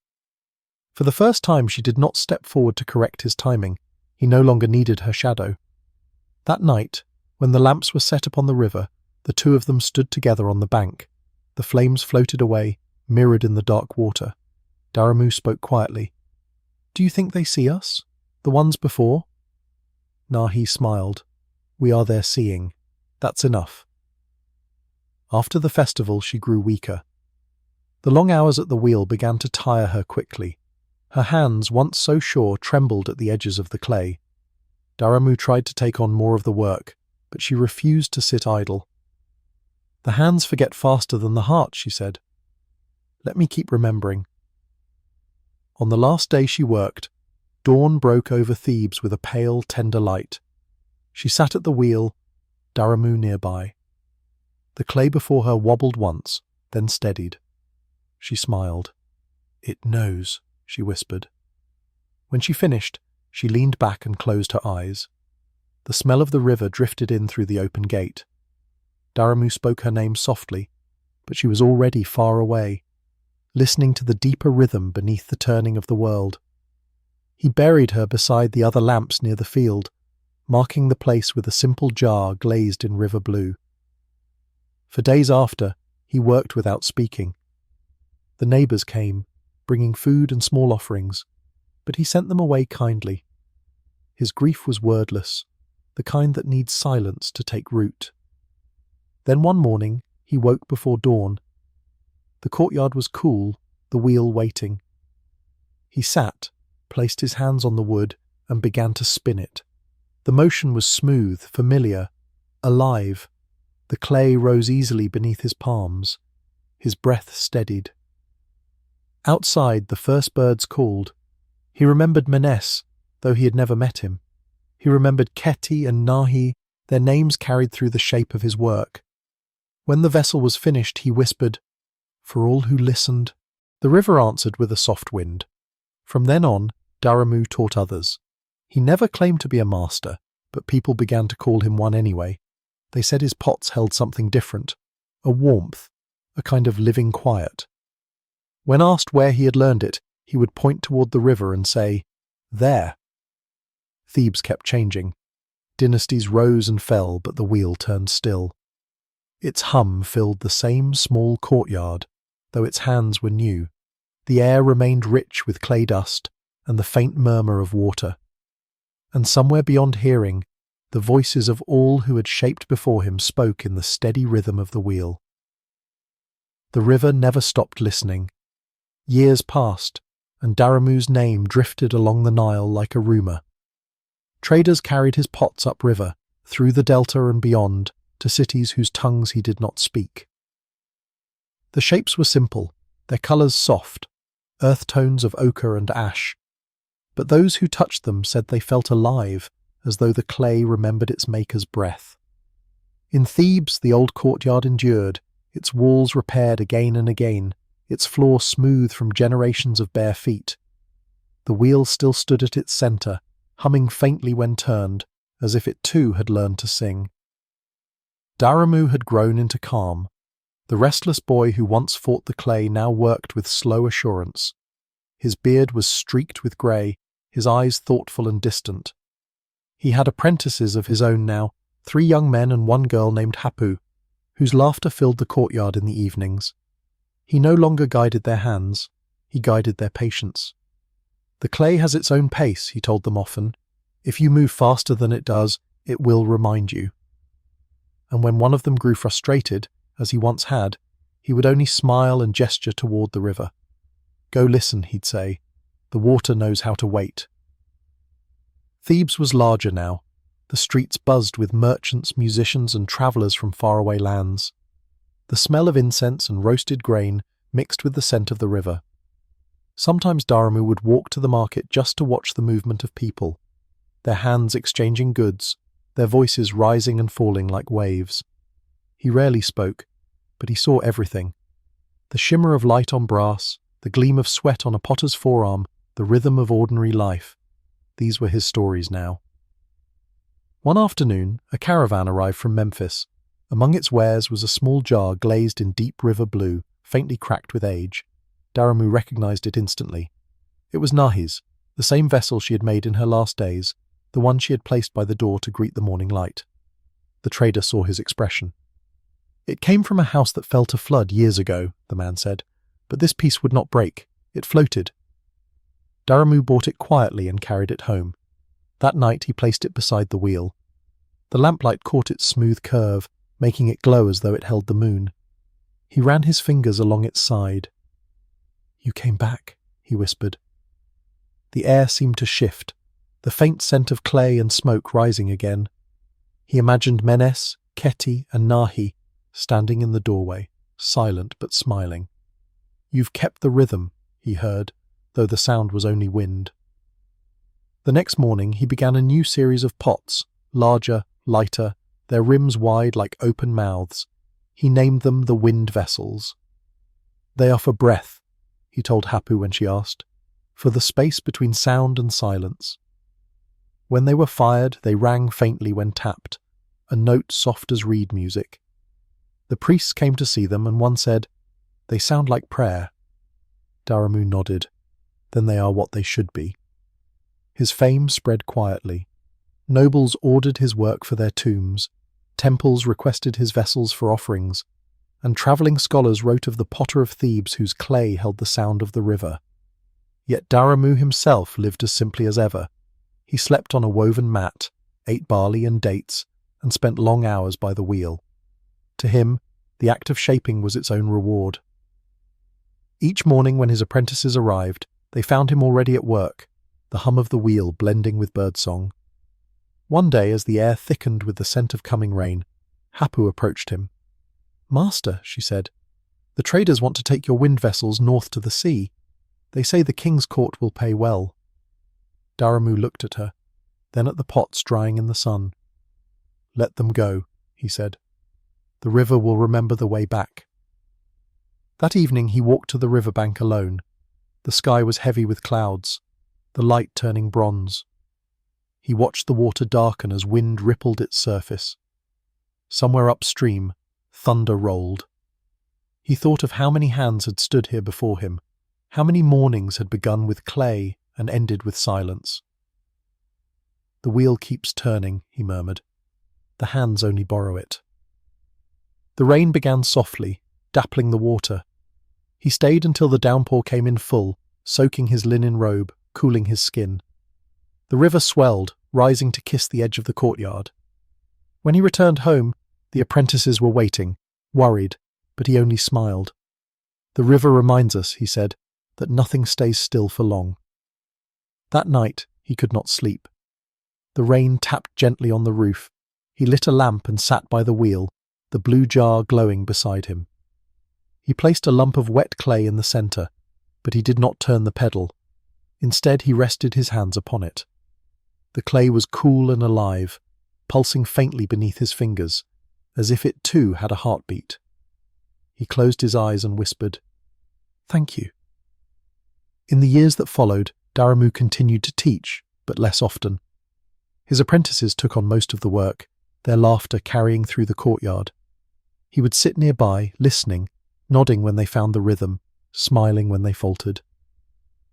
For the first time she did not step forward to correct his timing. He no longer needed her shadow. That night, when the lamps were set upon the river, the two of them stood together on the bank. The flames floated away, mirrored in the dark water. Daramu spoke quietly. "Do you think they see us? The ones before?" Nahi smiled. "We are their seeing. That's enough." After the festival she grew weaker. The long hours at the wheel began to tire her quickly. Her hands, once so sure, trembled at the edges of the clay. Daramu tried to take on more of the work, but she refused to sit idle. "The hands forget faster than the heart," she said. "Let me keep remembering." On the last day she worked, dawn broke over Thebes with a pale, tender light. She sat at the wheel, Daramu nearby. The clay before her wobbled once, then steadied. She smiled. "It knows," she whispered. When she finished, she leaned back and closed her eyes. The smell of the river drifted in through the open gate. Daramu spoke her name softly, but she was already far away, listening to the deeper rhythm beneath the turning of the world. He buried her beside the other lamps near the field, marking the place with a simple jar glazed in river blue. For days after, he worked without speaking. The neighbours came, bringing food and small offerings, but he sent them away kindly. His grief was wordless, the kind that needs silence to take root. Then one morning, he woke before dawn. The courtyard was cool, the wheel waiting. He sat, placed his hands on the wood, and began to spin it. The motion was smooth, familiar, alive. The clay rose easily beneath his palms. His breath steadied. Outside, the first birds called. He remembered Menes, though he had never met him. He remembered Keti and Nahi, their names carried through the shape of his work. When the vessel was finished, he whispered, "For all who listened." The river answered with a soft wind. From then on, Daramu taught others. He never claimed to be a master, but people began to call him one anyway. They said his pots held something different, a warmth, a kind of living quiet. When asked where he had learned it, he would point toward the river and say, "There." Thebes kept changing. Dynasties rose and fell, but the wheel turned still. Its hum filled the same small courtyard, though its hands were new. The air remained rich with clay dust and the faint murmur of water. And somewhere beyond hearing, the voices of all who had shaped before him spoke in the steady rhythm of the wheel. The river never stopped listening. Years passed, and Daramu's name drifted along the Nile like a rumour. Traders carried his pots upriver, through the delta and beyond, to cities whose tongues he did not speak. The shapes were simple, their colours soft, earth tones of ochre and ash, but those who touched them said they felt alive, as though the clay remembered its maker's breath. In Thebes the old courtyard endured, its walls repaired again and again, its floor smooth from generations of bare feet. The wheel still stood at its centre, humming faintly when turned, as if it too had learned to sing. Daramu had grown into calm. The restless boy who once fought the clay now worked with slow assurance. His beard was streaked with grey, his eyes thoughtful and distant. He had apprentices of his own now, 3 young men and 1 girl named Hapu, whose laughter filled the courtyard in the evenings. He no longer guided their hands, he guided their patience. The clay has its own pace, he told them often. If you move faster than it does, it will remind you. And when one of them grew frustrated, as he once had, he would only smile and gesture toward the river. Go listen, he'd say. The water knows how to wait. Thebes was larger now. The streets buzzed with merchants, musicians, and travellers from faraway lands. The smell of incense and roasted grain mixed with the scent of the river. Sometimes Daramu would walk to the market just to watch the movement of people, their hands exchanging goods, their voices rising and falling like waves. He rarely spoke, but he saw everything. The shimmer of light on brass, the gleam of sweat on a potter's forearm, the rhythm of ordinary life. These were his stories now. One afternoon, a caravan arrived from Memphis. Among its wares was a small jar glazed in deep river blue, faintly cracked with age. Daramu recognized it instantly. It was Nahi's, the same vessel she had made in her last days, the one she had placed by the door to greet the morning light. The trader saw his expression. It came from a house that fell to flood years ago, the man said, but this piece would not break. It floated. Daramu bought it quietly and carried it home. That night he placed it beside the wheel. The lamplight caught its smooth curve, making it glow as though it held the moon. He ran his fingers along its side. "You came back," he whispered. The air seemed to shift, the faint scent of clay and smoke rising again. He imagined Menes, Keti, and Nahi standing in the doorway, silent but smiling. "You've kept the rhythm," he heard, though the sound was only wind. The next morning he began a new series of pots, larger, lighter, their rims wide like open mouths. He named them the wind vessels. "They are for breath," he told Hapu when she asked, "for the space between sound and silence." When they were fired, they rang faintly when tapped, a note soft as reed music. The priests came to see them, and one said, "They sound like prayer." Daramu nodded. "Then they are what they should be." His fame spread quietly. Nobles ordered his work for their tombs, temples requested his vessels for offerings, and travelling scholars wrote of the potter of Thebes whose clay held the sound of the river. Yet Daramu himself lived as simply as ever. He slept on a woven mat, ate barley and dates, and spent long hours by the wheel. To him, the act of shaping was its own reward. Each morning when his apprentices arrived, they found him already at work, the hum of the wheel blending with birdsong. One day, as the air thickened with the scent of coming rain, Hapu approached him. "Master," she said, "the traders want to take your wind vessels north to the sea. They say the king's court will pay well." Daramu looked at her, then at the pots drying in the sun. "Let them go," he said. "The river will remember the way back." That evening he walked to the river bank alone. The sky was heavy with clouds, the light turning bronze. He watched the water darken as wind rippled its surface. Somewhere upstream, thunder rolled. He thought of how many hands had stood here before him, how many mornings had begun with clay and ended with silence. "The wheel keeps turning," he murmured. "The hands only borrow it." The rain began softly, dappling the water. He stayed until the downpour came in full, soaking his linen robe, cooling his skin. The river swelled, rising to kiss the edge of the courtyard. When he returned home, the apprentices were waiting, worried, but he only smiled. "The river reminds us," he said, "that nothing stays still for long." That night, he could not sleep. The rain tapped gently on the roof. He lit a lamp and sat by the wheel, the blue jar glowing beside him. He placed a lump of wet clay in the centre, but he did not turn the pedal. Instead, he rested his hands upon it. The clay was cool and alive, pulsing faintly beneath his fingers, as if it too had a heartbeat. He closed his eyes and whispered, "Thank you." In the years that followed, Daramu continued to teach, but less often. His apprentices took on most of the work, their laughter carrying through the courtyard. He would sit nearby, listening, nodding when they found the rhythm, smiling when they faltered.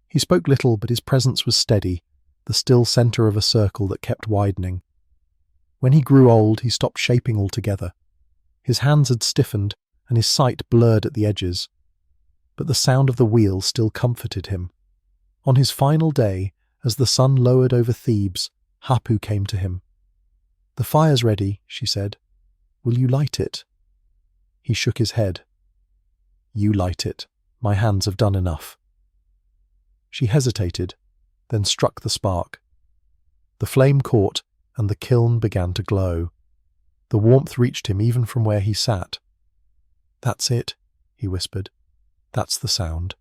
He spoke little, but his presence was steady, the still centre of a circle that kept widening. When he grew old, he stopped shaping altogether. His hands had stiffened, and his sight blurred at the edges. But the sound of the wheel still comforted him. On his final day, as the sun lowered over Thebes, Hapu came to him. "The fire's ready," she said. "Will you light it?" He shook his head. "You light it. My hands have done enough." She hesitated, then struck the spark. The flame caught, and the kiln began to glow. The warmth reached him even from where he sat. "That's it," he whispered. "That's the sound."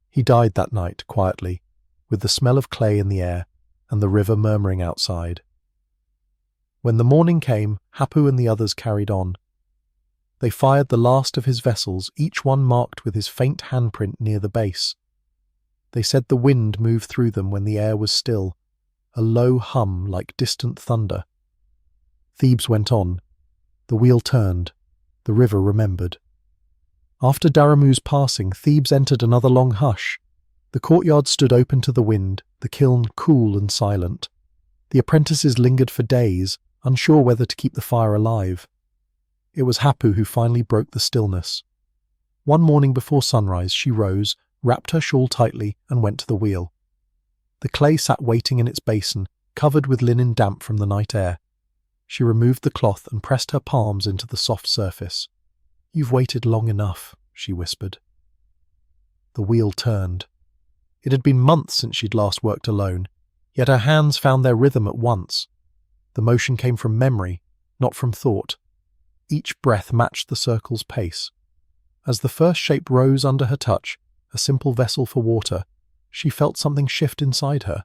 He died that night, quietly, with the smell of clay in the air and the river murmuring outside. When the morning came, Hapu and the others carried on. They fired the last of his vessels, each one marked with his faint handprint near the base. They said the wind moved through them when the air was still, a low hum like distant thunder. Thebes went on. The wheel turned. The river remembered. After Daramu's passing, Thebes entered another long hush. The courtyard stood open to the wind, the kiln cool and silent. The apprentices lingered for days, unsure whether to keep the fire alive. It was Hapu who finally broke the stillness. One morning before sunrise, she rose, wrapped her shawl tightly, and went to the wheel. The clay sat waiting in its basin, covered with linen damp from the night air. She removed the cloth and pressed her palms into the soft surface. "You've waited long enough," she whispered. The wheel turned. It had been months since she'd last worked alone, yet her hands found their rhythm at once. The motion came from memory, not from thought. Each breath matched the circle's pace. As the first shape rose under her touch, a simple vessel for water, she felt something shift inside her.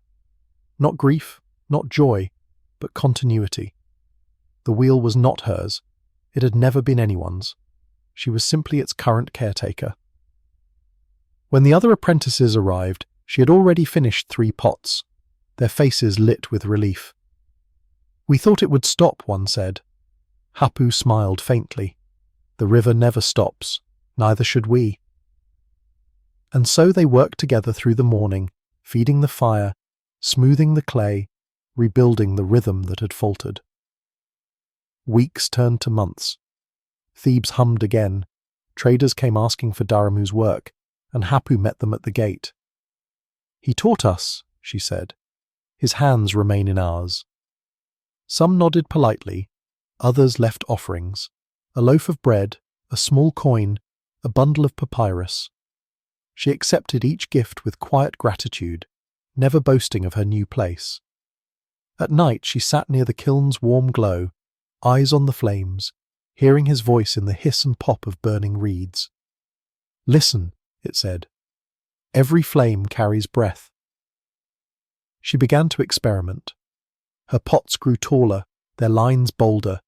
Not grief, not joy, but continuity. The wheel was not hers. It had never been anyone's. She was simply its current caretaker. When the other apprentices arrived, she had already finished 3 pots, their faces lit with relief. "We thought it would stop," one said. Hapu smiled faintly. "The river never stops. Neither should we." And so they worked together through the morning, feeding the fire, smoothing the clay, rebuilding the rhythm that had faltered. Weeks turned to months. Thebes hummed again. Traders came asking for Daramu's work, and Hapu met them at the gate. "He taught us," she said. "His hands remain in ours." Some nodded politely, others left offerings, a loaf of bread, a small coin, a bundle of papyrus. She accepted each gift with quiet gratitude, never boasting of her new place. At night she sat near the kiln's warm glow, eyes on the flames, hearing his voice in the hiss and pop of burning reeds. "Listen," it said. "Every flame carries breath." She began to experiment. Her pots grew taller, their lines bolder,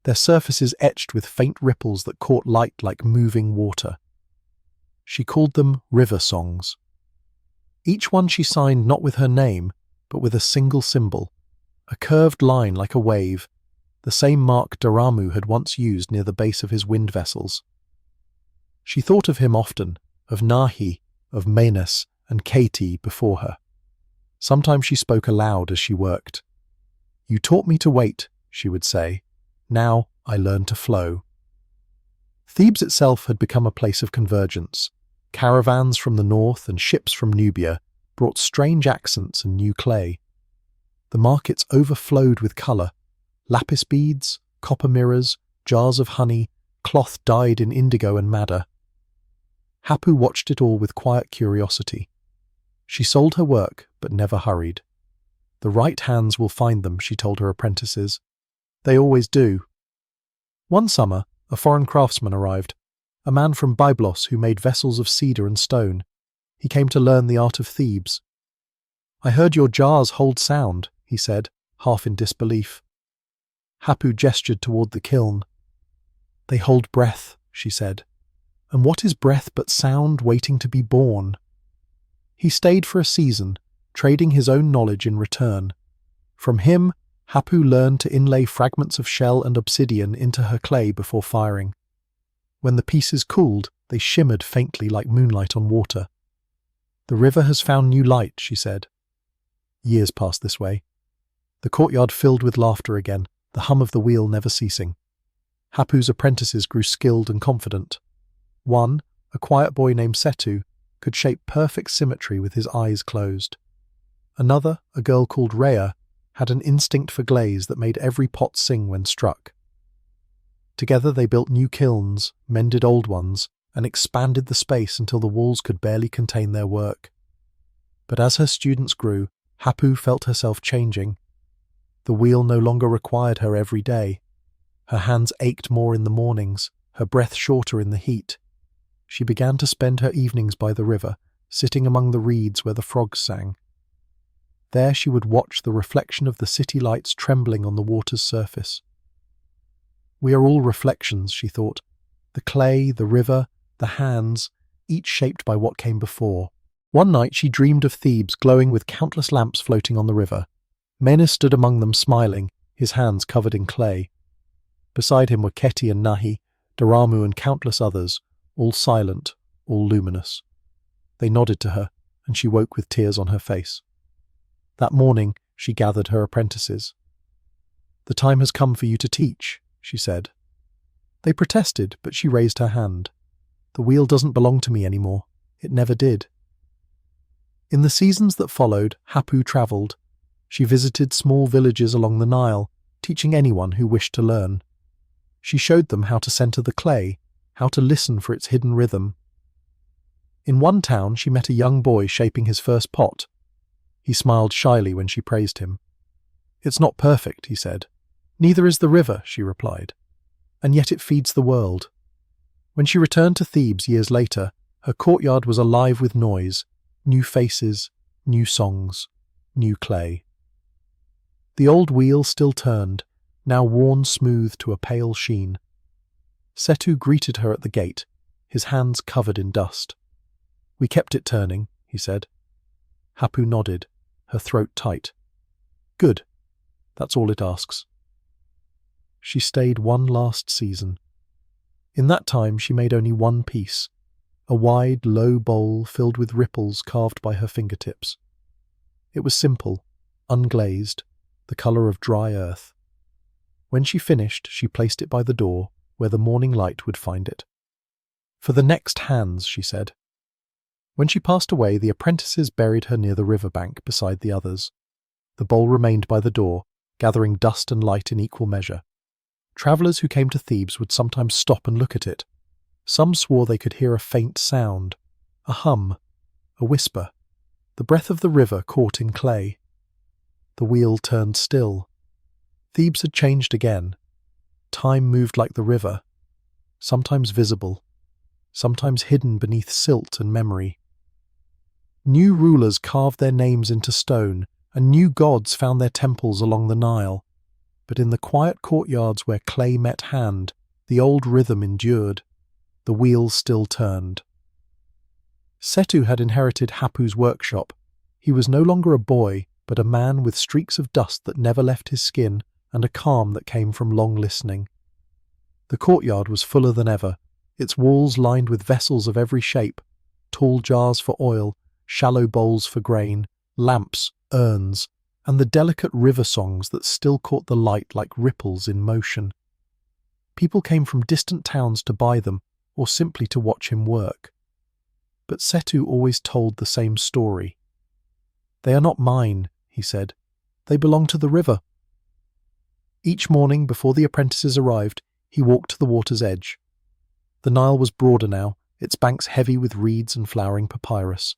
their surfaces etched with faint ripples that caught light like moving water. She called them river songs. Each one she signed not with her name, but with a single symbol, a curved line like a wave, the same mark Daramu had once used near the base of his wind vessels. She thought of him often, of Nahi, of Menes, and Katie before her. Sometimes she spoke aloud as she worked. "You taught me to wait," she would say. "Now I learn to flow." Thebes itself had become a place of convergence. Caravans from the north and ships from Nubia brought strange accents and new clay. The markets overflowed with colour: lapis beads, copper mirrors, jars of honey, cloth dyed in indigo and madder. Hapu watched it all with quiet curiosity. She sold her work, but never hurried. "The right hands will find them," she told her apprentices. "They always do." One summer, a foreign craftsman arrived, a man from Byblos who made vessels of cedar and stone. He came to learn the art of Thebes. "I heard your jars hold sound," he said, half in disbelief. Hapu gestured toward the kiln. "They hold breath," she said. "And what is breath but sound waiting to be born?" He stayed for a season, trading his own knowledge in return. From him, Hapu learned to inlay fragments of shell and obsidian into her clay before firing. When the pieces cooled, they shimmered faintly like moonlight on water. "The river has found new light," she said. Years passed this way. The courtyard filled with laughter again, the hum of the wheel never ceasing. Hapu's apprentices grew skilled and confident. One, a quiet boy named Setu, could shape perfect symmetry with his eyes closed. Another, a girl called Rhea, had an instinct for glaze that made every pot sing when struck. Together they built new kilns, mended old ones, and expanded the space until the walls could barely contain their work. But as her students grew, Hapu felt herself changing. The wheel no longer required her every day. Her hands ached more in the mornings, her breath shorter in the heat. She began to spend her evenings by the river, sitting among the reeds where the frogs sang. There she would watch the reflection of the city lights trembling on the water's surface. "We are all reflections," she thought. "The clay, the river, the hands, each shaped by what came before." One night she dreamed of Thebes glowing with countless lamps floating on the river. Menes stood among them smiling, his hands covered in clay. Beside him were Keti and Nahi, Daramu and countless others, all silent, all luminous. They nodded to her, and she woke with tears on her face. That morning she gathered her apprentices. "The time has come for you to teach," she said. They protested, but she raised her hand. "The wheel doesn't belong to me anymore. It never did." In the seasons that followed, Hapu travelled. She visited small villages along the Nile, teaching anyone who wished to learn. She showed them how to center the clay, how to listen for its hidden rhythm. In one town she met a young boy shaping his first pot. He smiled shyly when she praised him. "It's not perfect," he said. "Neither is the river," she replied. "And yet it feeds the world." When she returned to Thebes years later, her courtyard was alive with noise, new faces, new songs, new clay. The old wheel still turned, now worn smooth to a pale sheen. Setu greeted her at the gate, his hands covered in dust. "We kept it turning," he said. Hapu nodded, her throat tight. "Good. That's all it asks." She stayed one last season. In that time she made only one piece, a wide, low bowl filled with ripples carved by her fingertips. It was simple, unglazed, the colour of dry earth. When she finished, she placed it by the door, where the morning light would find it. "For the next hands," she said. When she passed away, the apprentices buried her near the river bank beside the others. The bowl remained by the door, gathering dust and light in equal measure. Travellers who came to Thebes would sometimes stop and look at it. Some swore they could hear a faint sound, a hum, a whisper, the breath of the river caught in clay. The wheel turned still. Thebes had changed again. Time moved like the river, sometimes visible, sometimes hidden beneath silt and memory. New rulers carved their names into stone, and new gods found their temples along the Nile. But in the quiet courtyards where clay met hand, the old rhythm endured. The wheel still turned. Setu had inherited Hapu's workshop. He was no longer a boy, but a man with streaks of dust that never left his skin and a calm that came from long listening. The courtyard was fuller than ever, its walls lined with vessels of every shape, tall jars for oil, shallow bowls for grain, lamps, urns, and the delicate river songs that still caught the light like ripples in motion. People came from distant towns to buy them or simply to watch him work. But Setu always told the same story. "They are not mine," he said. "They belong to the river." Each morning before the apprentices arrived, he walked to the water's edge. The Nile was broader now, its banks heavy with reeds and flowering papyrus.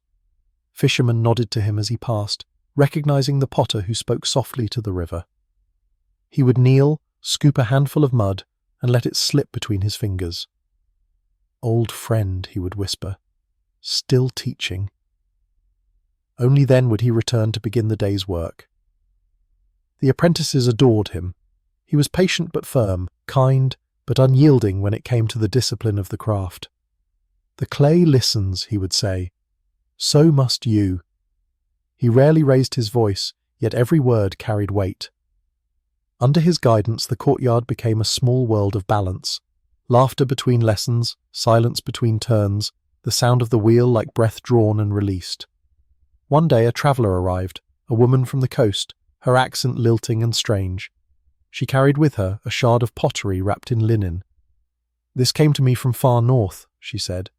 Fishermen nodded to him as he passed, recognizing the potter who spoke softly to the river. He would kneel, scoop a handful of mud, and let it slip between his fingers. "Old friend," he would whisper, "still teaching." Only then would he return to begin the day's work. The apprentices adored him. He was patient but firm, kind but unyielding when it came to the discipline of the craft. "The clay listens," he would say. "So must you." He rarely raised his voice, yet every word carried weight. Under his guidance, the courtyard became a small world of balance. Laughter between lessons, silence between turns, the sound of the wheel like breath drawn and released. One day a traveller arrived, a woman from the coast, her accent lilting and strange. She carried with her a shard of pottery wrapped in linen. "This came to me from far north," she said,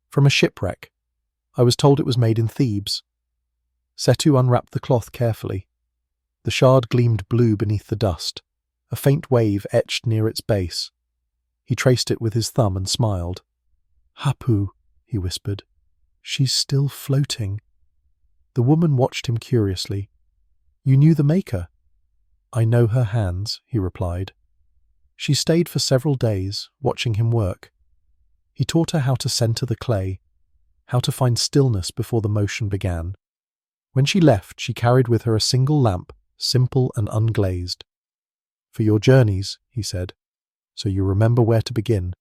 "from a shipwreck. I was told it was made in Thebes." Setu unwrapped the cloth carefully. The shard gleamed blue beneath the dust, a faint wave etched near its base. He traced it with his thumb and smiled. "Hapu," he whispered. "She's still floating." The woman watched him curiously. "You knew the maker?" "I know her hands," he replied. She stayed for several days, watching him work. He taught her how to center the clay, how to find stillness before the motion began. When she left, she carried with her a single lamp, simple and unglazed. "For your journeys," he said, "so you remember where to begin."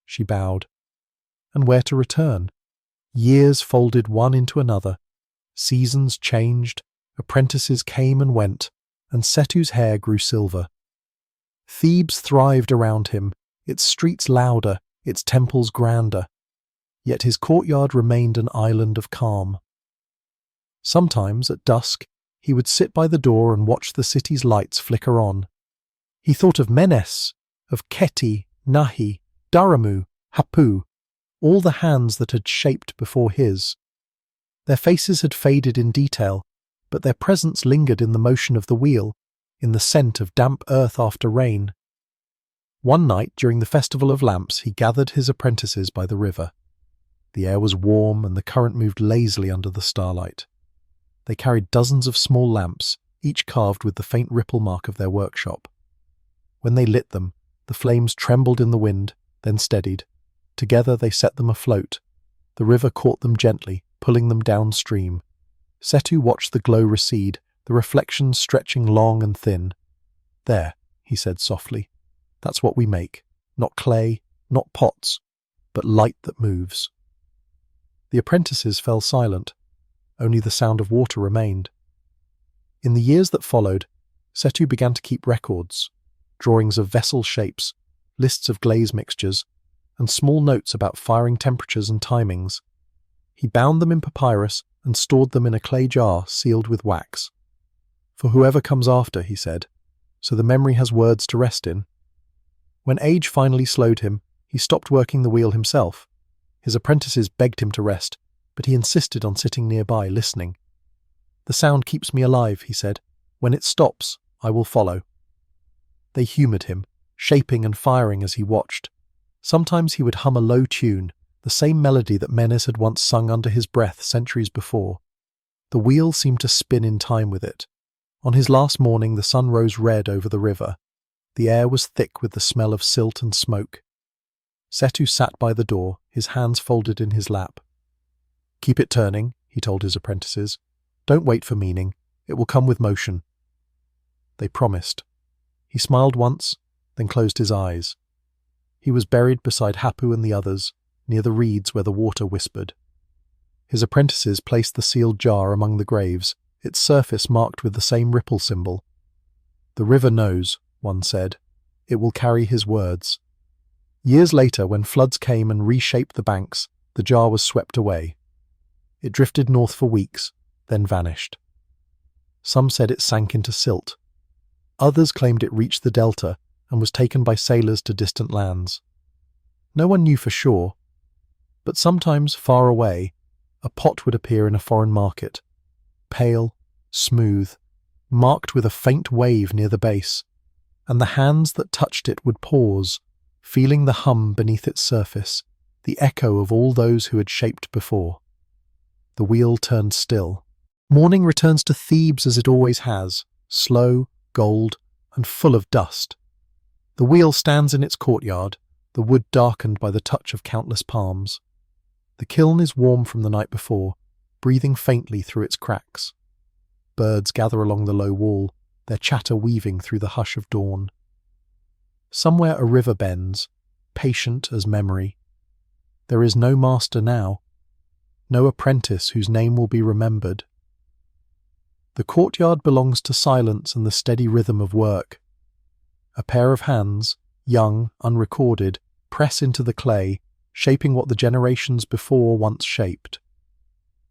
She bowed. "And where to return?" Years folded one into another. Seasons changed, apprentices came and went, and Setu's hair grew silver. Thebes thrived around him, its streets louder, its temples grander. Yet his courtyard remained an island of calm. Sometimes, at dusk, he would sit by the door and watch the city's lights flicker on. He thought of Menes, of Keti, Nahi, Daramu, Hapu, all the hands that had shaped before his. Their faces had faded in detail, but their presence lingered in the motion of the wheel, in the scent of damp earth after rain. One night during the Festival of Lamps, he gathered his apprentices by the river. The air was warm and the current moved lazily under the starlight. They carried dozens of small lamps, each carved with the faint ripple mark of their workshop. When they lit them, the flames trembled in the wind, then steadied. Together they set them afloat. The river caught them gently, pulling them downstream. Setu watched the glow recede, the reflections stretching long and thin. "There," he said softly. "That's what we make. Not clay, not pots, but light that moves." The apprentices fell silent. Only the sound of water remained. In the years that followed, Setu began to keep records, drawings of vessel shapes, lists of glaze mixtures, and small notes about firing temperatures and timings. He bound them in papyrus and stored them in a clay jar sealed with wax. "For whoever comes after," he said, "so the memory has words to rest in." When age finally slowed him, he stopped working the wheel himself. His apprentices begged him to rest, but he insisted on sitting nearby, listening. "The sound keeps me alive," he said. "When it stops, I will follow." They humoured him, shaping and firing as he watched. Sometimes he would hum a low tune, the same melody that Menes had once sung under his breath centuries before. The wheel seemed to spin in time with it. On his last morning, the sun rose red over the river. The air was thick with the smell of silt and smoke. Setu sat by the door, his hands folded in his lap. "Keep it turning," he told his apprentices. "Don't wait for meaning. It will come with motion." They promised. He smiled once, then closed his eyes. He was buried beside Hapu and the others, near the reeds where the water whispered. His apprentices placed the sealed jar among the graves, its surface marked with the same ripple symbol. "The river knows," one said. "It will carry his words." Years later, when floods came and reshaped the banks, the jar was swept away. It drifted north for weeks, then vanished. Some said it sank into silt. Others claimed it reached the delta and was taken by sailors to distant lands. No one knew for sure, but sometimes far away, a pot would appear in a foreign market, pale, smooth, marked with a faint wave near the base, and the hands that touched it would pause, feeling the hum beneath its surface, the echo of all those who had shaped before. The wheel turned still. Morning returns to Thebes as it always has, slow, gold, and full of dust. The wheel stands in its courtyard, the wood darkened by the touch of countless palms. The kiln is warm from the night before, breathing faintly through its cracks. Birds gather along the low wall, their chatter weaving through the hush of dawn. Somewhere a river bends, patient as memory. There is no master now, no apprentice whose name will be remembered. The courtyard belongs to silence and the steady rhythm of work. A pair of hands, young, unrecorded, press into the clay, shaping what the generations before once shaped.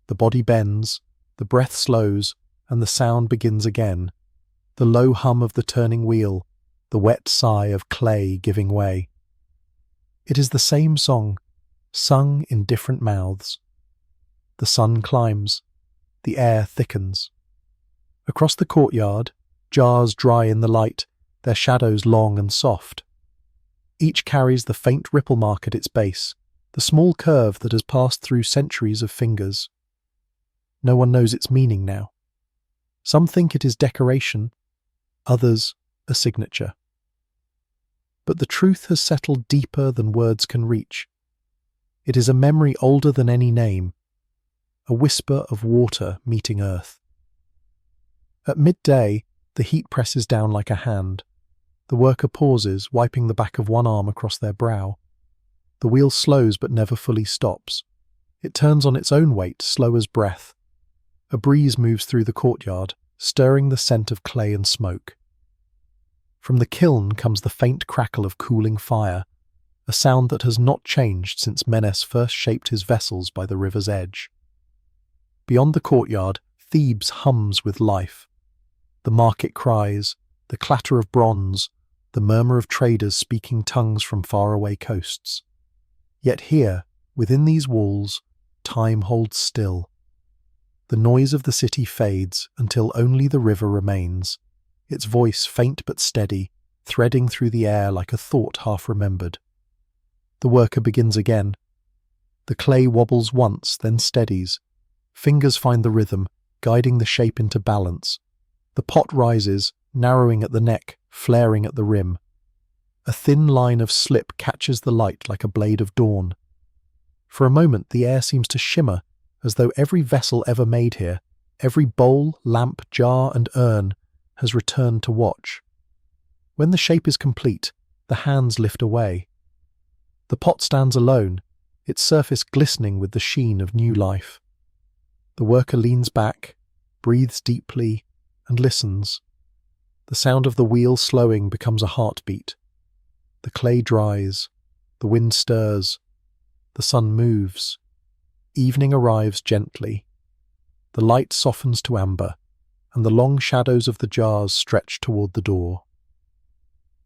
The body bends, the breath slows, and the sound begins again. The low hum of the turning wheel, the wet sigh of clay giving way. It is the same song, sung in different mouths. The sun climbs, the air thickens. Across the courtyard, jars dry in the light, their shadows long and soft. Each carries the faint ripple mark at its base, the small curve that has passed through centuries of fingers. No one knows its meaning now. Some think it is decoration, others a signature. But the truth has settled deeper than words can reach. It is a memory older than any name, a whisper of water meeting earth. At midday, the heat presses down like a hand. The worker pauses, wiping the back of one arm across their brow. The wheel slows but never fully stops. It turns on its own weight, slow as breath. A breeze moves through the courtyard, stirring the scent of clay and smoke. From the kiln comes the faint crackle of cooling fire, a sound that has not changed since Menes first shaped his vessels by the river's edge. Beyond the courtyard, Thebes hums with life. The market cries, the clatter of bronze, the murmur of traders speaking tongues from faraway coasts. Yet here, within these walls, time holds still. The noise of the city fades until only the river remains, its voice faint but steady, threading through the air like a thought half-remembered. The worker begins again. The clay wobbles once, then steadies. Fingers find the rhythm, guiding the shape into balance. The pot rises, narrowing at the neck, flaring at the rim. A thin line of slip catches the light like a blade of dawn. For a moment the air seems to shimmer, as though every vessel ever made here, every bowl, lamp, jar, and urn, has returned to watch. When the shape is complete, the hands lift away. The pot stands alone, its surface glistening with the sheen of new life. The worker leans back, breathes deeply, and listens. The sound of the wheel slowing becomes a heartbeat. The clay dries, the wind stirs, the sun moves. Evening arrives gently. The light softens to amber, and the long shadows of the jars stretch toward the door.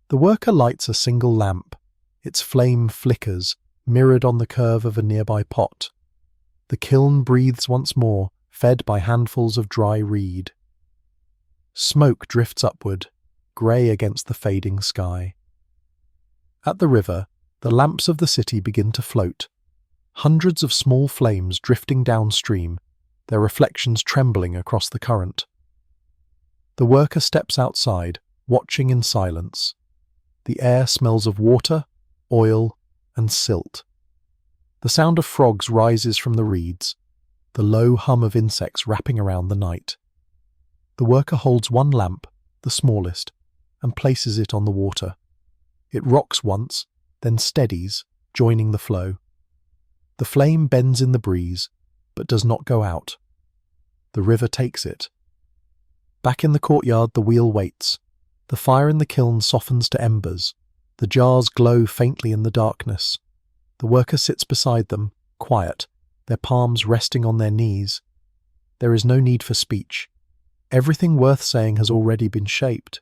The worker lights a single lamp. Its flame flickers, mirrored on the curve of a nearby pot. The kiln breathes once more, fed by handfuls of dry reed. Smoke drifts upward, grey against the fading sky. At the river, the lamps of the city begin to float, hundreds of small flames drifting downstream, their reflections trembling across the current. The worker steps outside, watching in silence. The air smells of water, oil, and silt. The sound of frogs rises from the reeds, the low hum of insects wrapping around the night. The worker holds one lamp, the smallest, and places it on the water. It rocks once, then steadies, joining the flow. The flame bends in the breeze, but does not go out. The river takes it. Back in the courtyard, the wheel waits. The fire in the kiln softens to embers. The jars glow faintly in the darkness. The worker sits beside them, quiet, their palms resting on their knees. There is no need for speech. Everything worth saying has already been shaped.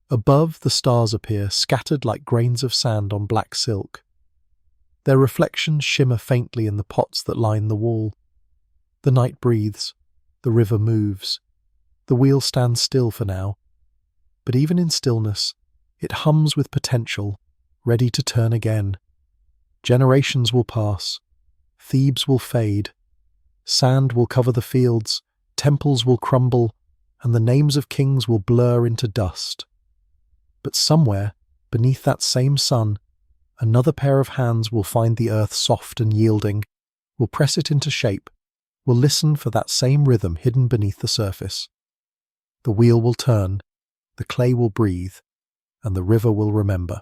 Above, the stars appear, scattered like grains of sand on black silk. Their reflections shimmer faintly in the pots that line the wall. The night breathes. The river moves. The wheel stands still for now. But even in stillness, it hums with potential, ready to turn again. Generations will pass. Thebes will fade. Sand will cover the fields. Temples will crumble. And the names of kings will blur into dust. But somewhere, beneath that same sun, another pair of hands will find the earth soft and yielding, will press it into shape, will listen for that same rhythm hidden beneath the surface. The wheel will turn, the clay will breathe, and the river will remember.